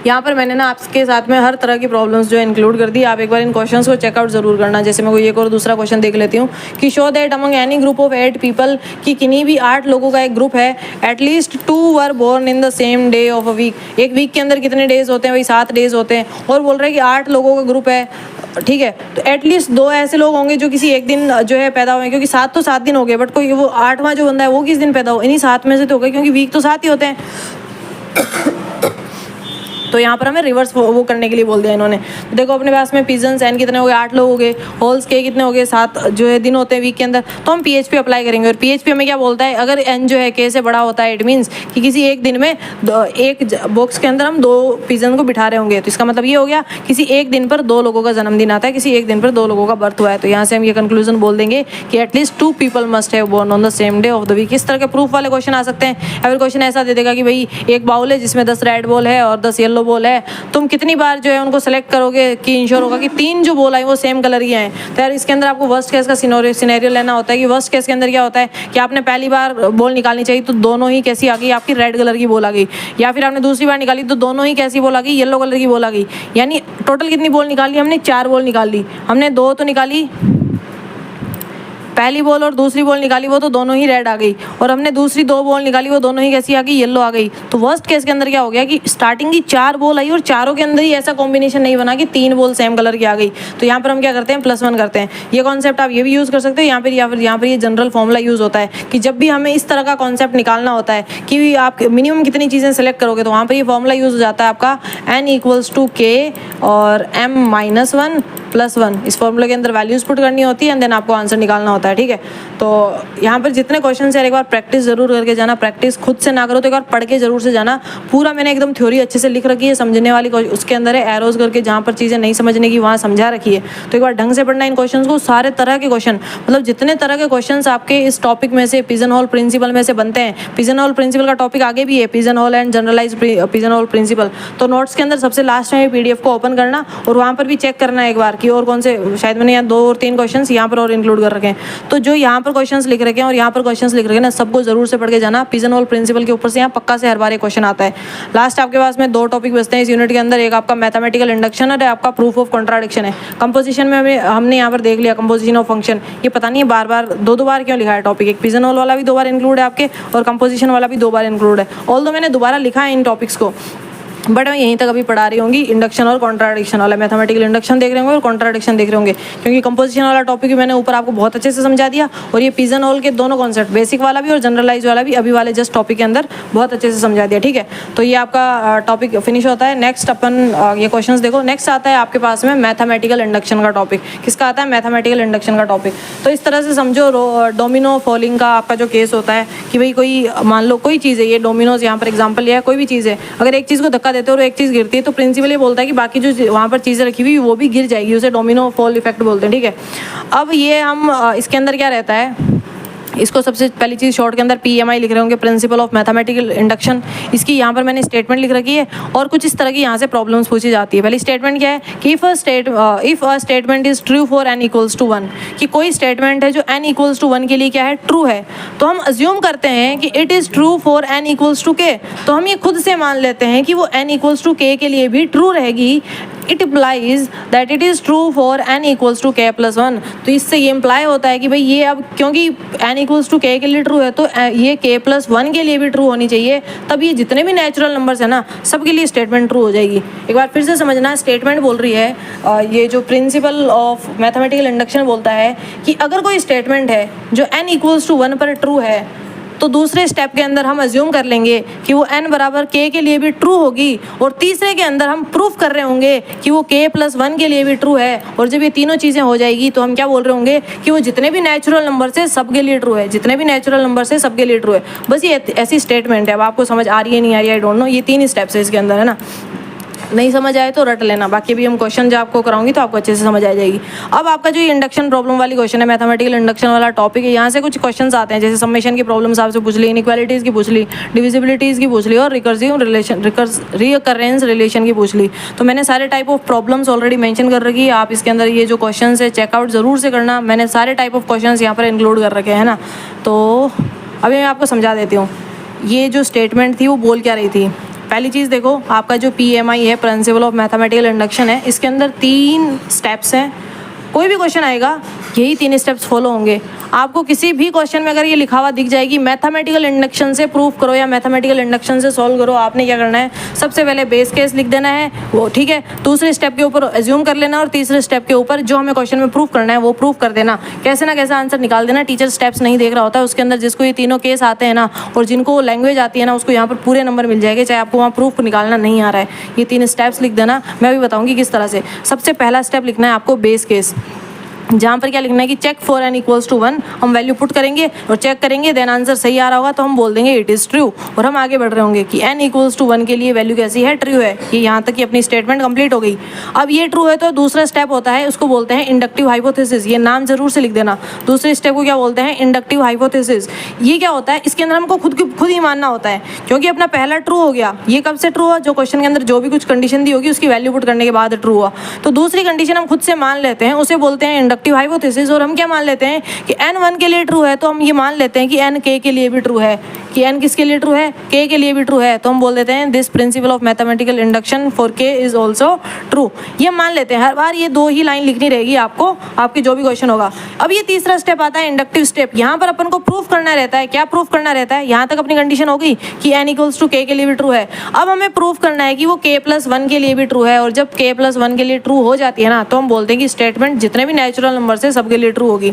यहाँ पर मैंने ना आपके साथ में हर तरह की प्रॉब्लम्स जो इंक्लूड कर दी। आप एक बार इन क्वेश्चंस को चेकआउट जरूर करना। जैसे मैं कोई एक और दूसरा क्वेश्चन देख लेती हूँ कि show that among any group of 8 people, कि किन्हीं भी 8 लोगों का एक ग्रुप है, at least 2 were born in the same day of a week. एक वीक के अंदर कितने डेज होते हैं, वही 7 डेज होते हैं। और बोल रहे हैं कि 8 लोगों का ग्रुप है, ठीक है, तो एटलीस्ट 2 ऐसे लोग होंगे जो किसी एक दिन जो है पैदा हुए, क्योंकि 7 तो 7 दिन हो गए, बट कोई वो 8वां जो बंदा है वो किस दिन पैदा हो, इन्हीं 7 में से तो हो गए, क्योंकि वीक तो 7 ही होते हैं। तो यहाँ पर हमें रिवर्स वो करने के लिए बोल दिया इन्होंने। तो देखो अपने पास में पिजन्स एन कितने हो गए, 8 लोग हो गए, होल्स के कितने हो गए, 7 जो है दिन होते हैं वीक के अंदर। तो हम पीएचपी अप्लाई करेंगे और पीएचपी हमें क्या बोलता है, अगर एन जो है के से बड़ा होता है इट मीन्स कि किसी एक दिन में एक बॉक्स के अंदर हम 2 पिजन को बिठा रहे होंगे। तो इसका मतलब ये हो गया किसी एक दिन पर 2 लोगों का जन्मदिन आता है, किसी एक दिन पर 2 लोगों का बर्थ हुआ है। तो यहाँ से हम ये कंक्लूजन बोल देंगे कि at least 2 people must have born on the same day of the week. इस तरह के प्रूफ वाले क्वेश्चन आ सकते हैं। या फिर क्वेश्चन ऐसा दे देगा कि भाई एक बाउल है जिसमें 10 रेड बॉल है और 10 येलो बॉल है, तुम कितनी बार जो है उनको सेलेक्ट करोगे कि इंश्योर होगा कि 3 जो बॉल आई वो सेम कलर की हैं। तो यार इसके अंदर आपको वर्स्ट केस का सिनेरियो लेना होता है कि वर्स्ट केस के अंदर क्या होता है कि आपने पहली बार बॉल निकालनी चाहिए तो दोनों ही कैसी आ गई, आपकी रेड कलर की बॉल आ गई, या फिर आपने दूसरी बार निकाली तो दोनों ही कैसी बॉल आ गई, येलो कलर की बॉल आ गई। यानी टोटल कितनी बॉल निकाली हमने, 4 बॉल निकाल ली हमने, 2 तो निकाली पहली बॉल और दूसरी बॉल निकाली वो तो दोनों ही रेड आ गई, और हमने दूसरी 2 बॉल निकाली वो दोनों ही कैसी आ गई, येलो आ गई। तो वर्स्ट केस के अंदर क्या हो गया कि स्टार्टिंग की 4 बॉल आई और चारों के अंदर ही ऐसा कॉम्बिनेशन नहीं बना कि 3 बॉल सेम कलर की आ गई। तो यहाँ पर हम क्या करते हैं, +1 करते हैं। ये कॉन्सेप्ट आप ये भी यूज़ कर सकते हो यहाँ पर, या फिर यहाँ पर ये जनरल फॉर्मूला यूज़ होता है कि जब भी हमें इस तरह का कॉन्सेप्ट निकालना होता है कि आप मिनिमम कितनी चीज़ें सेलेक्ट करोगे, तो वहाँ पर ये फॉर्मूला यूज़ हो जाता है आपका n = k और m-1 +1। इस फॉर्मूले के अंदर वैल्यूज पुट करनी होती है एंड देन आपको आंसर निकालना होता है। ठीक है, तो यहाँ पर जितने क्वेश्चन है एक बार प्रैक्टिस जरूर करके जाना। प्रैक्टिस खुद से ना करो तो एक बार पढ़ के जरूर से जाना। पूरा मैंने एकदम थ्योरी अच्छे से लिख रखी है, समझने वाली उसके अंदर है, एरोज करके जहाँ पर चीज़ें नहीं समझने की वहाँ समझा रखी है। तो एक बार ढंग से पढ़ना इन क्वेश्चन को। सारे तरह के क्वेश्चन, मतलब जितने तरह के क्वेश्चन आपके इस टॉपिक में से पिजन होल प्रिंसिपल में से बनते हैं। पिजन होल प्रिंसिपल का टॉपिक आगे भी है, pigeon hole and generalize pigeon hole principle. तो नोट्स के अंदर सबसे लास्ट में PDF को ओपन करना और वहाँ पर भी चेक करना एक बार कि और कौन से, शायद मैंने यहाँ 2 और 3 क्वेश्चन यहाँ पर और इंक्लूड कर रखे हैं। तो जो यहाँ पर क्वेश्चंस लिख रखे हैं और यहाँ पर क्वेश्चंस लिख रखे हैं ना, सबको जरूर से पढ़ के जाना। पिजन होल प्रिंसिपल के ऊपर से यहाँ पक्का से हर बार एक क्वेश्चन आता है। लास्ट आपके पास में 2 टॉपिक बचते हैं इस यूनिट के अंदर, एक आपका मैथमेटिकल इंडक्शन और आपका प्रूफ ऑफ कॉन्ट्राडिक्शन है। कंपोजिशन में हमने यहाँ पर देख लिया कंपोजिशन ऑफ फंक्शन। ये पता नहीं है बार बार 2 बार क्यों लिखा है टॉपिक, एक पिजन होल वाला भी 2 बार इंक्लूड है आपके और कंपोजिशन वाला भी 2 बार इंक्लूड है। ऑल्दो मैंने दोबारा लिखा है इन टॉपिक्स को, बट मैं यहीं तक अभी पढ़ा रही होंगी। इंडक्शन और कॉन्ट्राडिक्शन वाला, मैथमेटिकल इंडक्शन देख रहे होंगे और कॉन्ट्राडिक्शन देख रहे होंगे, क्योंकि कंपोजिशन वाला टॉपिक भी मैंने ऊपर आपको बहुत अच्छे से समझा दिया और ये पिजन होल के दोनों कॉन्सेप्ट, बेसिक वाला भी और जनरलाइज वाला भी अभी वाले जस्ट टॉपिक के अंदर बहुत अच्छे से समझा दिया। ठीक है, तो ये आपका टॉपिक फिनिश होता है। नेक्स्ट अपन ये क्वेश्चन देखो। नेक्स्ट आता है आपके पास में मैथमेटिकल इंडक्शन का टॉपिक। किसका आता है, मैथमेटिकल इंडक्शन का टॉपिक। तो इस तरह से समझो डोमिनो फॉलिंग का आपका जो केस होता है कि भाई कोई मान लो कोई चीज़ है, ये डोमिनोज यहाँ पर एग्जाम्पल लिया है, कोई भी चीज़ है, अगर एक चीज़ को धक्का देते हो और एक चीज़ गिरती है तो प्रिंसिपल ये बोलता है कि बाकी जो वहाँ पर चीज़ें रखी हुई वो भी गिर जाएगी, उसे डोमिनो फॉल इफेक्ट बोलते हैं। ठीक है, अब ये हम इसके अंदर क्या रहता है, इसको सबसे पहली चीज़ शॉर्ट के अंदर PMI लिख रहे होंगे, प्रिंसिपल ऑफ मैथमेटिकल इंडक्शन। इसकी यहाँ पर मैंने स्टेटमेंट लिख रखी है और कुछ इस तरह की यहाँ से प्रॉब्लम्स पूछी जाती है। पहली स्टेटमेंट क्या है कि if a statement is true for n = 1, कि कोई स्टेटमेंट है जो n = 1 के लिए क्या है, ट्रू है, तो हम अज्यूम करते हैं कि it is true for n = k। तो हम ये खुद से मान लेते हैं कि वो n = k के लिए भी ट्रू रहेगी। It implies that it is true for n = k + 1। तो इससे ये इम्प्लाई होता है कि भाई ये अब क्योंकि n = k के लिए ट्रू है तो ये k + 1 के लिए भी ट्रू होनी चाहिए, तब ये जितने भी नेचुरल नंबर्स है ना सबके लिए स्टेटमेंट ट्रू हो जाएगी। एक बार फिर से समझना, स्टेटमेंट बोल रही है ये जो प्रिंसिपल ऑफ मैथमेटिकल इंडक्शन बोलता है कि अगर कोई स्टेटमेंट है जो n = 1 पर ट्रू है तो दूसरे स्टेप के अंदर हम अज्यूम कर लेंगे कि वो n = k के लिए भी ट्रू होगी, और तीसरे के अंदर हम प्रूफ कर रहे होंगे कि वो k + 1 के लिए भी ट्रू है। और जब ये तीनों चीज़ें हो जाएगी तो हम क्या बोल रहे होंगे कि वो जितने भी नेचुरल नंबर से सबके लिए ट्रू है, जितने भी नेचुरल नंबर से सबके लिए ट्रू है। बस ये ऐसी स्टेटमेंट है। अब आपको समझ आ रही है नहीं आ रही है आई डोंट नो, ये 3 स्टेप्स है इसके अंदर, है ना। नहीं समझ आए तो रट लेना, बाकी भी हम क्वेश्चन जो आपको कराऊंगी तो आपको अच्छे से समझ आ जाएगी। अब आपका जो इंडक्शन प्रॉब्लम वाली क्वेश्चन है, मैथमेटिकल इंडक्शन वाला टॉपिक है, यहाँ से कुछ क्वेश्चंस आते हैं, जैसे समेशन की प्रॉब्लम्स आपसे पूछ ली, इनइक्वालिटीज़ की पूछ ली, डिविजिबिलिटीज़ की पूछ ली और रिकरेंस रिलेशन की पूछ ली। तो मैंने सारे type of problems already mention कर रखी है। आप इसके अंदर ये जो क्वेश्चन है चेकआउट ज़रूर से करना, मैंने सारे टाइप ऑफ क्वेश्चन यहाँ पर इंक्लूड कर रखे हैं ना। तो अभी मैं आपको समझा देती हूँ ये जो स्टेटमेंट थी वो बोल क्या रही थी। पहली चीज़ देखो, आपका जो PMI है, प्रिंसिपल ऑफ मैथमेटिकल इंडक्शन है, इसके अंदर 3 स्टेप्स हैं। कोई भी क्वेश्चन आएगा यही 3 स्टेप्स फॉलो होंगे। आपको किसी भी क्वेश्चन में अगर ये लिखा हुआ दिख जाएगी मैथमेटिकल इंडक्शन से प्रूव करो या मैथमेटिकल इंडक्शन से सॉल्व करो, आपने क्या करना है, सबसे पहले बेस केस लिख देना है वो, ठीक है। दूसरे स्टेप के ऊपर एज्यूम कर लेना और तीसरे स्टेप के ऊपर जो हमें क्वेश्चन में प्रूव करना है वो प्रूव कर देना। कैसे ना कैसे आंसर निकाल देना। टीचर स्टेप्स नहीं देख रहा होता है उसके अंदर, जिसको ये तीनों केस आते हैं ना और जिनको लैंग्वेज आती है ना उसको यहाँ पर पूरे नंबर मिल जाएंगे, चाहे आपको वहाँ प्रूफ निकालना नहीं आ रहा है। ये 3 स्टेप्स लिख देना, मैं भी बताऊंगी किस तरह से। सबसे पहला स्टेप लिखना है आपको बेस केस, जहाँ पर क्या लिखना है कि check for n equals to 1, हम वैल्यू पुट करेंगे और चेक करेंगे, देन आंसर सही आ रहा होगा तो हम बोल देंगे इट इज़ ट्रू और हम आगे बढ़ रहे होंगे कि n इक्वल्स टू 1 के लिए वैल्यू कैसी है, ट्रू है। ये यहाँ तक की अपनी स्टेटमेंट कंप्लीट हो गई। अब ये ट्रू है तो दूसरा स्टेप होता है, उसको बोलते हैं इंडक्टिव हाइपोथेसिस। ये नाम जरूर से लिख देना। दूसरे स्टेप को क्या बोलते हैं, इंडक्टिव हाइपोथेसिस। ये क्या होता है, इसके अंदर हमको खुद ही मानना होता है, क्योंकि अपना पहला ट्रू हो गया। ये कब से ट्रू हुआ, जो क्वेश्चन के अंदर जो भी कुछ कंडीशन दी होगी उसकी वैल्यू पुट करने के बाद ट्रू हुआ। तो दूसरी कंडीशन हम खुद से मान लेते हैं, उसे बोलते हैं इंडक्टिव हाइपोथेसिस। और हम क्या मान लेते हैं कि n 1 के लिए ट्रू है तो हम ये मान लेते हैं कि n k के लिए भी ट्रू है, कि n किसके लिए ट्रू है, k के लिए भी ट्रू है। तो हम बोल देते हैं this principle of mathematical induction for k is also true. ये मान लेते हैं। हर बार ये 2 ही लाइन लिखनी रहेगी आपको, आपके जो भी क्वेश्चन होगा। अब ये तीसरा स्टेप आता है इंडक्टिव स्टेप। यहाँ पर अपन को प्रूफ करना रहता है। क्या प्रूफ करना रहता है, यहाँ तक अपनी कंडीशन हो गई कि n इक्वल्स टू k के लिए भी ट्रू है। अब हमें प्रूफ करना है कि वो k प्लस 1 के लिए भी ट्रू है। और जब k प्लस 1 के लिए ट्रू हो जाती है ना तो हम बोलते हैं कि स्टेटमेंट जितने भी नेचुरल नंबर से सबके लिए ट्रू होगी।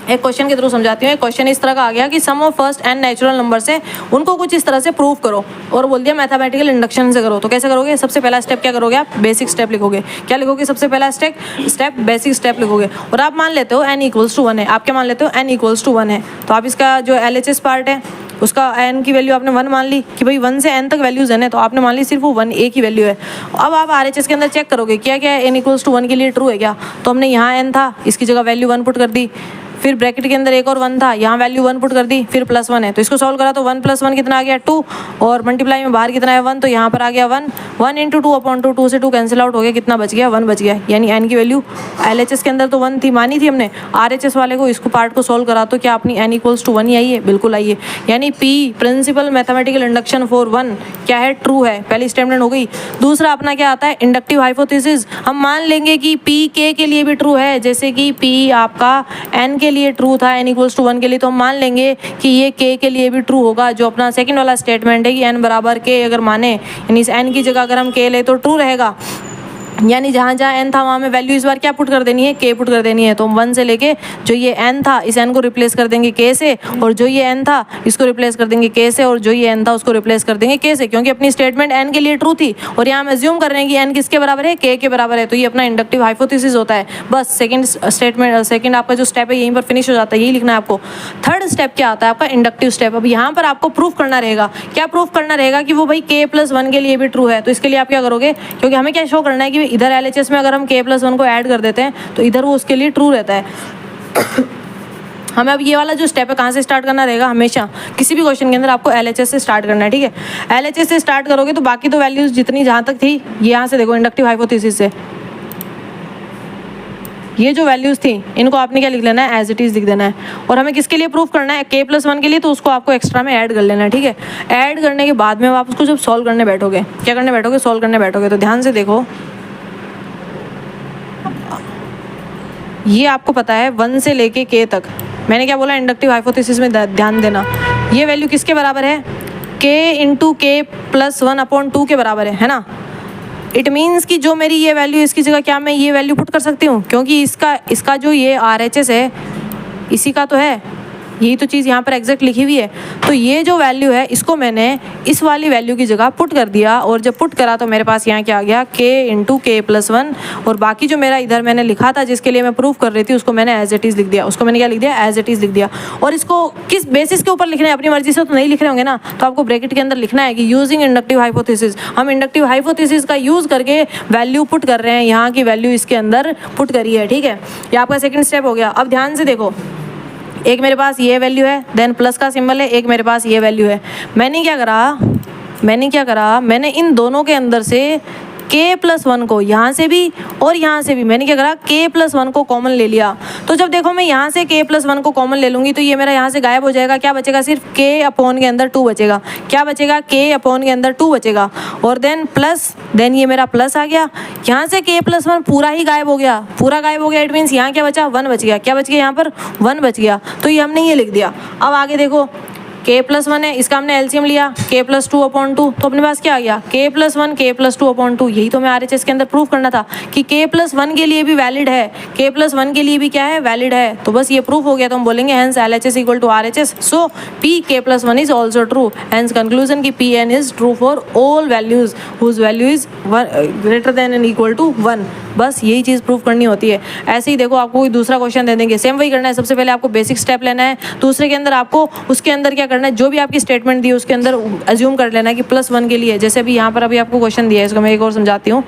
एक क्वेश्चन के थ्रू समझाती हूँ। एक क्वेश्चन इस तरह का आ गया कि sum of first n natural number से उनको कुछ इस तरह से प्रूव करो और बोल दिया मैथमेटिकल इंडक्शन से करो। तो कैसे करोगे, सबसे पहला स्टेप क्या करोगे आप, बेसिक स्टेप लिखोगे। क्या लिखोगे, सबसे पहला स्टेप बेसिक स्टेप लिखोगे। और आप मान लेते हो n इक्वल्स टू 1 है। आप क्या मान लेते हो, n इक्वल्स टू 1 है। तो आप इसका जो LHS पार्ट है उसका n की वैल्यू आपने 1 मान ली कि भाई 1 से n तक वैल्यूज है ना, तो आपने मान ली सिर्फ वो 1 एक ही वैल्यू है। अब आप RHS के अंदर चेक करोगे क्या क्या n इक्वल्स टू 1 के लिए ट्रू है क्या। तो हमने यहाँ n था, इसकी जगह वैल्यू 1 पुट कर दी, फिर ब्रैकेट के अंदर एक और 1 था, यहाँ वैल्यू 1 पुट कर दी, फिर प्लस 1 है। तो इसको सॉल्व करा तो 1 प्लस 1 कितना आ गया, 2, और मल्टीप्लाई में बाहर कितना है 1, तो यहाँ पर आ गया 1। 1 इंटू 2 अपॉन 2, 2 से 2 कैंसिल आउट हो गया, कितना बच गया, 1 बच गया। यानी n की वैल्यू LHS के अंदर तो 1 थी, मानी थी हमने। RHS वाले को इसको पार्ट को सॉल्व करा तो क्या अपनी n इक्वल्स टू 1 ही आई है, बिल्कुल आई है। यानी P principle mathematical induction for 1 क्या है, ट्रू है। पहली स्टेटमेंट हो गई। दूसरा अपना क्या आता है, इंडक्टिव हाइपोथेसिस। हम मान लेंगे कि P K के लिए भी ट्रू है, जैसे कि P आपका n के लिए ट्रू था n इक्वल्स टू 1 के लिए, तो हम मान लेंगे कि ये k के लिए भी ट्रू होगा। जो अपना सेकंड वाला स्टेटमेंट है कि n बराबर k अगर माने, यानी इस n की जगह अगर हम k ले तो ट्रू रहेगा। यानी जहाँ जहाँ n था वहाँ में वैल्यू इस बार क्या पुट कर देनी है, k पुट कर देनी है। तो हम 1 से लेके जो ये n था इस n को रिप्लेस कर देंगे k से, और जो ये n था इसको रिप्लेस कर देंगे k से, और जो ये n था उसको रिप्लेस कर देंगे k से, क्योंकि अपनी स्टेटमेंट n के लिए ट्रू थी और यहाँ हम एज्यूम कर रहे हैं कि n किसके बराबर है, k के बराबर है। तो ये अपना इंडक्टिव हाइपोथेसिस होता है। बस सेकंड आपका जो स्टेप है यहीं पर फिनिश हो जाता है, यही लिखना है आपको। थर्ड स्टेप क्या आता है आपका, इंडक्टिव स्टेप। अब यहाँ पर आपको प्रूफ करना रहेगा। क्या प्रूफ करना रहेगा कि वो भाई k प्लस 1 के लिए भी ट्रू है। तो इसके लिए आप क्या करोगे, क्योंकि हमें क्या शो करना है कि इधर LHS में अगर हम k प्लस 1 को ऐड कर देते हैं तो इधर वो उसके लिए ट्रू रहता है। हमें अब ये वाला जो स्टेप है कहाँ से स्टार्ट करना रहेगा, हमेशा किसी भी क्वेश्चन के अंदर आपको LHS से स्टार्ट करना है, ठीक है। LHS से स्टार्ट करोगे तो बाकी तो वैल्यूज जितनी जहाँ तक थी, यहाँ से देखो इंडक्टिव हाइपोथेसिस से ये जो वैल्यूज थी इनको आपने क्या लिख लेना है, एज इट इज लिख देना है। और हमें किसके लिए प्रूफ करना है, k प्लस 1 के लिए, तो उसको आपको एक्स्ट्रा में ऐड कर लेना है, ठीक है। ऐड करने के बाद में आप उसको जब सॉल्व करने बैठोगे, क्या करने बैठोगे, सॉल्व करने बैठोगे, तो ध्यान से देखो ये आपको पता है 1 से लेके k तक। मैंने क्या बोला, इंडक्टिव हाइपोथेसिस में ध्यान देना। ये वैल्यू किसके बराबर है, k into k plus 1 upon 2 के बराबर है ना। इट मीन्स कि जो मेरी ये वैल्यू, इसकी जगह क्या मैं ये वैल्यू पुट कर सकती हूँ, क्योंकि इसका जो ये RHS है इसी का तो है, यही तो चीज़ यहाँ पर एग्जैक्ट लिखी हुई है। तो ये जो वैल्यू है इसको मैंने इस वाली वैल्यू की जगह पुट कर दिया, और जब पुट करा तो मेरे पास यहाँ क्या आ गया, k इंटू k प्लस 1, और बाकी जो मेरा इधर मैंने लिखा था जिसके लिए मैं प्रूफ कर रही थी उसको मैंने एज इट इज़ लिख दिया। उसको मैंने क्या लिख दिया, एज इट इज़ लिख दिया। और इसको किस बेसिस के ऊपर लिखना है, अपनी मर्जी से तो नहीं लिख रहे होंगे ना, तो आपको ब्रैकेट के अंदर लिखना है कि यूजिंग इंडक्टिव हाइपोथेसिस। हम इंडक्टिव हाइपोथेसिस का यूज़ करके वैल्यू पुट कर रहे हैं, यहाँ की वैल्यू इसके अंदर पुट करी है, ठीक है। ये आपका सेकेंड स्टेप हो गया। अब ध्यान से देखो, एक मेरे पास ये वैल्यू है, देन प्लस का सिंबल है, एक मेरे पास ये वैल्यू है। मैंने क्या करा, मैंने इन दोनों के अंदर से k+1 को यहाँ से भी और यहाँ से भी मैंने क्या करा, k+1 को कॉमन ले लिया। तो जब देखो मैं यहाँ से k+1 को कॉमन ले लूँगी तो ये मेरा यहाँ से गायब हो जाएगा। क्या बचेगा, सिर्फ k के अंदर 2 बचेगा। क्या बचेगा, k के अंदर 2 बचेगा। और देन ये मेरा प्लस आ गया। यहाँ से k+1 पूरा ही गायब हो गया, पूरा गायब हो गया। इट मीन्स यहाँ क्या बचा, 1 बच गया। क्या बच गया, यहाँ पर 1 बच गया। तो ये हमने ये लिख दिया। अब आगे देखो k+1 है, इसका हमने एलसीएम लिया k+2/2, तो अपने पास क्या आ गया, k+1 k+2/2। यही तो मैं RHS के अंदर प्रूफ करना था कि k+1 के लिए भी वैलिड है, k+1 के लिए भी क्या है, वैलिड है। तो बस ये प्रूफ हो गया। तो हम बोलेंगे hence LHS equal to RHS, so p k+1 is also true. Hence conclusion की pn is true for all values whose value is greater than and equal to 1। बस यही चीज़ प्रूफ करनी होती है। ऐसे ही देखो आपको कोई दूसरा क्वेश्चन दे देंगे, सेम वही करना है। सबसे पहले आपको बेसिक स्टेप लेना है, दूसरे के अंदर आपको उसके अंदर क्या करना है, जो भी आपकी स्टेटमेंट दी है उसके अंदर अज्यूम कर लेना है कि +1 के लिए। जैसे अभी यहाँ पर अभी आपको क्वेश्चन दिया है, इसको मैं एक और समझाती हूँ।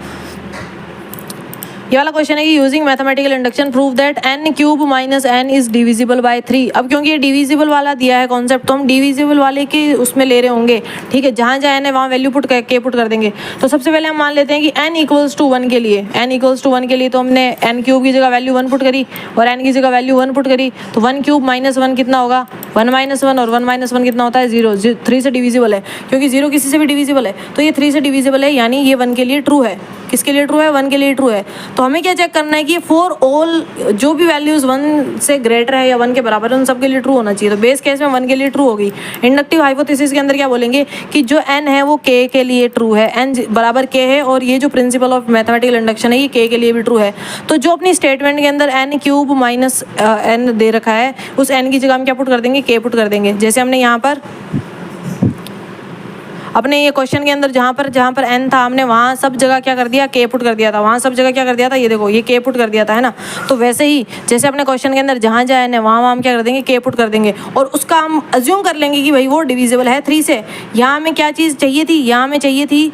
ये वाला क्वेश्चन है कि using mathematical induction prove that n³ - n is divisible by 3। अब क्योंकि ये डिविजिबल वाला दिया है कॉन्सेप्ट, तो हम डिविजिबल वाले के उसमें ले रहे होंगे, ठीक है। जहाँ जहाँ n है वहाँ वैल्यू पुट कर देंगे। तो सबसे पहले हम मान लेते हैं कि n = 1 के लिए, n = 1 के लिए तो हमने n³ की जगह वैल्यू 1 पुट करी और n की जगह वैल्यू 1 पुट करी। तो 1³ - 1 कितना होगा, 1 - 1, और 1 - 1 कितना होता है, 0। 3 से डिविजिबल है, क्योंकि 0 किसी से भी डिविजिबल है, तो ये 3 से डिविजिबल है, यानी ये 1 के लिए ट्रू है। किसके लिए ट्रू है, 1 के लिए ट्रू है। तो हमें क्या चेक करना है कि फॉर ऑल जो भी वैल्यूज 1 से ग्रेटर है या 1 के बराबर है उन सब के लिए ट्रू होना चाहिए। तो बेस केस में 1 के लिए ट्रू होगी। इंडक्टिव हाइपोथेसिस के अंदर क्या बोलेंगे कि जो n है वो k के लिए ट्रू है, n बराबर k है, और ये जो प्रिंसिपल ऑफ मैथमेटिकल इंडक्शन है ये k के लिए भी ट्रू है। तो जो अपनी स्टेटमेंट के अंदर n³ - n दे रखा है, उस n की जगह हम क्या पुट कर देंगे, k पुट कर देंगे। जैसे हमने यहाँ पर अपने ये क्वेश्चन के अंदर जहाँ पर n था, हमने वहाँ सब जगह क्या कर दिया, k पुट कर दिया था। वहाँ सब जगह क्या कर दिया था, ये देखो ये k पुट कर दिया था, है ना। तो वैसे ही जैसे अपने क्वेश्चन के अंदर जहाँ n है वहाँ हम क्या कर देंगे, k पुट कर देंगे, और उसका हम अज्यूम कर लेंगे कि भाई वो डिविजिबल है 3 से। यहाँ हमें क्या चीज़ चाहिए थी, यहाँ हमें चाहिए थी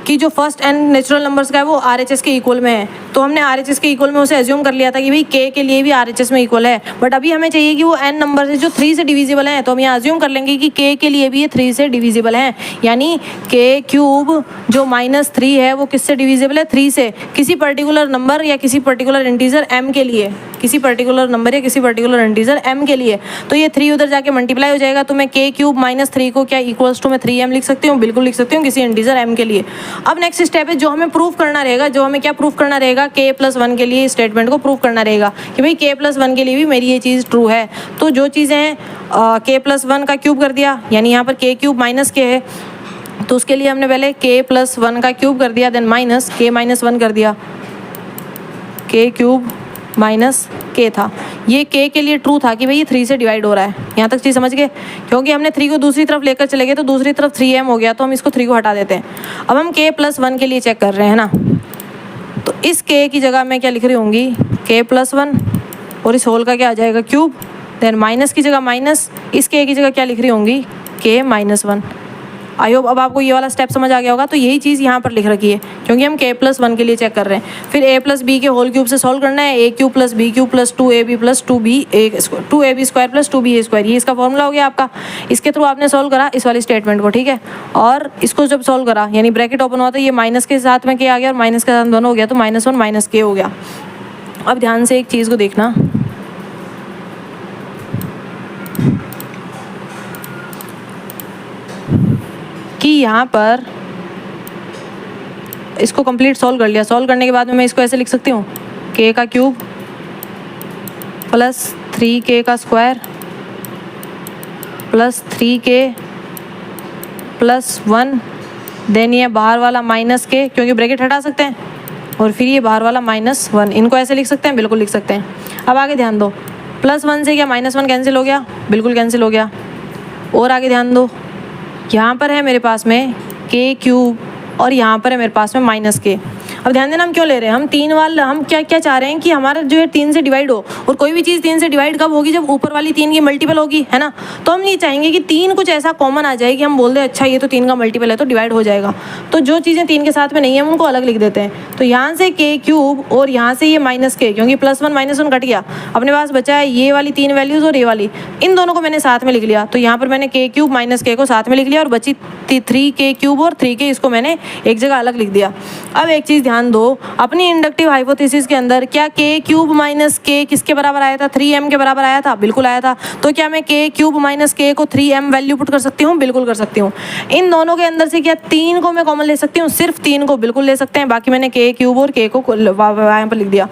कि जो फर्स्ट n नेचुरल नंबर्स का है वो RHS के इक्वल में है। तो हमने RHS के इक्वल में उसे एज्यूम कर लिया था कि भाई k के लिए भी RHS में इक्वल है। बट अभी हमें चाहिए कि वो n नंबर है जो 3 से डिविजिबल हैं, तो हम यहाँ एज्यूम कर लेंगे कि k के लिए भी ये 3 से डिविजिबल हैं। यानी k³ जो -3 है वो किससे डिविजिबल है, 3 से। किसी पर्टिकुलर नंबर या किसी पर्टिकुलर इंटीजर m के लिए, किसी पर्टिकुलर नंबर या किसी पर्टिकुलर इंटीजर m के लिए। तो ये 3 उधर जाके मल्टीप्लाई हो जाएगा। तो मैं k³ - 3 को क्या इक्वल्स टू मैं 3m लिख सकती हूँ, बिल्कुल लिख सकती हूँ, किसी इंटीजर m के लिए। अब नेक्स्ट स्टेप है जो हमें प्रूफ करना रहेगा, जो हमें क्या प्रूफ करना रहेगा, k+1 के लिए स्टेटमेंट को प्रूफ करना रहेगा कि भाई k+1 के लिए भी मेरी ये चीज़ ट्रू है। तो जो चीज़ें हैं k+1 का क्यूब कर दिया, यानी यहाँ पर k³ - k है, तो उसके लिए हमने पहले k+1 का क्यूब कर दिया, देन माइनस k - 1 कर दिया, k³ - k था। ये k के लिए ट्रू था कि भाई ये 3 से डिवाइड हो रहा है। यहाँ तक चीज़ समझ गए, क्योंकि हमने 3 को दूसरी तरफ लेकर चले गए तो दूसरी तरफ 3m हो गया, तो हम इसको 3 को हटा देते हैं। अब हम k+1 के लिए चेक कर रहे हैं ना, तो इस k की जगह मैं क्या लिख रही होंगी, k+1, और इस होल का क्या आ जाएगा, क्यूब, देन माइनस की जगह माइनस, इस k की जगह क्या लिख रही होंगी, k - 1। आई होप अब आपको ये वाला स्टेप समझ आ गया होगा। तो यही चीज़ यहाँ पर लिख रखी है, क्योंकि हम k+1 के लिए चेक कर रहे हैं। फिर a+b के होल क्यूब से सॉल्व करना है, a³ + b³ + 2ab + 2ab² + 2ba², ये इसका फॉर्मूला हो गया आपका। इसके थ्रू आपने सॉल्व करा इस वाली स्टेटमेंट को, ठीक है। और इसको जब सॉल्व करा, यानी ब्रैकेट ओपन हुआ तो ये माइनस के साथ में k आ गया और माइनस के साथ दोनों हो गया, तो -1 - k हो गया। अब ध्यान से एक चीज़ को देखना, कि यहाँ पर इसको कंप्लीट सॉल्व कर लिया। सॉल्व करने के बाद में मैं इसको ऐसे लिख सकती हूँ, k का क्यूब + 3k का स्क्वायर + 3k + 1, देन ये बाहर वाला -k, क्योंकि ब्रैकेट हटा सकते हैं, और फिर ये बाहर वाला -1। इनको ऐसे लिख सकते हैं, बिल्कुल लिख सकते हैं। अब आगे ध्यान दो, +1 से क्या -1 कैंसिल हो गया, बिल्कुल कैंसिल हो गया। और आगे ध्यान दो, यहाँ पर है मेरे पास में k³ और यहाँ पर है मेरे पास में -k। अब ध्यान देना हम क्यों ले रहे हैं, हम 3 वाला हम क्या क्या चाह रहे हैं कि हमारा जो है 3 से डिवाइड हो, और कोई भी चीज़ 3 से डिवाइड कब होगी, जब ऊपर वाली 3 की मल्टीपल होगी, है ना। तो हम ये चाहेंगे कि 3 कुछ ऐसा कॉमन आ जाए कि हम बोल दें अच्छा ये तो 3 का मल्टीपल है तो डिवाइड हो जाएगा। तो जो चीज़ें 3 के साथ में नहीं है हम उनको अलग लिख देते हैं। तो यहाँ से k क्यूब और यहाँ से ये माइनस k, क्योंकि +1 -1 कट गया, अपने पास बचा है ये वाली 3 वैल्यूज़ और ये वाली, इन दोनों को मैंने साथ में लिख लिया। तो यहाँ पर मैंने k क्यूब माइनस k को साथ में लिख लिया और बची 3k क्यूब और 3k, इसको मैंने एक जगह अलग लिख दिया। अब एक चीज़ ध्यान दो, अपनी इंडक्टिव हाइपोथेसिस के अंदर क्या k क्यूब माइनस k किसके बराबर आया था, 3m के बराबर आया था, बिल्कुल आया था। तो क्या मैं k क्यूब माइनस k को 3m वैल्यू पुट कर सकती हूँ, बिल्कुल कर सकती हूँ। इन दोनों के अंदर से क्या 3 को मैं कॉमन ले सकती हूँ, सिर्फ 3 को बिल्कुल ले सकते हैं, बाकी मैंने k क्यूब और k को यहाँ पर लिख दिया।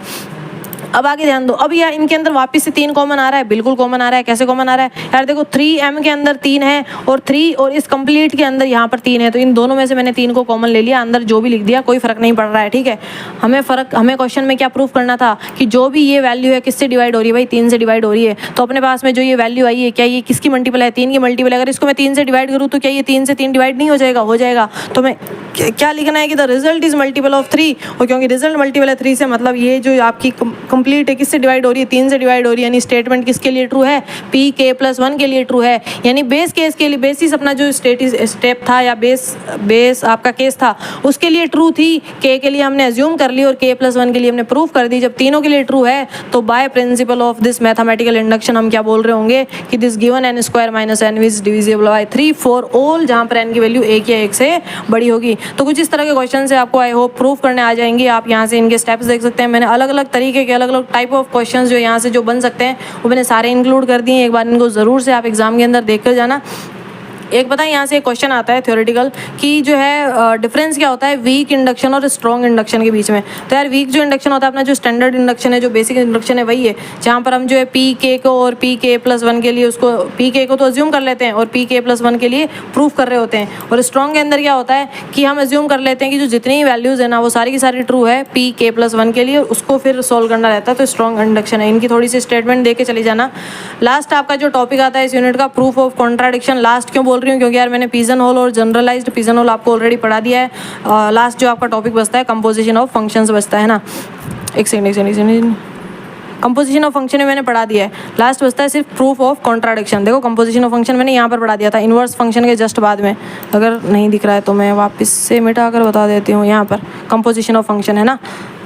अब आगे ध्यान दो, अब यार इनके अंदर वापस से 3 कॉमन आ रहा है, बिल्कुल कॉमन आ रहा है। कैसे कॉमन आ रहा है यार, देखो 3m के अंदर 3 है और 3 और इस कंप्लीट के अंदर यहाँ पर 3 है, तो इन दोनों में से मैंने 3 को कॉमन ले लिया, अंदर जो भी लिख दिया कोई फर्क नहीं पड़ रहा है, ठीक है। हमें क्वेश्चन में क्या प्रूफ करना था कि जो भी ये वैल्यू है किससे डिवाइड हो रही है, भाई 3 से डिवाइड हो रही है। तो अपने पास में जो ये वैल्यू आई है क्या ये किसकी मल्टीपल है, 3 की मल्टीपल। अगर इसको मैं 3 से डिवाइड करूँ तो क्या ये 3 से 3 डिवाइड नहीं हो जाएगा, हो जाएगा। तो मैं क्या लिखना है कि the result is multiple of 3, और क्योंकि रिजल्ट मल्टीपल है 3 से, मतलब ये जो आपकी कंप्लीट है किससे डिवाइड हो रही है, 3 से डिवाइड हो रही है। यानी स्टेटमेंट किसके लिए ट्रू है, pk+1 के लिए ट्रू है। यानी बेस केस के लिए, बेसिस अपना जो स्टेप था या बेस आपका केस था उसके लिए ट्रू थी, k के लिए हमने अज्यूम कर ली और k+1 के लिए हमने प्रूफ कर दी। जब तीनों के लिए ट्रू है तो by principle of this mathematical induction हम क्या बोल रहे होंगे कि this given n² - n is divisible by 3 for all जहाँ पर n की वैल्यू 1 या 1 से बड़ी होगी। तो कुछ इस तरह के क्वेश्चन से आपको आई होप प्रूफ करने आ जाएंगे। आप यहाँ से इनके स्टेप्स देख सकते हैं। मैंने अलग अलग तरीके के अलग अलग टाइप ऑफ क्वेश्चंस जो यहाँ से जो बन सकते हैं वो मैंने सारे इंक्लूड कर दिए। एक बार इनको ज़रूर से आप एग्जाम के अंदर देख कर जाना। एक पता है यहाँ से एक क्वेश्चन आता है थ्योरेटिकल कि जो है डिफरेंस क्या होता है वीक इंडक्शन और स्ट्रॉन्ग इंडक्शन के बीच में। तो यार वीक जो इंडक्शन होता है अपना जो स्टैंडर्ड इंडक्शन है, जो बेसिक इंडक्शन है वही है जहाँ पर हम जो है pk को और pk+1 के लिए उसको pk को तो अज्यूम कर लेते हैं और pk+1 के लिए प्रूफ कर रहे होते हैं। और स्ट्रॉन्ग के अंदर क्या होता है कि हम अज्यूम कर लेते हैं कि जो जितनी वैल्यूज़ है ना वो सारी की सारी ट्रू है pk+1 के लिए, उसको फिर सॉल्व करना रहता है। तो स्ट्रॉन्ग इंडक्शन है। इनकी थोड़ी सी स्टेटमेंट दे के चली जाना। लास्ट आपका जो टॉपिक आता है इस यूनिट का प्रूफ ऑफ कॉन्ट्राडिक्शन। लास्ट क्यों बोल रही हूँ, क्योंकि यार मैंने पिजन होल और जनरलाइज्ड पिजन होल आपको ऑलरेडी पढ़ा दिया है। लास्ट जो आपका टॉपिक बचता है कंपोजिशन ऑफ फंक्शंस बचता है ना। एक सेकंड कंपोजिशन ऑफ फंक्शन में मैंने पढ़ा दिया है। लास्ट बचता है सिर्फ प्रूफ ऑफ कॉन्ट्राडिक्शन। देखो कंपोजिशन ऑफ फंक्शन मैंने यहाँ पर पढ़ा दिया था इन्वर्स फंक्शन के जस्ट बाद में। अगर नहीं दिख रहा है तो मैं वापस से मिटा कर बता देती हूँ। यहाँ पर कंपोजिशन ऑफ फंक्शन है ना।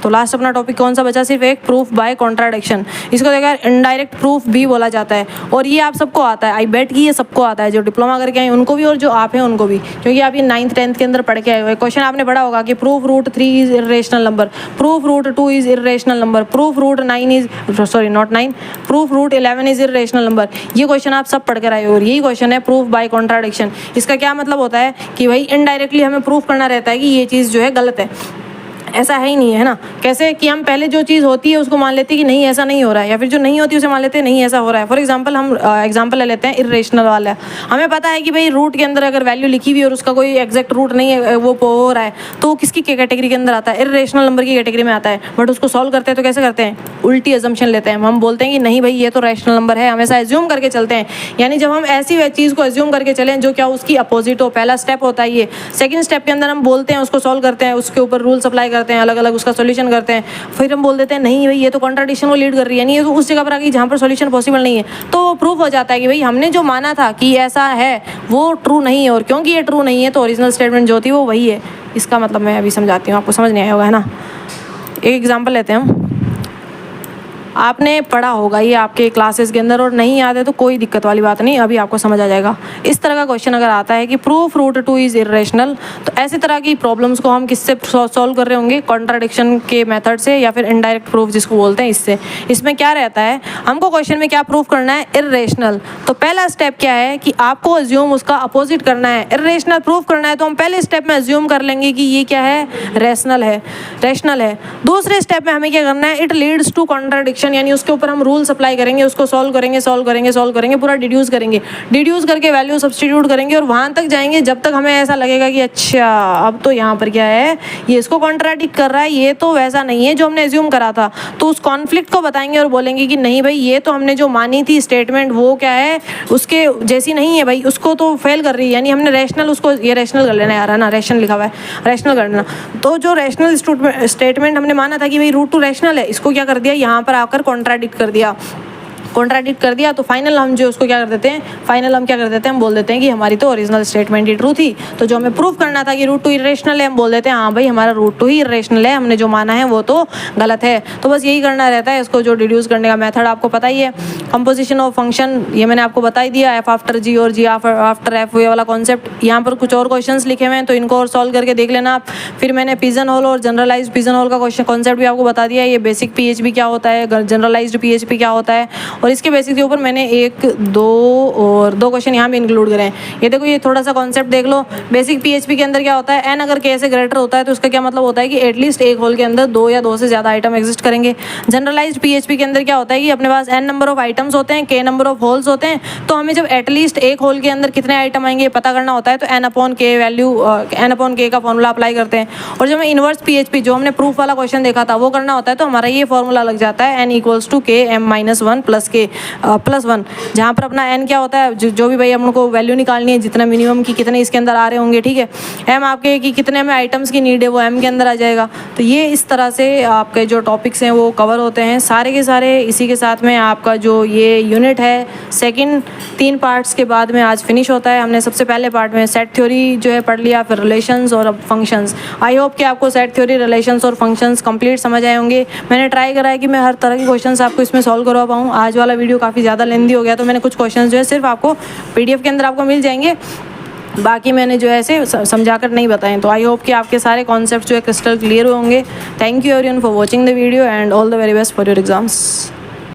तो लास्ट अपना टॉपिक कौन सा बचा, सिर्फ एक प्रूफ बाय कॉन्ट्राडिक्शन। इसको देखा इनडायरेक्ट प्रूफ भी बोला जाता है और ये आप सबको आता है। आई बेट कि ये सबको आता है, जो डिप्लोमा करके आए उनको भी और जो आप हैं उनको भी, क्योंकि आप ये 9th 10th के अंदर पढ़ के आए हुए। क्वेश्चन आपने पढ़ा होगा कि proof root 3 is irrational number, proof root 2 is irrational number, proof root 9 is sorry not 9, proof root 11 is irrational number. ये क्वेश्चन आप सब पढ़ कर आए हो और यही क्वेश्चन है प्रूफ बाय कॉन्ट्राडिक्शन। इसका क्या मतलब होता है कि भाई इनडायरेक्टली हमें प्रूफ करना रहता है कि ये चीज़ जो है गलत है, ऐसा है ही नहीं है ना। कैसे कि हम पहले जो चीज़ होती है उसको मान लेते हैं कि नहीं ऐसा नहीं हो रहा है, या फिर जो नहीं होती उसे मान लेते हैं नहीं ऐसा हो रहा है। फॉर एग्जांपल हम एग्जांपल ले लेते हैं इर्रेशनल वाला। हमें पता है कि भाई रूट के अंदर अगर वैल्यू लिखी हुई और उसका कोई एग्जैक्ट रूट नहीं है वो हो रहा है तो वो किसकी कैटेगरी के अंदर आता है, इर्रेशनल नंबर की कैटेगरी में आता है। बट उसको सॉल्व करते हैं तो कैसे करते हैं, उल्टी अजम्पशन लेते हैं। हम बोलते हैं कि नहीं भाई ये तो रैशनल नंबर है, हमेशा एज्यूम करके चलते हैं। यानी जब हम ऐसी चीज़ को एज्यूम करके चलें जो क्या उसकी अपोजिट हो, पहला स्टेप होता है ये। सेकंड स्टेप के अंदर हम बोलते हैं उसको सॉल्व करते हैं, उसके ऊपर रूल्स अप्लाई करते हैं, अलग अलग उसका सॉल्यूशन करते हैं। फिर हम बोल देते हैं नहीं भाई ये तो कॉन्ट्राडिक्शन को लीड कर रही है, नहीं ये तो उस जगह पर आ गई जहाँ पर सॉल्यूशन पॉसिबल नहीं है। तो प्रूफ हो जाता है कि भाई हमने जो माना था कि ऐसा है वो ट्रू नहीं है, और क्योंकि ये ट्रू नहीं है तो ओरिजिनल स्टेटमेंट जो थी वो वही है। इसका मतलब मैं अभी समझाती हूँ, आपको समझ नहीं आया होगा है ना। एक एग्जाम्पल लेते हैं हम। आपने पढ़ा होगा ये आपके क्लासेस के अंदर, और नहीं याद है तो कोई दिक्कत वाली बात नहीं, अभी आपको समझ आ जाएगा। इस तरह का क्वेश्चन अगर आता है कि प्रूफ रूट 2 इज इर्रेशनल, तो ऐसे तरह की प्रॉब्लम्स को हम किससे सॉल्व कर रहे होंगे, कॉन्ट्राडिक्शन के मेथड से या फिर इनडायरेक्ट प्रूफ जिसको बोलते हैं इससे। इसमें क्या रहता है, हमको क्वेश्चन में क्या प्रूफ करना है, इर्रेशनल। तो पहला स्टेप क्या है कि आपको अज्यूम उसका अपोजिट करना है। इर्रेशनल प्रूफ करना है तो हम पहले स्टेप में अज्यूम कर लेंगे कि ये क्या है, रैशनल है। दूसरे स्टेप में हमें क्या करना है, it leads to contradiction. Question यानी उसके ऊपर हम रूल्स अप्लाई करेंगे, उसको सॉल्व करेंगे, पूरा डिड्यूस करेंगे, डिड्यूस करके वैल्यू सब्स्टिट्यूट करेंगे और वहाँ तक जाएंगे जब तक हमें ऐसा लगेगा कि अच्छा अब तो यहाँ पर क्या है, ये इसको कॉन्ट्राडिक्ट कर रहा है, ये तो वैसा नहीं है जो हमने एज्यूम करा था। तो उस कॉन्फ्लिक्ट को बताएंगे और बोलेंगे कि नहीं भाई ये तो हमने जो मानी थी स्टेटमेंट वो क्या है उसके जैसी नहीं है भाई, उसको तो फेल कर रही है। यानी हमने रैशनल, उसको ये रैशनल कर लेना यार, है ना, रैशनल लिखा हुआ है, रैशनल कर लेना। तो जो रैशनल स्टेटमेंट हमने माना था कि भाई रूट टू रैशनल है, इसको क्या कर दिया, यहाँ पर आकर कॉन्ट्राडिक्ट कर दिया। तो फाइनल हम जो उसको क्या कर देते हैं, हम बोल देते हैं कि हमारी तो ओरिजिनल स्टेटमेंट ही ट्रू थी। तो जो हमें प्रूफ करना था कि रूट टू इरेशनल है, हम बोल देते हैं हाँ भाई हमारा रूट टू ही इरेशनल है, हमने जो माना है वो तो गलत है। तो बस यही करना रहता है। इसको जो डिड्यूस करने का मेथड आपको पता ही है, कंपोजिशन ऑफ फंक्शन ये मैंने आपको बता ही दिया, एफ आफ्टर जी और जी आफ्टर एफ, ये वाला कॉन्सेप्ट। यहाँ पर कुछ और क्वेश्चंस लिखे हुए हैं तो इनको और सॉल्व करके देख लेना आप। फिर मैंने पिजन होल और जनरलाइज्ड पिजन होल का कॉन्सेप्ट भी आपको बता दिया, ये बेसिक पीएचपी क्या होता है, जनरलाइज्ड पीएचपी क्या होता है, और इसके बेसिक के ऊपर मैंने 1, 2 और 2 क्वेश्चन यहाँ भी इंक्लूड करें। ये देखो, ये थोड़ा सा कॉन्सेप्ट देख लो। बेसिक पीएचपी के अंदर क्या होता है, एन अगर के से ग्रेटर होता है तो उसका क्या मतलब होता है कि एटलीस्ट एक होल के अंदर 2 या 2 से ज़्यादा आइटम एग्जिस्ट करेंगे। जनरलाइज्ड पीएचपी के अंदर क्या होता है कि अपने पास एन नंबर ऑफ आइटम्स होते हैं, के नंबर ऑफ होल्स होते हैं, तो हमें जब एटलीस्ट एक होल के अंदर कितने आइटम आएंगे पता करना होता है, तो एन अपॉन के वैल्यू, एन अपॉन के का फॉर्मूला अप्लाई करते हैं। और जब हमें इनवर्स पीएचपी जो हमने प्रूफ वाला क्वेश्चन देखा था वो करना होता है, तो हमारा ये फॉर्मूला लग जाता है, एन इक्वल्स टू के एम माइनस 1 प्लस के प्लस 1, जहाँ पर अपना एन क्या होता है, जो भी भाई हम लोग को वैल्यू निकालनी है, जितना मिनिमम की कितने इसके अंदर आ रहे होंगे, ठीक है। एम आपके कि कितने हमें आइटम्स की नीड है वो एम के अंदर आ जाएगा। तो ये इस तरह से आपके जो टॉपिक्स हैं वो कवर होते हैं सारे के सारे। इसी के साथ में आपका जो ये यूनिट है सेकंड 3 पार्ट्स के बाद में आज फिनिश होता है। हमने सबसे पहले पार्ट में सेट थ्योरी जो है पढ़ लिया, फिर रिलेशंस और अब फंक्शंस। आई होप कि आपको सेट थ्योरी, रिलेशंस और फंक्शंस कंप्लीट समझ आए होंगे। मैंने ट्राई करा है कि मैं हर तरह के क्वेश्चंस आपको इसमें सॉल्व करवा पाऊँ। आज वाला वीडियो काफ़ी ज़्यादा लेंदी हो गया, तो मैंने कुछ क्वेश्चंस जो है सिर्फ आपको पीडीएफ के अंदर आपको मिल जाएंगे, बाकी मैंने जो है ऐसे समझाकर नहीं बताएं। तो आई होप कि आपके सारे कॉन्सेप्ट जो है क्रिस्टल क्लियर होंगे। Thank you everyone for watching the video and all the very best for your exams.